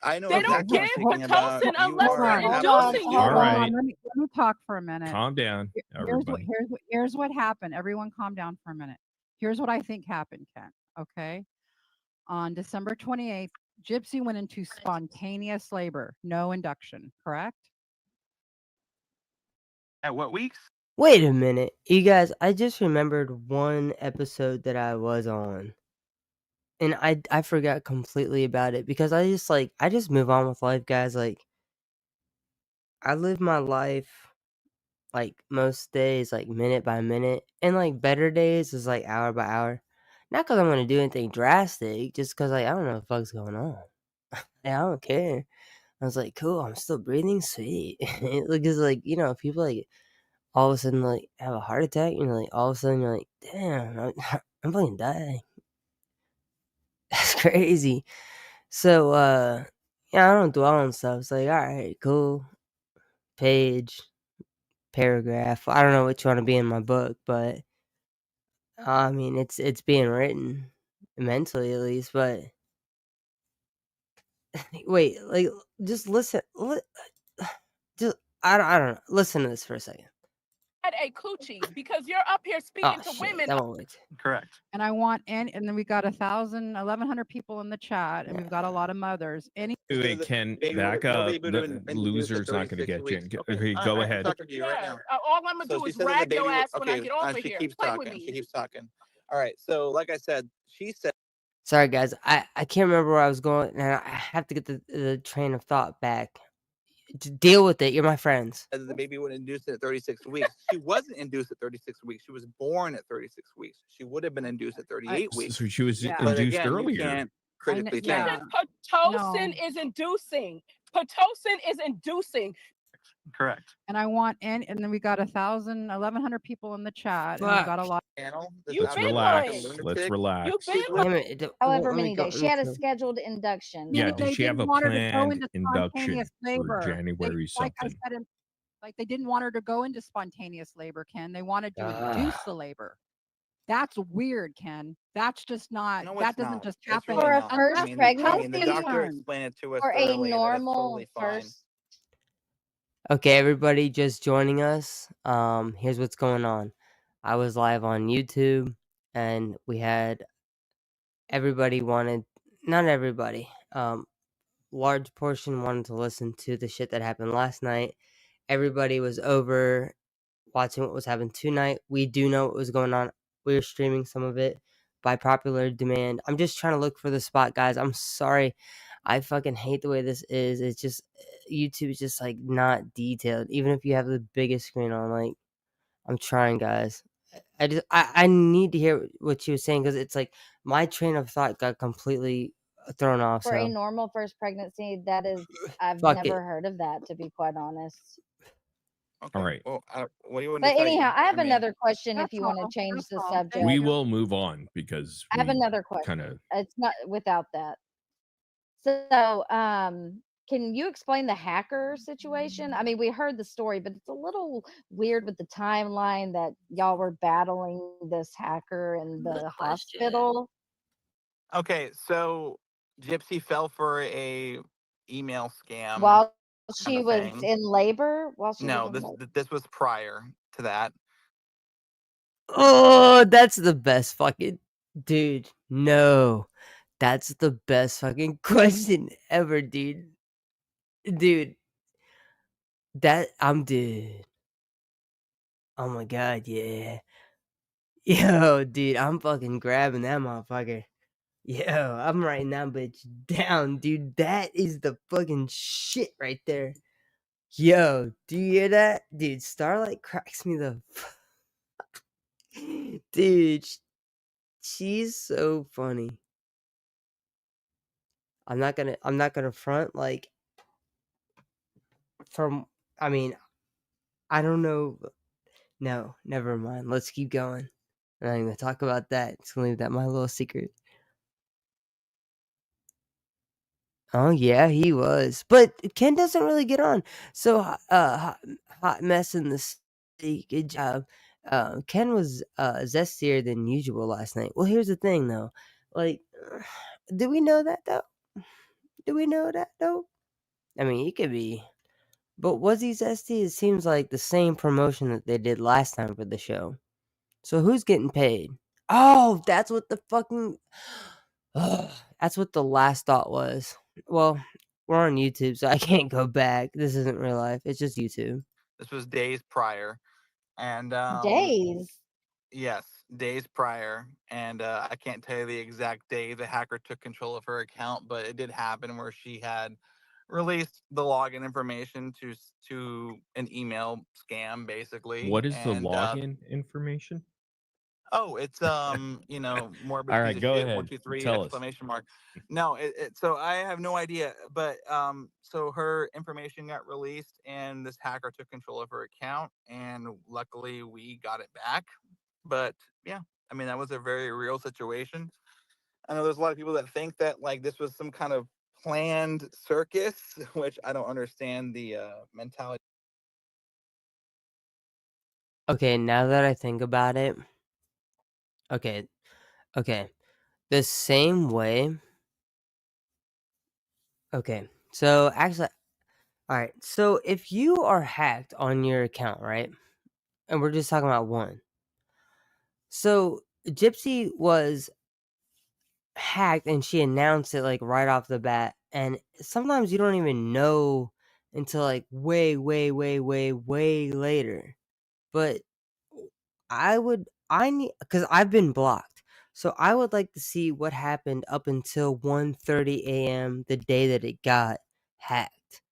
I know They don't exactly give what I'm speaking about. Pitocin You unless are they're an inducing you. All right. Let me talk for a minute. Calm down, everybody. Here's what happened. Everyone calm down for a minute. Here's what I think happened, Ken. Okay. On December 28th, Gypsy went into spontaneous labor, no induction, correct? At what weeks? Wait a minute, you guys. I just remembered one episode that I was on, and I forgot completely about it because I just move on with life, guys. Like I live my life like most days, like minute by minute, and like better days is like hour by hour. Not because I'm gonna do anything drastic, just because like I don't know what the fuck's going on. Yeah, I don't care. I was like, cool, I'm still breathing, sweet. Because like people like all of a sudden like have a heart attack, like all of a sudden you're like, damn, I'm fucking dying. That's crazy. So yeah, I don't dwell on stuff. It's like, all right, cool. Page, paragraph. I don't know which one to be in my book, but I mean it's being written mentally at least, but wait, like just listen. Just I don't know. Listen to this for a second. Had a coochie because you're up here speaking to women. That won't work. Correct. And I want and then we got 1,100 people in the chat, and we've got a lot of mothers. Wait, Ken, back up. The loser's not going to get you. Okay, go ahead. I'm talking to you right now. All I'm gonna do is drag your ass when I get over she here. keeps Play talking. with me. She keeps talking. All right. So, like I said, she said. Sorry, guys. I can't remember where I was going, and I have to get the train of thought back. Deal with it. You're my friends. The baby would induce it at 36 weeks. She wasn't induced at 36 weeks. She was born at 36 weeks. She would have been induced at 38 weeks. So she was But induced again, earlier. You can't critically think. Pitocin is inducing. Pitocin is inducing. Correct. And I want and then we got 1,100 people in the chat, and we've got a lot. Let's relax. Let's relax. However many days she had a scheduled induction. Yeah, did she have a want her to go planned into induction spontaneous labor. for January Like I something? said, like they didn't want her to go into spontaneous labor, Ken. They wanted to induce the labor. That's weird, Ken. That's just not. No, that it's doesn't not. just It's happen. really For a not. first pregnancy, the doctor explained it to us or a thoroughly, that it's normal totally fine. first. Okay, everybody just joining us. Here's what's going on. I was live on YouTube, and we had not everybody, large portion wanted to listen to the shit that happened last night. Everybody was over watching what was happening tonight. We do know what was going on. We were streaming some of it by popular demand. I'm just trying to look for the spot, guys. I'm sorry. I fucking hate the way this is. It's just YouTube is just like not detailed. Even if you have the biggest screen on, like I'm trying, guys. I need to hear what she was saying because it's like my train of thought got completely thrown off. For a So normal first pregnancy, that is, I've Fuck never it. heard of that, to be quite honest. All right. Well, what do you want But to tell you? anyhow, I have mean, another question if That's you want all. to change That's the all. subject. We will move on because I have we another question. kinda- It's not without that. So, can you explain the hacker situation? I mean, we heard the story, but it's a little weird with the timeline that y'all were battling this hacker in the hospital. Okay, so Gypsy fell for a email scam While she kinda was thing. in labor? While she No, was in labor? this was prior to that. Oh, that's the best fucking dude. No, that's the best fucking question ever, dude. dude, that I'm dude. Oh my god, yeah. Yo, dude, I'm fucking grabbing that motherfucker. Yo, I'm writing that bitch down, dude. That is the fucking shit right there. Yo, do you hear that? Dude, Starlight cracks me the dude, she's so funny. I'm not gonna front, like, from I mean, I don't know. No, never mind. Let's keep going. I'm not even gonna talk about that. Just gonna leave that my little secret. Oh yeah, he was. But Ken doesn't really get on. So hot mess in the city. Good job. Ken was zestier than usual last night. Well, here's the thing though. Like, do we know that though? Do we know that though? I mean, he could be. But was he zesty? It seems like the same promotion that they did last time for the show. So who's getting paid? Oh, that's what the fucking. That's what the last thought was. Well, we're on YouTube, so I can't go back. This isn't real life. It's just YouTube. This was days prior, and Days. yes, days prior, and I can't tell you the exact day the hacker took control of her account, but it did happen where she had released the login information to an email scam, basically. What is the And login information? oh, it's morbid All piece right, of go shit, ahead. 123 Tell us. exclamation mark. No, so I have no idea, but so her information got released, and this hacker took control of her account, and luckily we got it back. But yeah, I mean, that was a very real situation. I know there's a lot of people that think that like this was some kind of planned circus, which I don't understand the mentality. Okay, now that I think about it. Okay. Okay. The same way. Okay. So actually, alright. So if you are hacked on your account, right? And we're just talking about one. So Gypsy was hacked and she announced it like right off the bat. And sometimes you don't even know until like way, way, way, way, way later. But I need because I've been blocked. So I would like to see what happened up until 1:30 a.m. the day that it got hacked.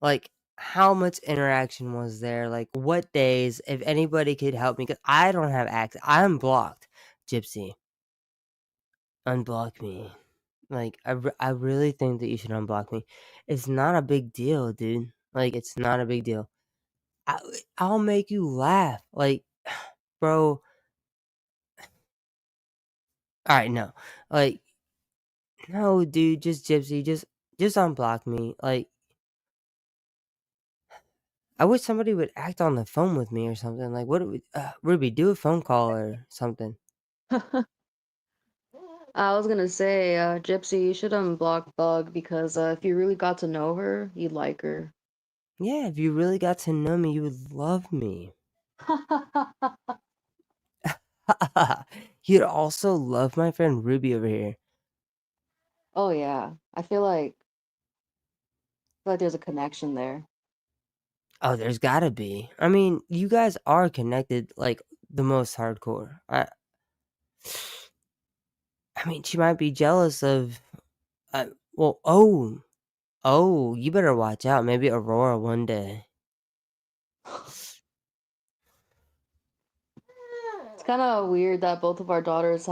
Like, how much interaction was there? Like, what days? If anybody could help me, because I don't have access. I'm blocked. Gypsy, unblock me. Like, I really think that you should unblock me. It's not a big deal, dude. Like, it's not a big deal. I'll make you laugh. Like, bro. All right, no. Like, no, dude, just Gypsy, just unblock me. Like, I wish somebody would act on the phone with me or something. Like, what do we, Ruby, do a phone call or something. I was gonna say, Gypsy, you should unblock Bug because if you really got to know her, you'd like her. Yeah, if you really got to know me, you would love me. You'd also love my friend Ruby over here. Oh yeah, I feel like there's a connection there. Oh, there's gotta be. I mean, you guys are connected, like, the most hardcore. I mean, she might be jealous of, well, oh, you better watch out. Maybe Aurora one day. It's kind of weird that both of our daughters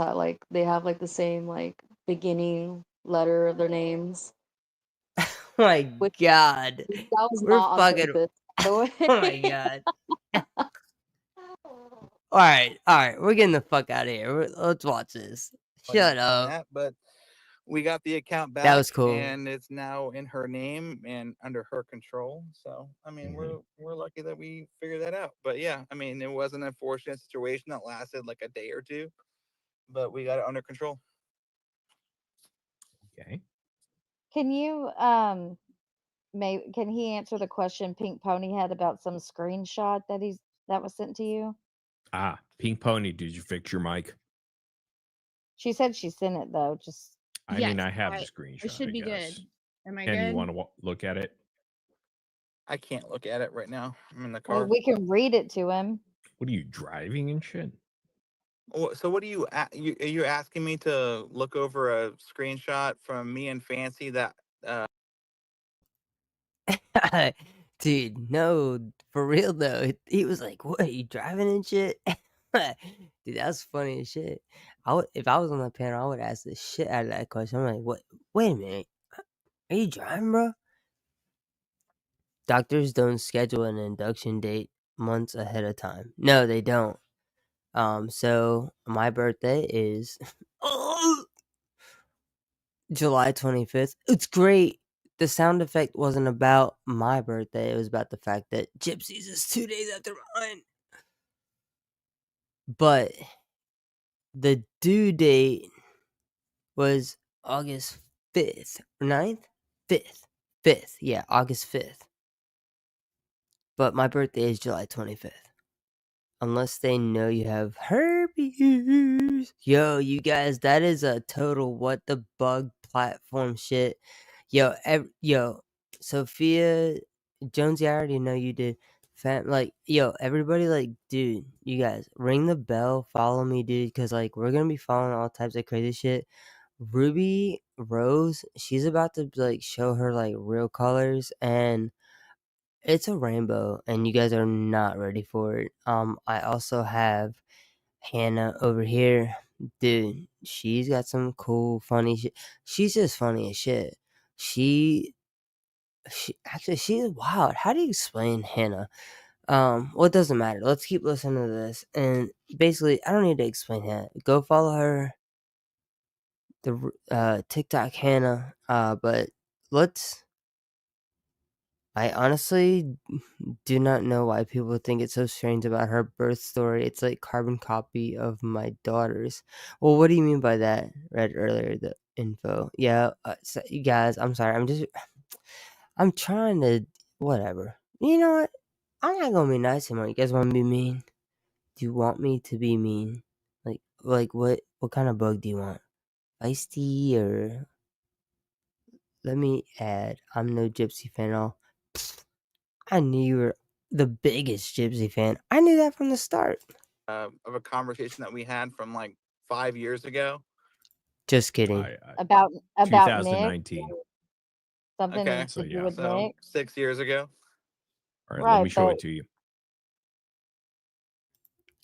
they have like the same like beginning letter of their names. My Which god. that was We're not on fucking purpose, by the way. oh my god. Alright, we're getting the fuck out of here. Let's watch this. Shut On up. that, but we got the account That back, was cool. and it's now in her name and under her control. So, I mean, we're lucky that we figured that out. But yeah, I mean, it was an unfortunate situation that lasted like a day or two, but we got it under control. Okay. Can you can he answer the question Pink Pony had about some screenshot that was sent to you? Ah, Pink Pony, did you fix your mic? She said she sent it though. Just I mean, I have the screenshot. It should be I guess. good. Am I Ken, you good? want to look at it? I can't look at it right now. I'm in the Well, car. we can read it to him. What are you driving and shit? So what are are you asking me to look over a screenshot from me and Fancy that Dude, no, for real though. He was like, "What? You driving and shit?" Dude, that's funny as shit. If I was on the panel, I would ask the shit out of that question. I'm like, "What? Wait a minute, are you driving, bro?" Doctors don't schedule an induction date months ahead of time. No, they don't. So my birthday is July 25th. It's great. The sound effect wasn't about my birthday. It was about the fact that Gypsy's is 2 days after mine. But the due date was August 5th or 9th? 5th. 5th. Yeah, August 5th. But my birthday is July 25th. Unless they know you have herpes. Yo, you guys, that is a total WhatDaBuG platform shit. Yo, Sophia, Jonesy, I already know you did. Everybody, like, dude, you guys, ring the bell, follow me, dude, because, like, we're gonna be following all types of crazy shit. Ruby Rose, she's about to, like, show her, like, real colors, and it's a rainbow, and you guys are not ready for it. I also have Hannah over here. Dude, she's got some cool, funny shit. She's just funny as shit. She's wild. How do you explain Hannah? Well, it doesn't matter. Let's keep listening to this. And basically, I don't need to explain Hannah. Go follow her, the TikTok Hannah. But let's. I honestly do not know why people think it's so strange about her birth story. It's like carbon copy of my daughter's. Well, what do you mean by that? Read earlier the info. Yeah, so you guys, I'm sorry. I'm trying to whatever. You know what? I'm not gonna be nice anymore. You guys want to be mean? Do you want me to be mean? Like what kind of bug do you want? Feisty or let me add. I'm no Gypsy fan at all. I knew you were the biggest Gypsy fan. I knew that from the start. of a conversation that we had from like 5 years ago? Just kidding. About Nick, 2019. something Okay, to do with so Nick. 6 years ago. All right, let me Right, show but it to you.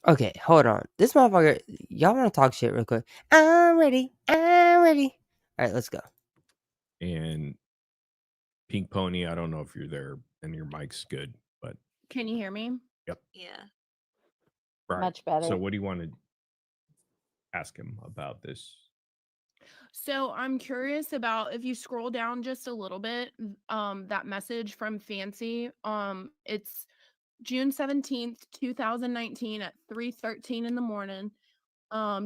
Okay, hold on. This motherfucker, y'all want to talk shit real quick? I'm ready. I'm ready. All right, let's go. And Pink Pony, I don't know if you're there and your mic's good, but Can you hear me? yep. Yeah. Right. Much better. So what do you want to ask him about this? So I'm curious about if you scroll down just a little bit, that message from Fancy. It's June 17th, 2019 at 3:13 in the morning.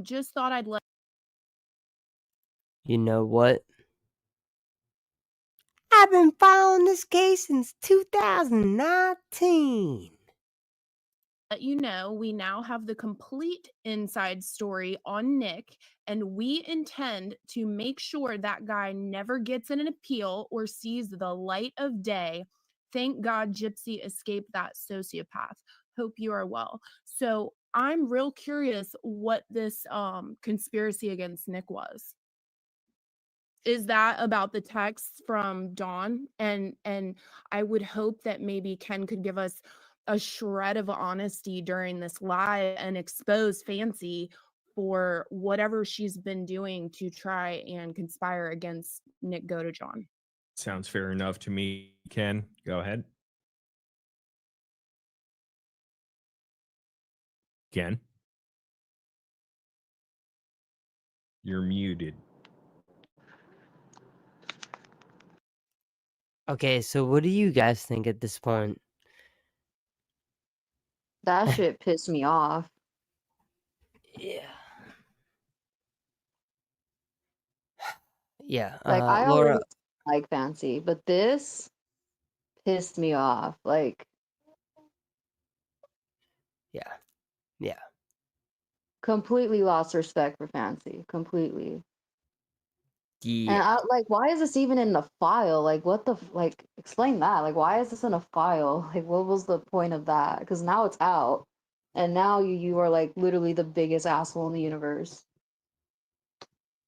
Just thought I'd let You know what? I've been following this case since 2019. you know we now have the complete inside story on Nick, and we intend to make sure that guy never gets in an appeal or sees the light of day. Thank God Gypsy escaped that sociopath. Hope you are well. So I'm real curious what this conspiracy against Nick was. Is that about the text from Dawn? And I would hope that maybe Ken could give us a shred of honesty during this live and expose Fancy for whatever she's been doing to try and conspire against Nick Godejohn. Sounds fair enough to me, Ken. Go ahead. Ken? You're muted. Okay, so what do you guys think at this point? That shit pissed me off. Yeah. Yeah, Like I already Laura. like Fancy, but this pissed me off. Like Yeah. Yeah. completely lost respect for Fancy. Completely. And Yeah. like, why is this even in the file? Like, what the like? Explain that. Like, why is this in a file? Like, what was the point of that? Because now it's out, and now you are like literally the biggest asshole in the universe.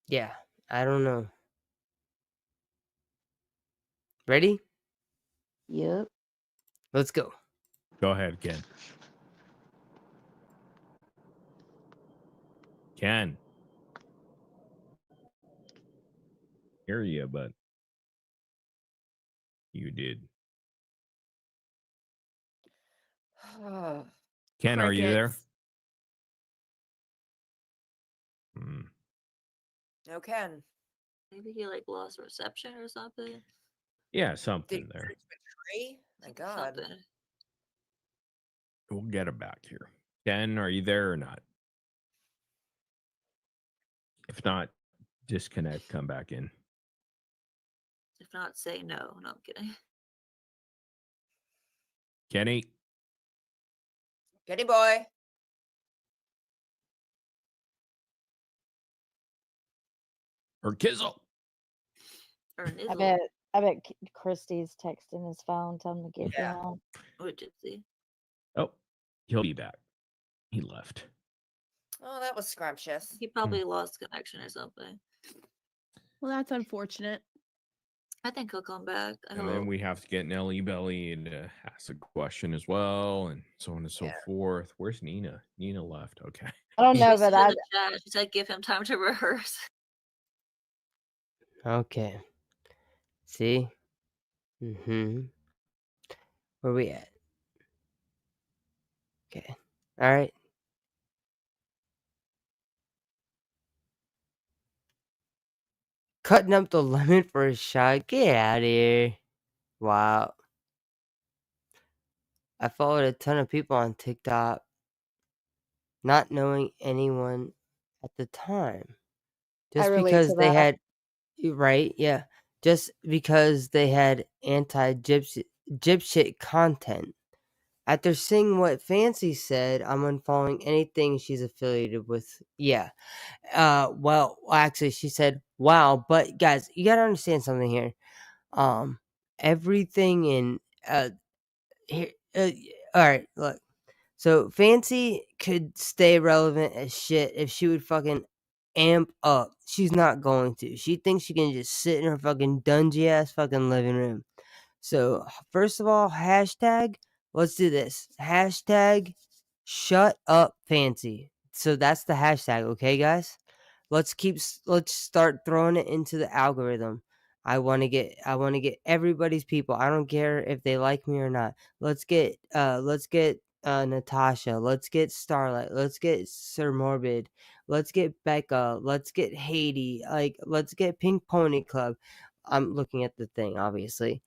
Yeah. I don't know. Ready? Yep. Let's go. Go ahead, Ken. Ken. Hear you, but you did. Ken, are you there? Hmm. No, Ken. Maybe he like lost reception or something. Yeah, something there. Tree? My God. Something. We'll get him back here. Ken, are you there or not? If not, disconnect, come back in. If not, say no. No, I'm kidding. Kenny? Kenny boy. Or Kizzle? Or I Nizzle. bet Christy's texting his phone, telling him to get Yeah. down. Or Gypsy. Oh, he'll be back. He left. Oh, that was scrumptious. He probably lost connection or something. Well, that's unfortunate. I think he'll come back. And then we have to get Nelly Belly to ask a question as well, and so on and so forth. Where's Nina? Nina left. Okay. I don't know, She but said in the chat, she said give him time to rehearse. Okay. See? Mm-hmm. Where we at? Okay. All right. Cutting up the lemon for a shot. Get out of here. Wow. I followed a ton of people on TikTok, not knowing anyone at the time. I Just relate because to they that. had, right? Yeah. Just because they had gypsy content. After seeing what Fancy said, I'm unfollowing anything she's affiliated with. Yeah. Well, actually, she said, "Wow," but guys, you gotta understand something here. Everything in here. All right, look. So Fancy could stay relevant as shit if she would fucking amp up. She's not going to. She thinks she can just sit in her fucking dungy ass fucking living room. So first of all, hashtag. Let's do this. Hashtag shut up Fancy. So that's the hashtag, okay, guys? Let's start throwing it into the algorithm. I want to get everybody's people. I don't care if they like me or not. Let's get Natasha. Let's get Starlight. Let's get Sir Morbid. Let's get Becca. Let's get Haiti. Like let's get Pink Pony Club. I'm looking at the thing, obviously.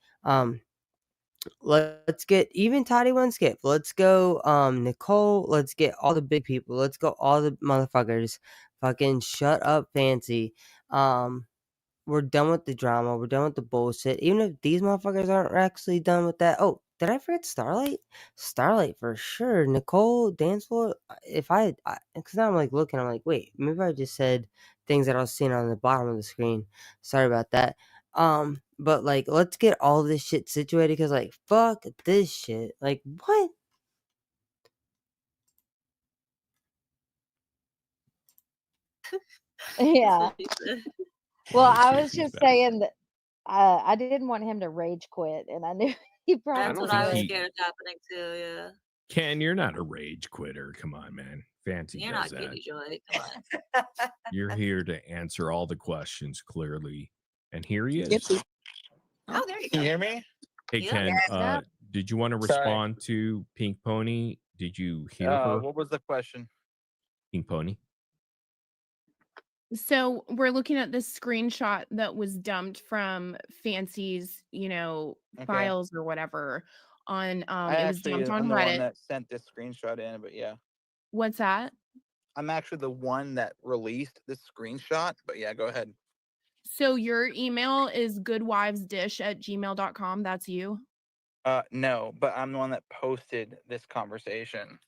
Let's get even Toddy One Skip. Let's go Nicole. Let's get all the big people. Let's go all the motherfuckers. Fucking shut up Fancy. We're done with the drama. We're done with the bullshit. Even if these motherfuckers aren't actually done with that. Oh, did I forget Starlight? Starlight for sure. Nicole, dance floor. If because now I'm like looking, I'm like, wait, maybe I just said things that I was seeing on the bottom of the screen. Sorry about that. But like, let's get all this shit situated because like, fuck this shit. Like, what? Yeah. Well, I was She's just back. saying that I didn't want him to rage quit, and I knew he probably That's what think I was he- scared of happening too, yeah. Ken, you're not a rage quitter. Come on, man. Fancy You're does not that. Kitty Joy. Come on. You're here to answer all the questions clearly. And here he is. Gypsy. Oh, there you go. Can you hear me? Hey, Yeah. Ken, Yeah. did you want to Sorry. respond to Pink Pony? Did you hear her? What was the question? Pink Pony? So we're looking at this screenshot that was dumped from Fancy's, Okay. files or whatever on I it was actually dumped on am the one Reddit. that sent this screenshot in, but yeah. What's that? I'm actually the one that released this screenshot, but yeah, go ahead. So your email is goodwivesdish@gmail.com. That's you. No, but I'm the one that posted this conversation.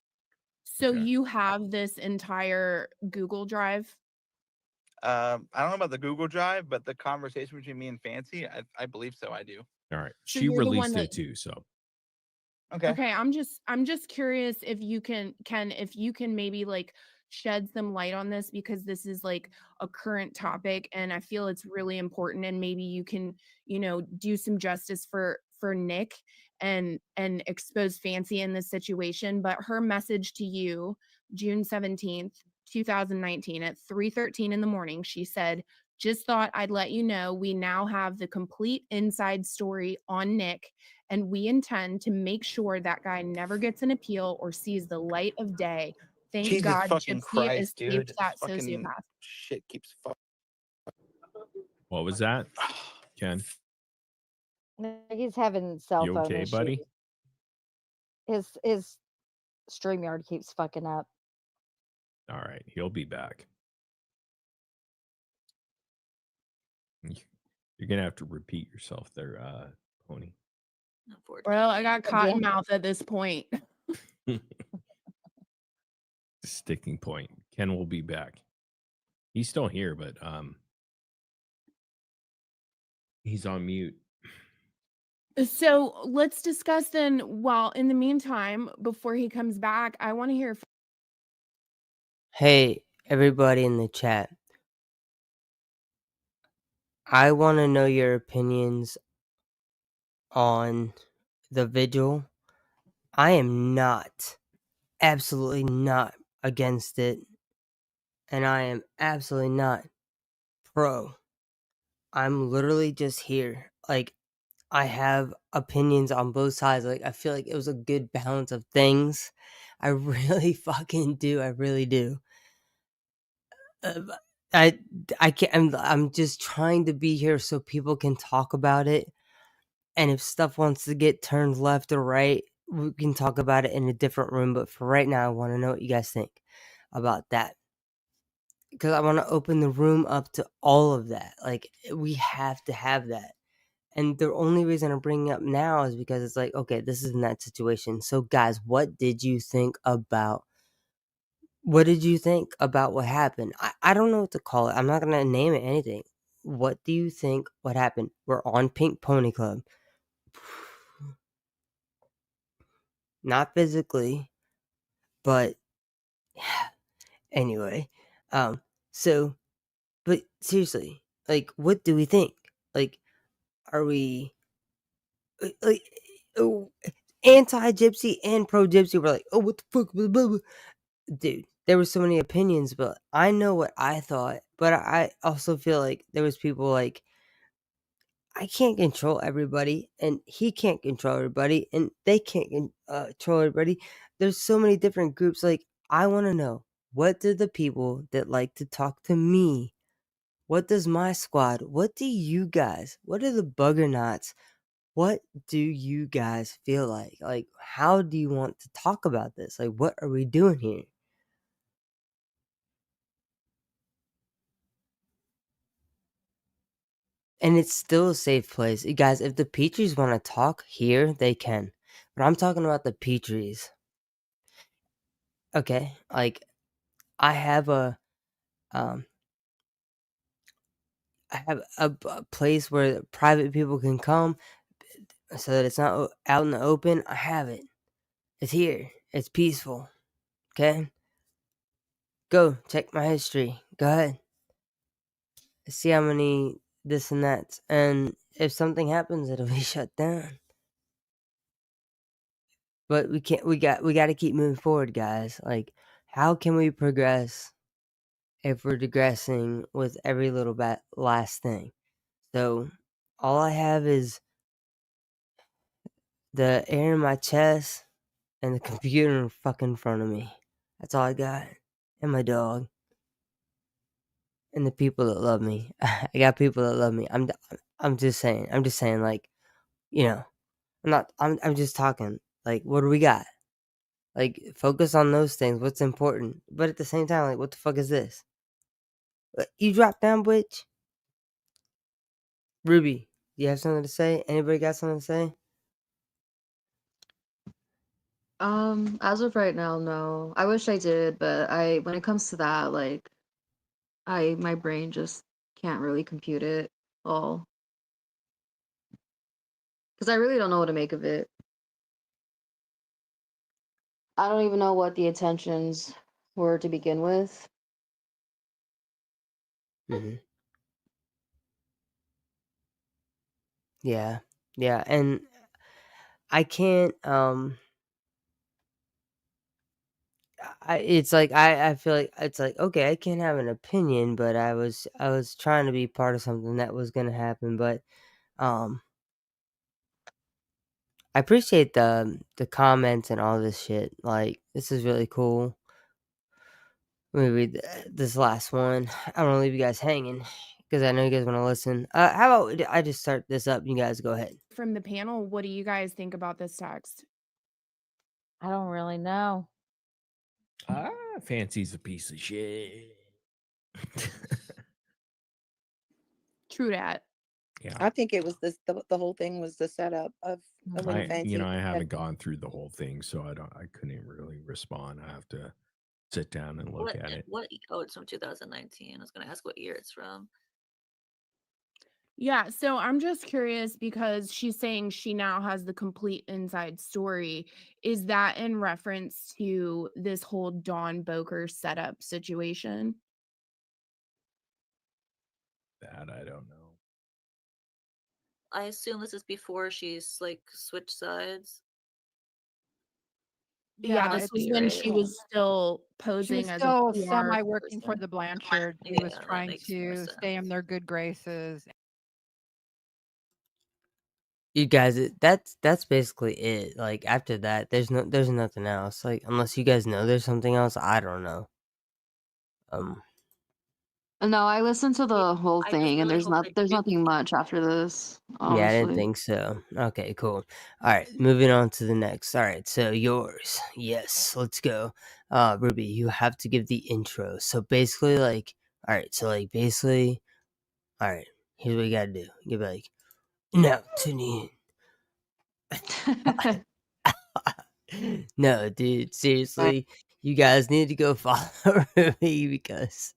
So Okay. you have this entire Google Drive. I don't know about the Google Drive, but the conversation between me and Fancy, I believe so. I do. All right. So She you're the one released that it too, so Okay, I'm just curious if you can if you can maybe like shed some light on this because this is like a current topic and I feel it's really important and maybe you can, you know, do some justice for Nick and expose Fancy in this situation, but her message to you June 17th, 2019 at 3:13 in the morning, she said, "Just thought I'd let you know we now have the complete inside story on Nick and we intend to make sure that guy never gets an appeal or sees the light of day. Thank Jesus God fucking Gypsy Christ, escaped dude! that This fucking sociopath." shit keeps fucking. what was that? Ken, He's having cell you phone okay, issues. buddy? His StreamYard keeps fucking up. All right, he'll be back. You're gonna have to repeat yourself there, Pony. Well, I got cotton Yeah. mouth at this point. Sticking point. Ken will be back. He's still here, but he's on mute. So let's discuss then. While in the meantime, before he comes back, I want to hear. Hey, everybody in the chat. I want to know your opinions on the vigil. I am not, absolutely not against it. And I am absolutely not pro. I'm literally just here. Like, I have opinions on both sides. Like, I feel like it was a good balance of things. I really fucking do. I really do. I I can't. I'm just trying to be here so people can talk about it. And if stuff wants to get turned left or right, we can talk about it in a different room. But for right now, I want to know what you guys think about that. Because I want to open the room up to all of that. Like, we have to have that. And the only reason I'm bringing it up now is because it's like, okay, this is in that situation. So, guys, what did you think about what happened? I don't know what to call it. I'm not going to name it anything. What do you think what happened? We're on Pink Pony Club. Not physically, but anyway. So, but seriously, like, what do we think? Like, are we like anti-Gypsy and pro-Gypsy? We're like, oh, what the fuck, blah, blah, blah. Dude, there were so many opinions, but I know what I thought. But I also feel like there was people like, I can't control everybody, and he can't control everybody, and they can't control everybody. There's so many different groups. Like, I want to know, what do the people that like to talk to me? What does my squad? What do you guys? What are the buggernauts? What do you guys feel like? Like, how do you want to talk about this? Like, what are we doing here? And it's still a safe place. You guys, if the Petries want to talk here, they can. But I'm talking about the Petries. Okay? Like, I have a place where private people can come so that it's not out in the open. I have it. It's here. It's peaceful. Okay? Go check my history. Go ahead. See how many this and that. And if something happens, it'll be shut down. But we can't. We got to keep moving forward, guys. Like, how can we progress if we're digressing with every little last thing? So, all I have is the air in my chest and the computer in fucking front of me. That's all I got. And my dog. And the people that love me. I got people that love me. I'm just saying. I'm just saying, like, you know, I'm just talking. Like, what do we got? Like, focus on those things. What's important? But at the same time, like, what the fuck is this? You drop down, bitch. Ruby, do you have something to say? Anybody got something to say? As of right now, no. I wish I did, but when it comes to that, like, my brain just can't really compute it all. Because I really don't know what to make of it. I don't even know what the intentions were to begin with. Hmm. Yeah, yeah, and I can't. It's like I feel like it's like okay, I can't have an opinion, but I was trying to be part of something that was gonna happen, but um, I appreciate the comments and all this shit. Like this is really cool. Let me read this last one. I don't want to leave you guys hanging because I know you guys want to listen. How about I just start this up? You guys go ahead. From the panel, what do you guys think about this text? I don't really know. Fancy's a piece of shit. True that. Yeah. I think it was the whole thing was the setup of when Fancy. I haven't gone through the whole thing, so I couldn't really respond. I have to sit down and look at it. Oh, it's from 2019. I was going to ask what year it's from. Yeah, so I'm just curious because she's saying she now has the complete inside story. Is that in reference to this whole Dawn Boker setup situation? That I don't know. I assume this is before she's like switched sides. Yeah, this was when she was still She posing was as still a PR semi-working for person. the Blanchards. She was trying to stay in their good graces. You guys, that's basically it. Like after that, there's nothing else. Like unless you guys know there's something else, I don't know. No, I listened to the whole I just thing, and really hope they there's do. nothing much after this. Yeah, I didn't Honestly. think so. Okay, cool. All right, moving on to the next. All right, so yours. Yes, let's go. Ruby, you have to give the intro. So basically, like, all right, so like basically, all right. Here's what you gotta do. You be like, now tuning in. No, dude, seriously, you guys need to go follow Ruby because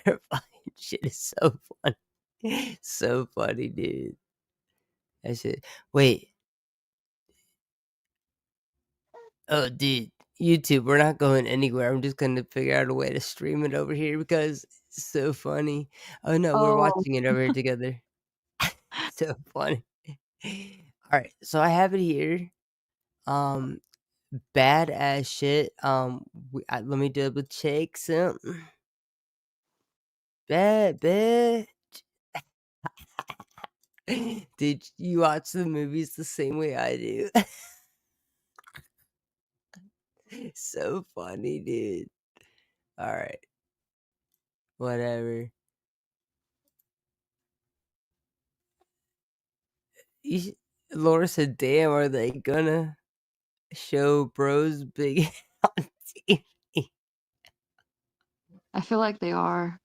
her fucking shit is so funny, so funny, dude. That shit. Wait. Oh, dude, YouTube, we're not going anywhere. I'm just gonna figure out a way to stream it over here because it's so funny. Oh no, we're Oh. watching it over here together. So funny. All right, so I have it here. Badass shit. Let me double check something. Bad. Did you watch the movies the same way I do? So funny, dude. All right. Whatever. Laura said, "Damn, are they gonna show Bros Big on TV?" I feel like they are.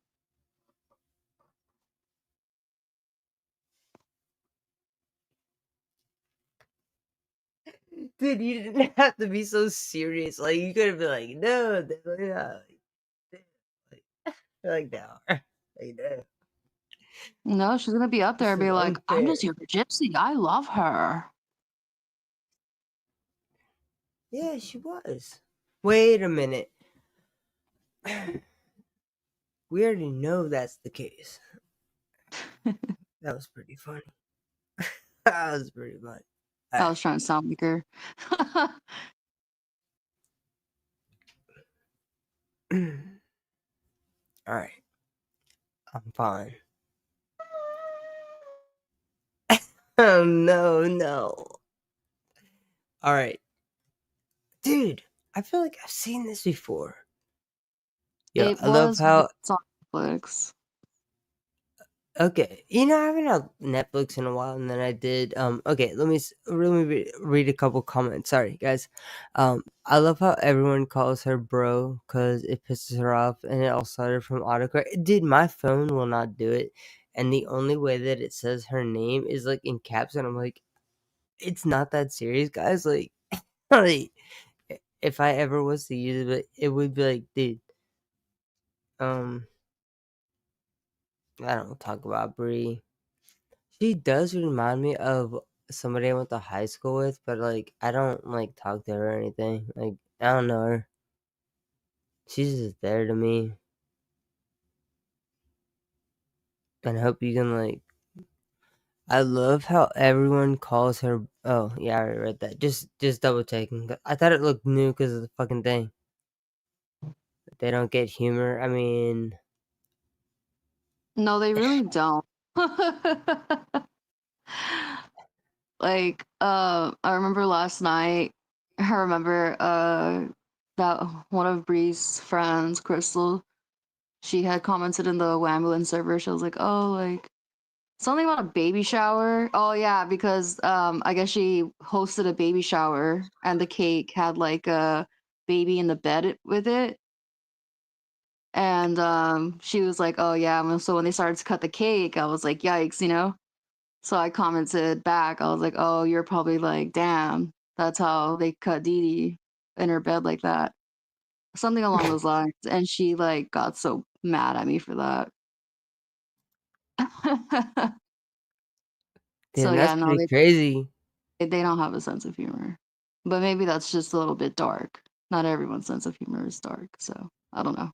Dude, you didn't have to be so serious. Like you could have been like, "No, they're not." Like no, like no. No, she's gonna be up there and This is be like, I'm unfair. just here for Gypsy. I love her. Yeah, she was. Wait a minute. We already know that's the case. That was pretty funny. That was pretty funny. I was trying to sound like her. All right, I'm fine. Oh no. All right, dude. I feel like I've seen this before. Yo, It I love was how. on Netflix. Okay, I haven't had Netflix in a while, and then I did. Okay, let me read a couple comments. Sorry, guys. I love how everyone calls her bro because it pisses her off, and it all started from autocorrect. Dude, my phone will not do it, and the only way that it says her name is like in caps, and I'm like, it's not that serious, guys. Like, like if I ever was to use it, it would be like, dude, I don't talk about Bree. She does remind me of somebody I went to high school with, but like I don't like talk to her or anything. Like I don't know her. She's just there to me. And I hope you can like. I love how everyone calls her. Oh yeah, I already read that. Just double checking. I thought it looked new because of the fucking thing. They don't get humor. I mean, No, they really don't. Like, I remember last night, I remember that one of Bree's friends, Crystal, she had commented in the Wambling server. She was like, "Oh, like something about a baby shower." Oh yeah, because I guess she hosted a baby shower and the cake had like a baby in the bed with it. And she was like, "Oh yeah." So when they started to cut the cake, I was like, "Yikes," you know? So I commented back. I was like, "Oh, you're probably like, damn, that's how they cut Dee Dee in her bed like that." Something along those lines. And she like got so mad at me for that. So damn, that's yeah, no, pretty crazy. they don't have a sense of humor. But maybe that's just a little bit dark. Not everyone's sense of humor is dark, so I don't know.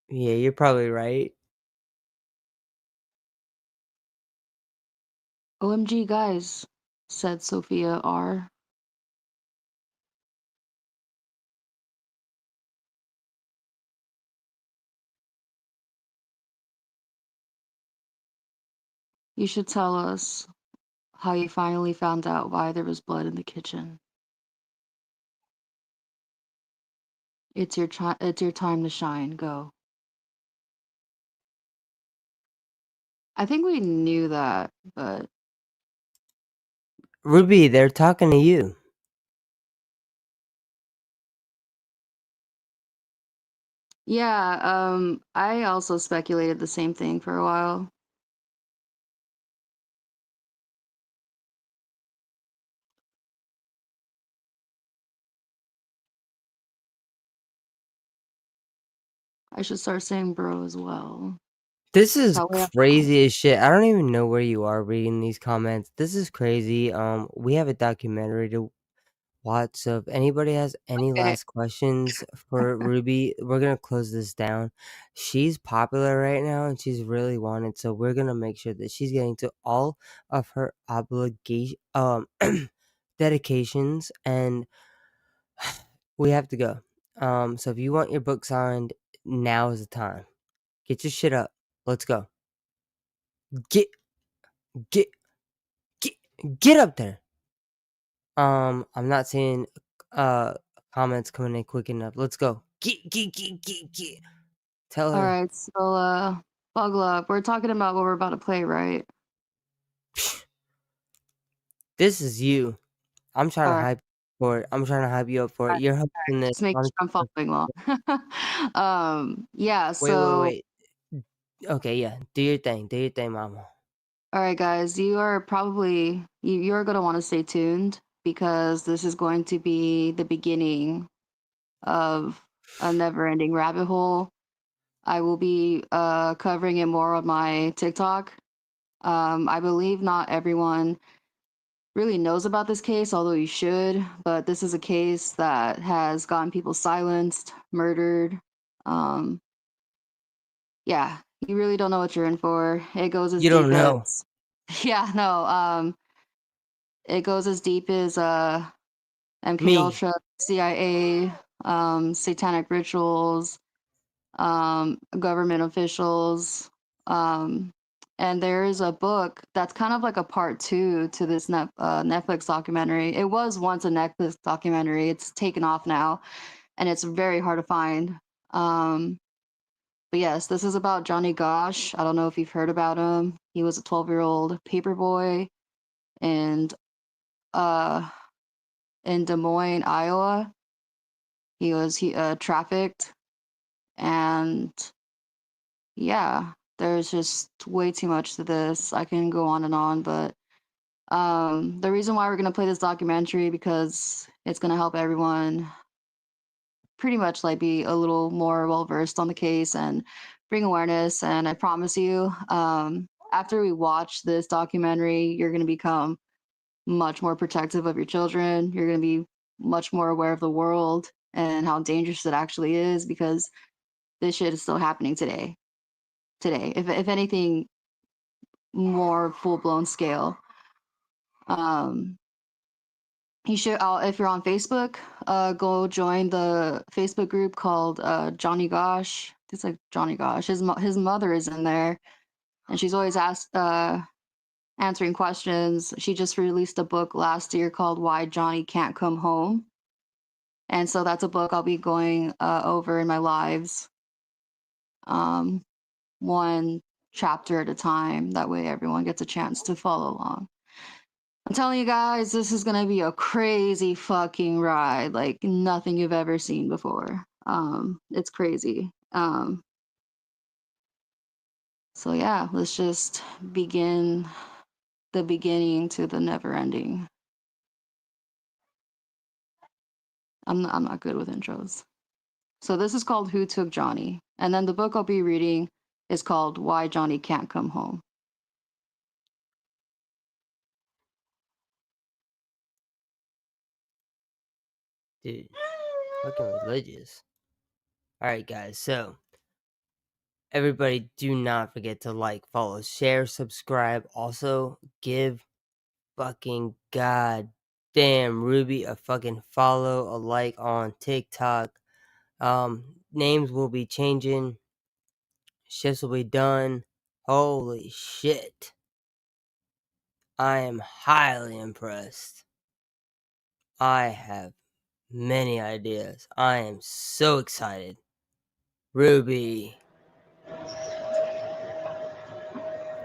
Yeah, you're probably right. OMG guys, said Sophia R. You should tell us how you finally found out why there was blood in the kitchen. It's your it's your time to shine. Go. I think we knew that, but Ruby, they're talking to you. yeah, I also speculated the same thing for a while. I should start saying bro as well. This is That way I crazy as shit. I don't even know where you are reading these comments. This is crazy. We have a documentary to watch. So if anybody has any okay. last questions for Ruby, we're gonna close this down. She's popular right now and she's really wanted, so we're gonna make sure that she's getting to all of her obligation dedications, and we have to go. So if you want your book signed, now is the time. Get your shit up. Let's go. Get get get get up there. I'm not seeing comments coming in quick enough. Let's go. Get. Tell All her. right, so buckle up. We're talking about what we're about to play, right? This is you. I'm trying All to right. hype for it. I'm trying to hype you up for All it. right. You're All hosting right. this. Just make sure I'm following along. Yeah, so Wait. Okay, yeah. Do your thing. Do your thing, mama. all right, guys, you are probably you're gonna want to stay tuned because this is going to be the beginning of a never-ending rabbit hole. I will be covering it more on my TikTok. I believe not everyone really knows about this case, although you should. But this is a case that has gotten people silenced, murdered. Um, yeah, you really don't know what you're in for. It goes as You deep don't as know. yeah, no. It goes as deep as MK Me. Ultra, CIA, satanic rituals, government officials. And there is a book that's kind of like a part two to this Netflix documentary. It was once a Netflix documentary. It's taken off now, and it's very hard to find. But yes, this is about Johnny Gosh. I don't know if you've heard about him. He was a 12-year-old paperboy, and in Des Moines, Iowa. He was trafficked, and yeah, there's just way too much to this. I can go on and on, but The reason why we're gonna play this documentary because it's gonna help everyone pretty much like be a little more well versed on the case and bring awareness. And I promise you, after we watch this documentary, you're gonna become much more protective of your children. You're gonna be much more aware of the world and how dangerous it actually is because this shit is still happening today. If anything, more full blown scale. You should, if you're on Facebook, go join the Facebook group called Johnny Gosh. It's like Johnny Gosh. His mother is in there, and she's always answering questions. She just released a book last year called Why Johnny Can't Come Home, and so that's a book I'll be going over in my lives, one chapter at a time. That way, everyone gets a chance to follow along. I'm telling you guys, this is gonna be a crazy fucking ride, like nothing you've ever seen before. It's crazy. So yeah, let's just begin the beginning to the never ending. I'm not good with intros. So this is called Who Took Johnny? And then the book I'll be reading is called Why Johnny Can't Come Home. Dude, fucking religious. Alright, guys, so everybody do not forget to like, follow, share, subscribe. Also, give fucking goddamn Ruby a fucking follow, a like on TikTok. Names will be changing. Shifts will be done. Holy shit. I am highly impressed. I have many ideas. I am so excited. Ruby,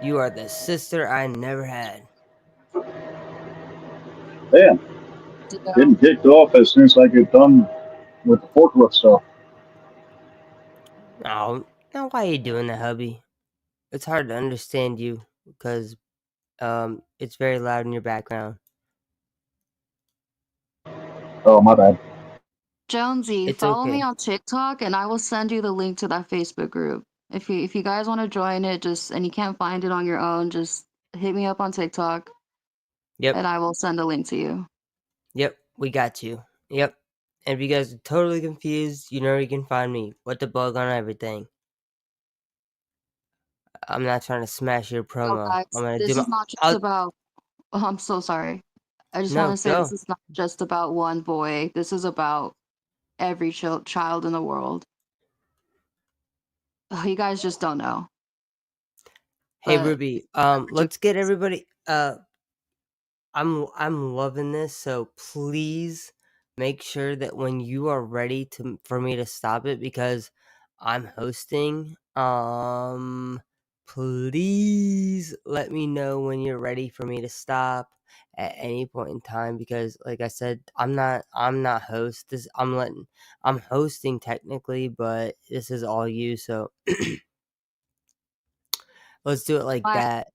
you are the sister I never had. Damn. Getting kicked off as soon as I get done with the forklift stuff. Oh, now why are you doing that, hubby? It's hard to understand you because it's very loud in your background. Oh, my bad. Jonesy, It's follow me okay. on TikTok and I will send you the link to that Facebook group. If you guys want to join it, and you can't find it on your own, just hit me up on TikTok. Yep. And I will send a link to you. Yep, we got you. Yep. And if you guys are totally confused, you know you can find me. WhatDaBuG on everything. I'm not trying to smash your No, promo. guys, I'm gonna this do my. is not just about. Oh, I'm so sorry. I just want No, to say go. this is not just about one boy. This is about every child in the world. You guys just don't know. Hey But Ruby, let's get everybody. I'm loving this. So please make sure that when you are ready for me to stop it because I'm hosting. Please let me know when you're ready for me to stop at any point in time because like I said, I'm not host. I'm hosting technically, but this is all you, so let's do it like that.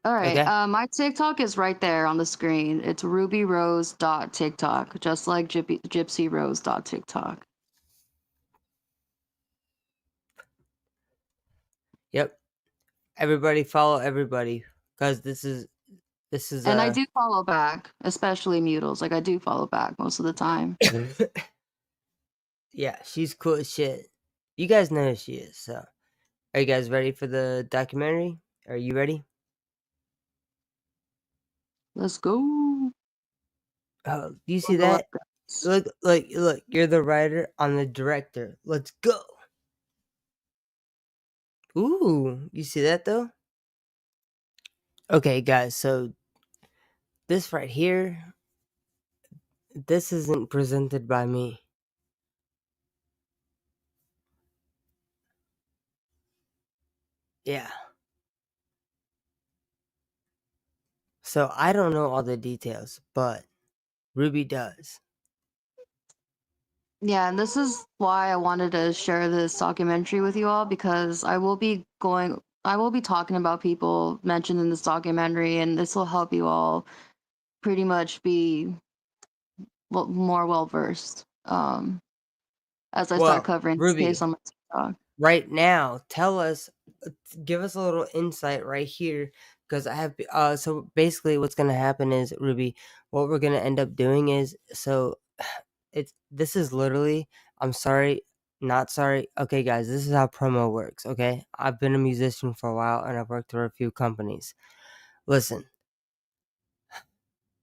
All right. Okay? My TikTok is right there on the screen. It's rubyrose.tiktok, just like gypsyrose.tiktok. Yep. Everybody follow everybody because this is And I do follow back, especially Mutals. Like I do follow back most of the time. yeah, she's cool as shit. You guys know who she is, so are you guys ready for the documentary? Are you ready? Let's go. Oh, do you see that? Look, you're the writer, I'm the director. Let's go. Ooh, you see that though? Okay, guys, so this right here, this isn't presented by me. Yeah. So I don't know all the details, but Ruby does. Yeah, and this is why I wanted to share this documentary with you all because I will be going I will be talking about people mentioned in this documentary, and this will help you all pretty much be more well versed as I start Well, covering this Ruby, case on my TikTok. right now, tell us, give us a little insight right here, because I have. So basically, what's gonna happen is, Ruby, what we're gonna end up doing is, so this is literally. I'm sorry, not sorry. Okay, guys, this is how promo works. Okay, I've been a musician for a while, and I've worked for a few companies. Listen,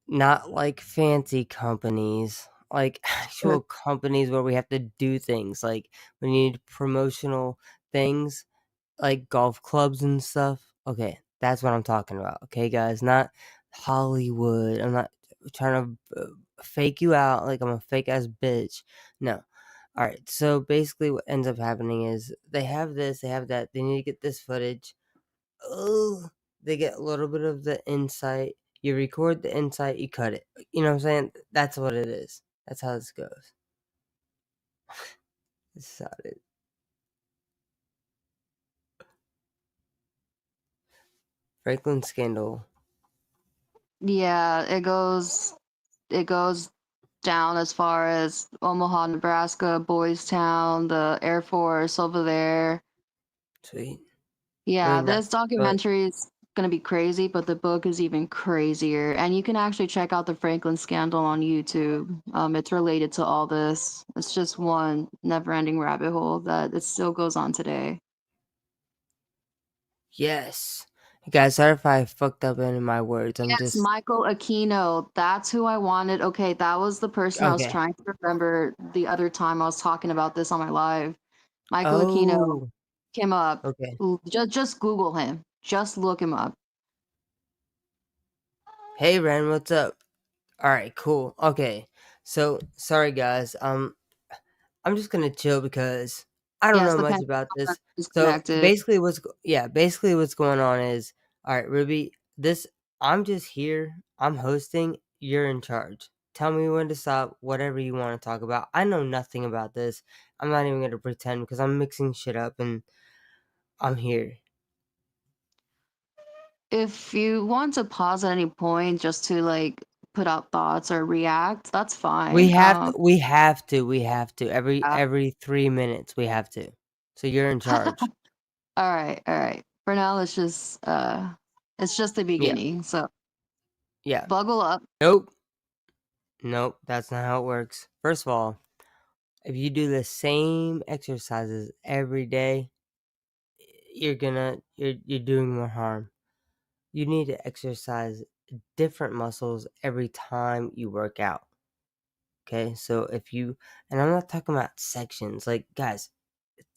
not like fancy companies, like actual companies where we have to do things, like we need promotional things, like golf clubs and stuff. Okay, that's what I'm talking about. Okay, guys, not Hollywood. I'm not trying to fake you out like I'm a fake ass bitch. No. All right. So basically, what ends up happening is they have this, they have that. They need to get this footage. Oh, they get a little bit of the insight. You record the insight, you cut it. You know what I'm saying? That's what it is. That's how this goes. This is how it is. Franklin scandal. Yeah, it goes down as far as Omaha, Nebraska, Boys Town, the Air Force over there. Sweet. Yeah, Really this nice. But documentary is gonna be crazy, but the book is even crazier. And you can actually check out the Franklin scandal on YouTube. It's related to all this. It's just one never-ending rabbit hole that it still goes on today. yes. Guys, sorry if I fucked up any of my words. I'm Yes, just Michael Aquino. That's who I wanted. Okay, that was the person I was okay. trying to remember the other time I was talking about this on my live. Michael Aquino Oh, came up. okay. Just Google him. Just look him up. Hey Ren, what's up? Alright, cool. Okay. So sorry guys. I'm just gonna chill because I don't Yes, know the much pandemic about this. is So connected. basically what's going on is, all right, Ruby, this I'm just here. I'm hosting. You're in charge. Tell me when to stop. Whatever you want to talk about. I know nothing about this. I'm not even gonna pretend because I'm mixing shit up and I'm here. If you want to pause at any point just to like put out thoughts or react, that's We fine. have to. We have to. We have to. Yeah. Every 3 minutes we have to. So you're in charge. All right, all right. For now, it's just the Yeah. beginning. So Yeah. buckle up. Nope. Nope. That's not how it works. First of all, if you do the same exercises every day, you're doing more harm. You need to exercise different muscles every time you work out. Okay? So if you and I'm not talking about sections. Like guys,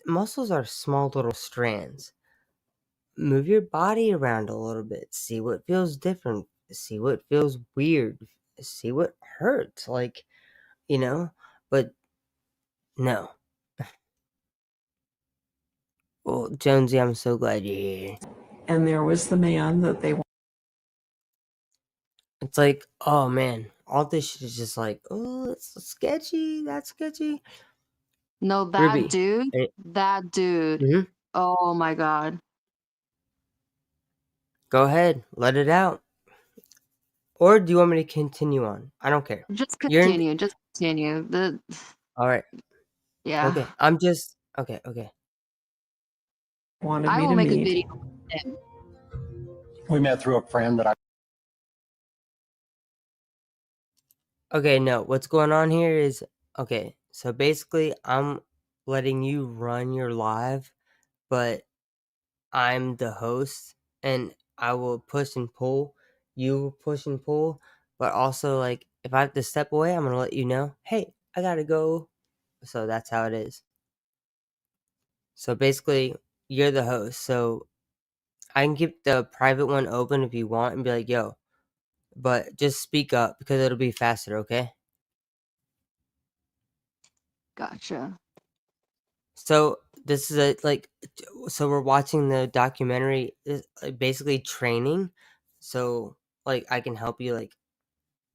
muscles are small little strands. Move your body around a little bit. See what feels different. See what feels weird. See what hurts. Like, you know? But no. Well, Jonesy, I'm so glad you're here. And there was the man that they It's like, oh man, all this shit is just like, oh, it's sketchy. That's sketchy. No, Ruby. that dude. Mm-hmm. Oh my God. Go ahead. Let it out. Or do you want me to continue on? I don't care. Just You're in. continue. Just continue. All right. Yeah. Okay. I'm just. Okay. Okay. wanted I me will to make a meet. video with him. We met through a friend that I. Okay, no. What's going on here is okay. So basically, I'm letting you run your live, but I'm the host, and I will push and pull. You will push and pull, but also like if I have to step away, I'm gonna let you know. Hey, I gotta go. So that's how it is. So basically, you're the host. So I can keep the private one open if you want, and be like, "Yo," but just speak up because it'll be faster. Okay. Gotcha. So this is so we're watching the documentary, basically training. So like I can help you. Like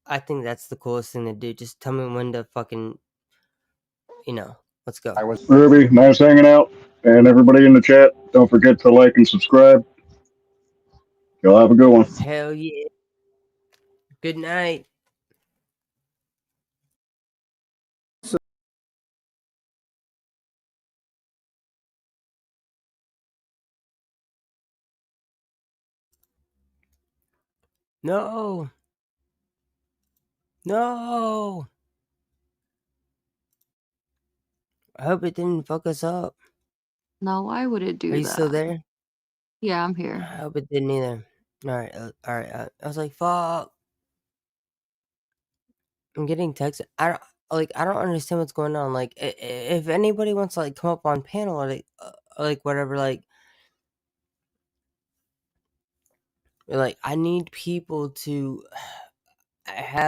I think that's the coolest thing to do. Just tell me when to fucking, let's go. Ruby, nice hanging out. And everybody in the chat, don't forget to like and subscribe. Y'all have a good one. Hell yeah. Good night. No. No. I hope it didn't fuck us up. No, why would it Are do you still that? there? Yeah, I'm I here. hope it didn't either. Alright. I was like, fuck. I'm getting texted. I don't understand what's going on. Like, if anybody wants to like come up on panel or like whatever, like I need people to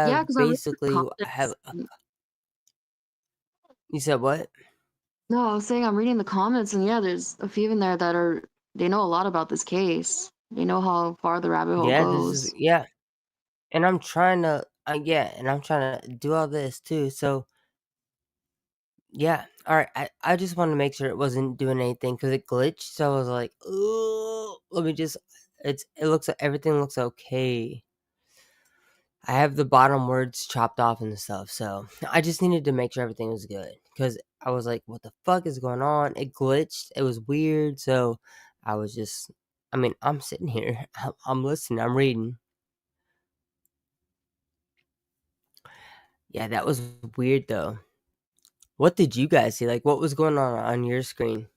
Yeah, have because I read the basically have. comments. You said what? No, I was saying I'm reading the comments, and yeah, there's a few in there that they know a lot about this case. They know how far the rabbit hole Yeah, this is goes. and I'm trying to and I'm trying to do all this too. So yeah, all right. I just want to make sure it wasn't doing anything because it glitched. So I was like, oh, let me just. It looks like everything looks okay. I have the bottom words chopped off and stuff, so I just needed to make sure everything was good because I was like, "What the fuck is going on?" It glitched. It was weird, so I was just. I mean, I'm sitting here. I'm listening. I'm reading. Yeah, that was weird though. What did you guys see? Like, what was going on your screen?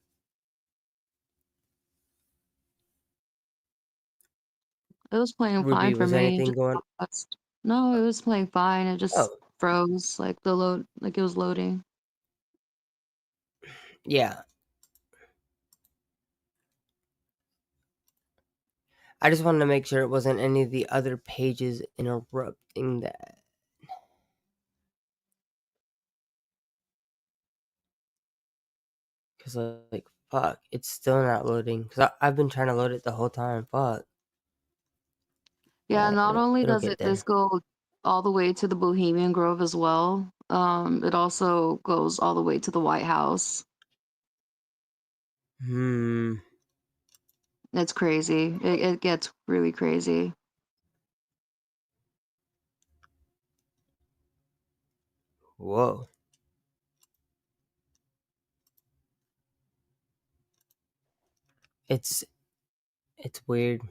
It was playing fine Ruby, for was me. It anything just going? paused. No, it was playing fine. It just Oh, froze, like the load, like it was loading. yeah. I just wanted to make sure it wasn't any of the other pages interrupting that. Cause like, fuck, it's still not loading. Cause I've been trying to load it the whole time. Fuck. Yeah, not only It'll does get this there. go all the way to the Bohemian Grove as well, it also goes all the way to the White House. Hmm. It's crazy. It gets really crazy. Whoa. It's weird.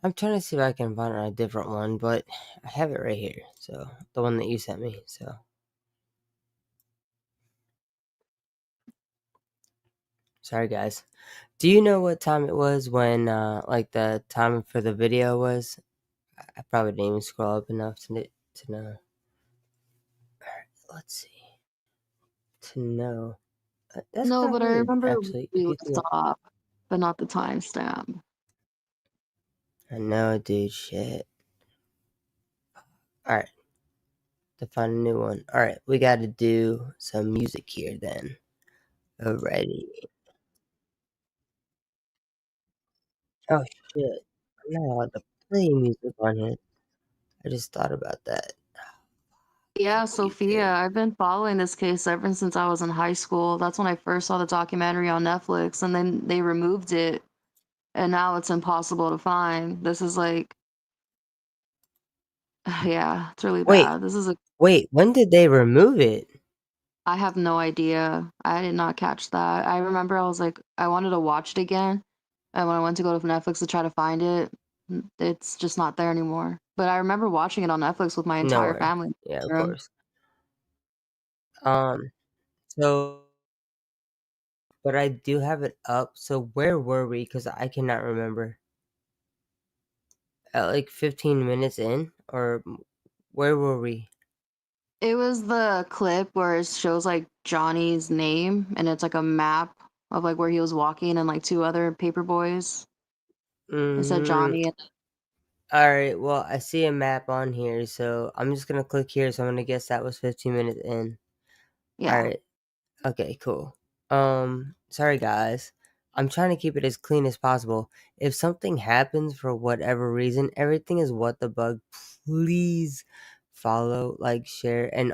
I'm trying to see if I can find a different one, but I have it right here. So the one that you sent me. So sorry, guys. Do you know what time it was when like the time for the video was? I probably didn't even scroll up enough to know. Alright, let's see. To know. That's No, kind of but I weird, remember actually. we If you would think, stop, but not the timestamp. I know, dude. Shit. All right, to find a new one. All right, we got to do some music here then. Alrighty. Oh shit! I'm not allowed to play music on here. I just thought about that. Yeah, Weird. Sophia, I've been following this case ever since I was in high school. That's when I first saw the documentary on Netflix, and then they removed it, and now it's impossible to find. This is like, yeah, it's really Wait, bad. This is a, when did they remove it? I have no idea. I did not catch that. I remember I was like, I wanted to watch it again, and when I went to go to Netflix to try to find it, it's just not there anymore. But I remember watching it on Netflix with my entire Nowhere. family. Yeah, of Room. course. So, but I do have it up. So where were we? Because I cannot remember. At like 15 minutes in, or where were we? It was the clip where it shows like Johnny's name and it's like a map of like where he was walking and like two other paper boys. It said Mm-hmm. Johnny. All right. Well, I see a map on here, so I'm just gonna click here. So I'm gonna guess that was 15 minutes in. All Yeah. right. Okay. Cool. Sorry guys. I'm trying to keep it as clean as possible. If something happens for whatever reason, everything is WhatDaBuG. Please follow, like, share, and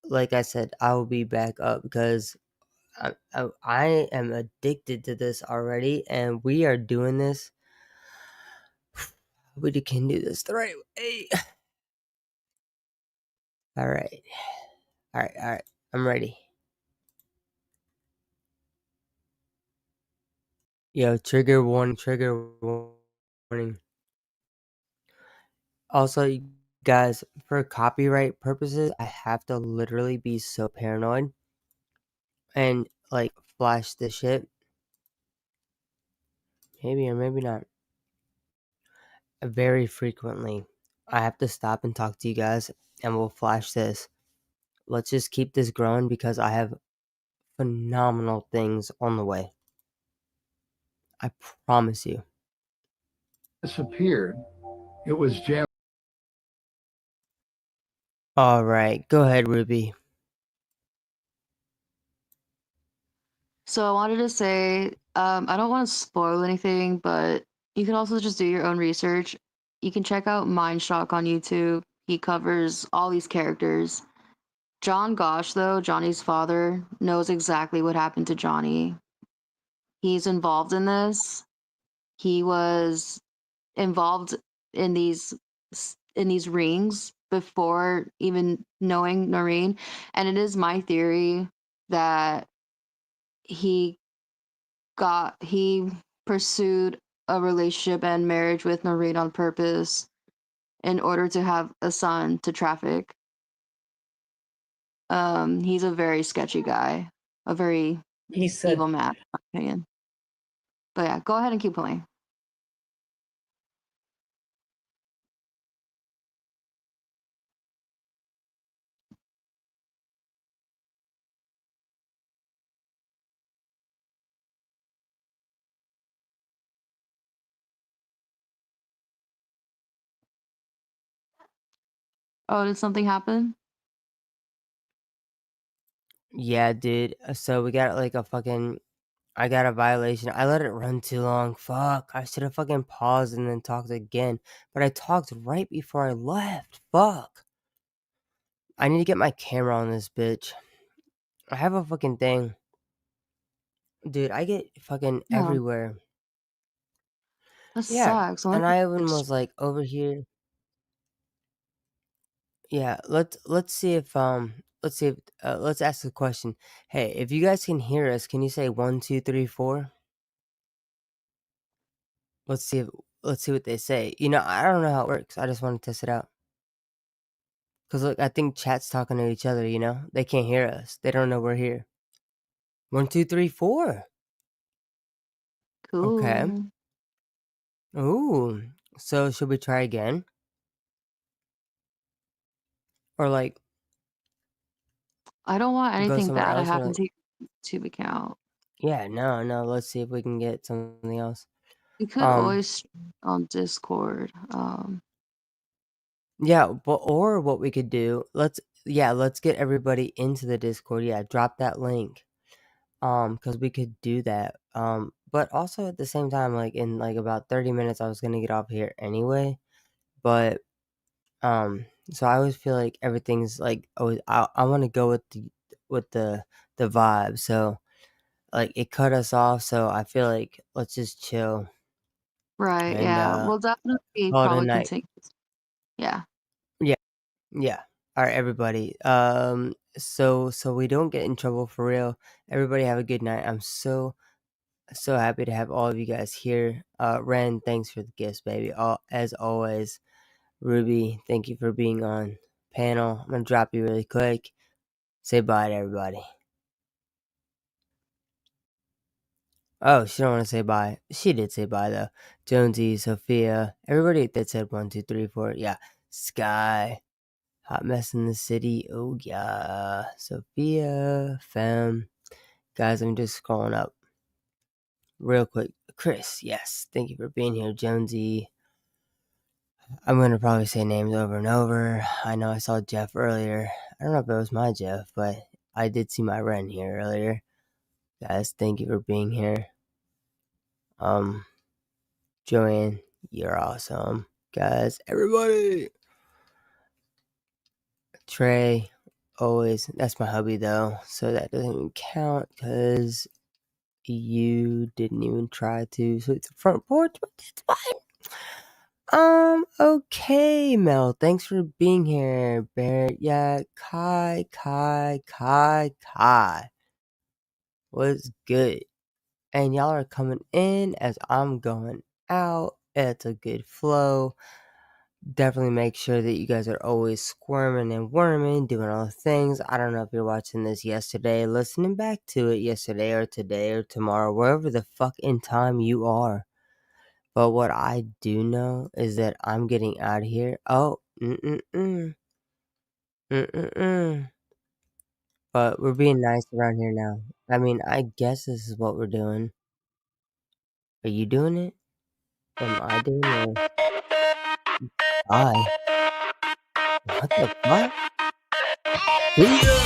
like I said, I will be back up because I am addicted to this already, and we are doing this. We can do this the right way. All right. All right. I'm ready. Yo, trigger warning. Also, you guys, for copyright purposes, I have to literally be so paranoid and like flash this shit. Maybe or maybe not. Very frequently, I have to stop and talk to you guys, and we'll flash this. Let's just keep this growing because I have phenomenal things on the way. I promise you. Disappeared. It was jammed. All right, go ahead, Ruby. So I wanted to say, I don't want to spoil anything, but you can also just do your own research. You can check out Mindshock on YouTube. He covers all these characters. John Gosh, though, Johnny's father, knows exactly what happened to Johnny. He's involved in this. He was involved in these rings before even knowing Noreen, and it is my theory that he he pursued a relationship and marriage with Noreen on purpose in order to have a son to traffic. He's a very sketchy guy, a very evil man, in my opinion. But yeah, go ahead and keep playing. Oh, did something happen? Yeah, dude. So we got like a fucking. I got a violation. I let it run too long. Fuck. I should have fucking paused and then talked again. But I talked right before I left. Fuck. I need to get my camera on this bitch. I have a fucking thing. Dude, I get fucking Yeah, everywhere. that Yeah. sucks. I And wonder I if even it's was like over here. Yeah, let's see if let's ask the question. Hey, if you guys can hear us, can you say 1, 2, 3, 4? Let's see if let's see what they say. I don't know how it works. I just want to test it out. Cause look, I think chat's talking to each other. They can't hear us. They don't know we're here. 1, 2, 3, 4. Okay. cool. Ooh. So should we try again, or like I don't want go anything somewhere bad to else, or happen like to your YouTube account. yeah, no. Let's see if we can get something else. You could Um. always stream on Discord. Yeah, or what we could do, let's get everybody into the Discord. Yeah, drop that link. Because we could do that. But also at the same time, like in like about 30 minutes, I was gonna get off here anyway. But so I always feel like everything's like always. I want to go with the vibe. So like it cut us off. So I feel like let's just chill Right, and yeah. We'll definitely call it a probably night. continue. Yeah. Yeah. Yeah. All right, everybody. So we don't get in trouble for real. Everybody have a good night. I'm so happy to have all of you guys here. Ren, thanks for the gifts, baby. As always, Ruby, thank you for being on panel. I'm gonna drop you really quick. Say bye to everybody. Oh, she don't want to say bye. She did say bye though. Jonesy, Sophia, everybody that said 1, 2, 3, 4. Yeah, Sky. Hot mess in the city. Oh yeah. Sophia, Fem. Guys, I'm just scrolling up real quick. Chris, yes. Thank you for being here. Jonesy. I'm gonna probably say names over and over. I know I saw Jeff earlier. I don't know if it was my Jeff, but I did see my Ren here earlier. Guys, thank you for being here. Joanne, you're awesome. Guys, everybody. Trey, always. That's my hubby though, so that doesn't even count because you didn't even try to. So it's a front porch, but it's fine. Okay, Mel. Thanks for being here, Bear. Yeah, Kai. What's good? And y'all are coming in as I'm going out. It's a good flow. Definitely make sure that you guys are always squirming and worming, doing all the things. I don't know if you're watching this yesterday, listening back to it yesterday or today or tomorrow, wherever the fuck in time you are. But what I do know is that I'm getting out of here. Oh, But we're being nice around here now. I mean, I guess this is what we're doing. Are you doing it? Am I doing it? Bye. What the fuck? See ya!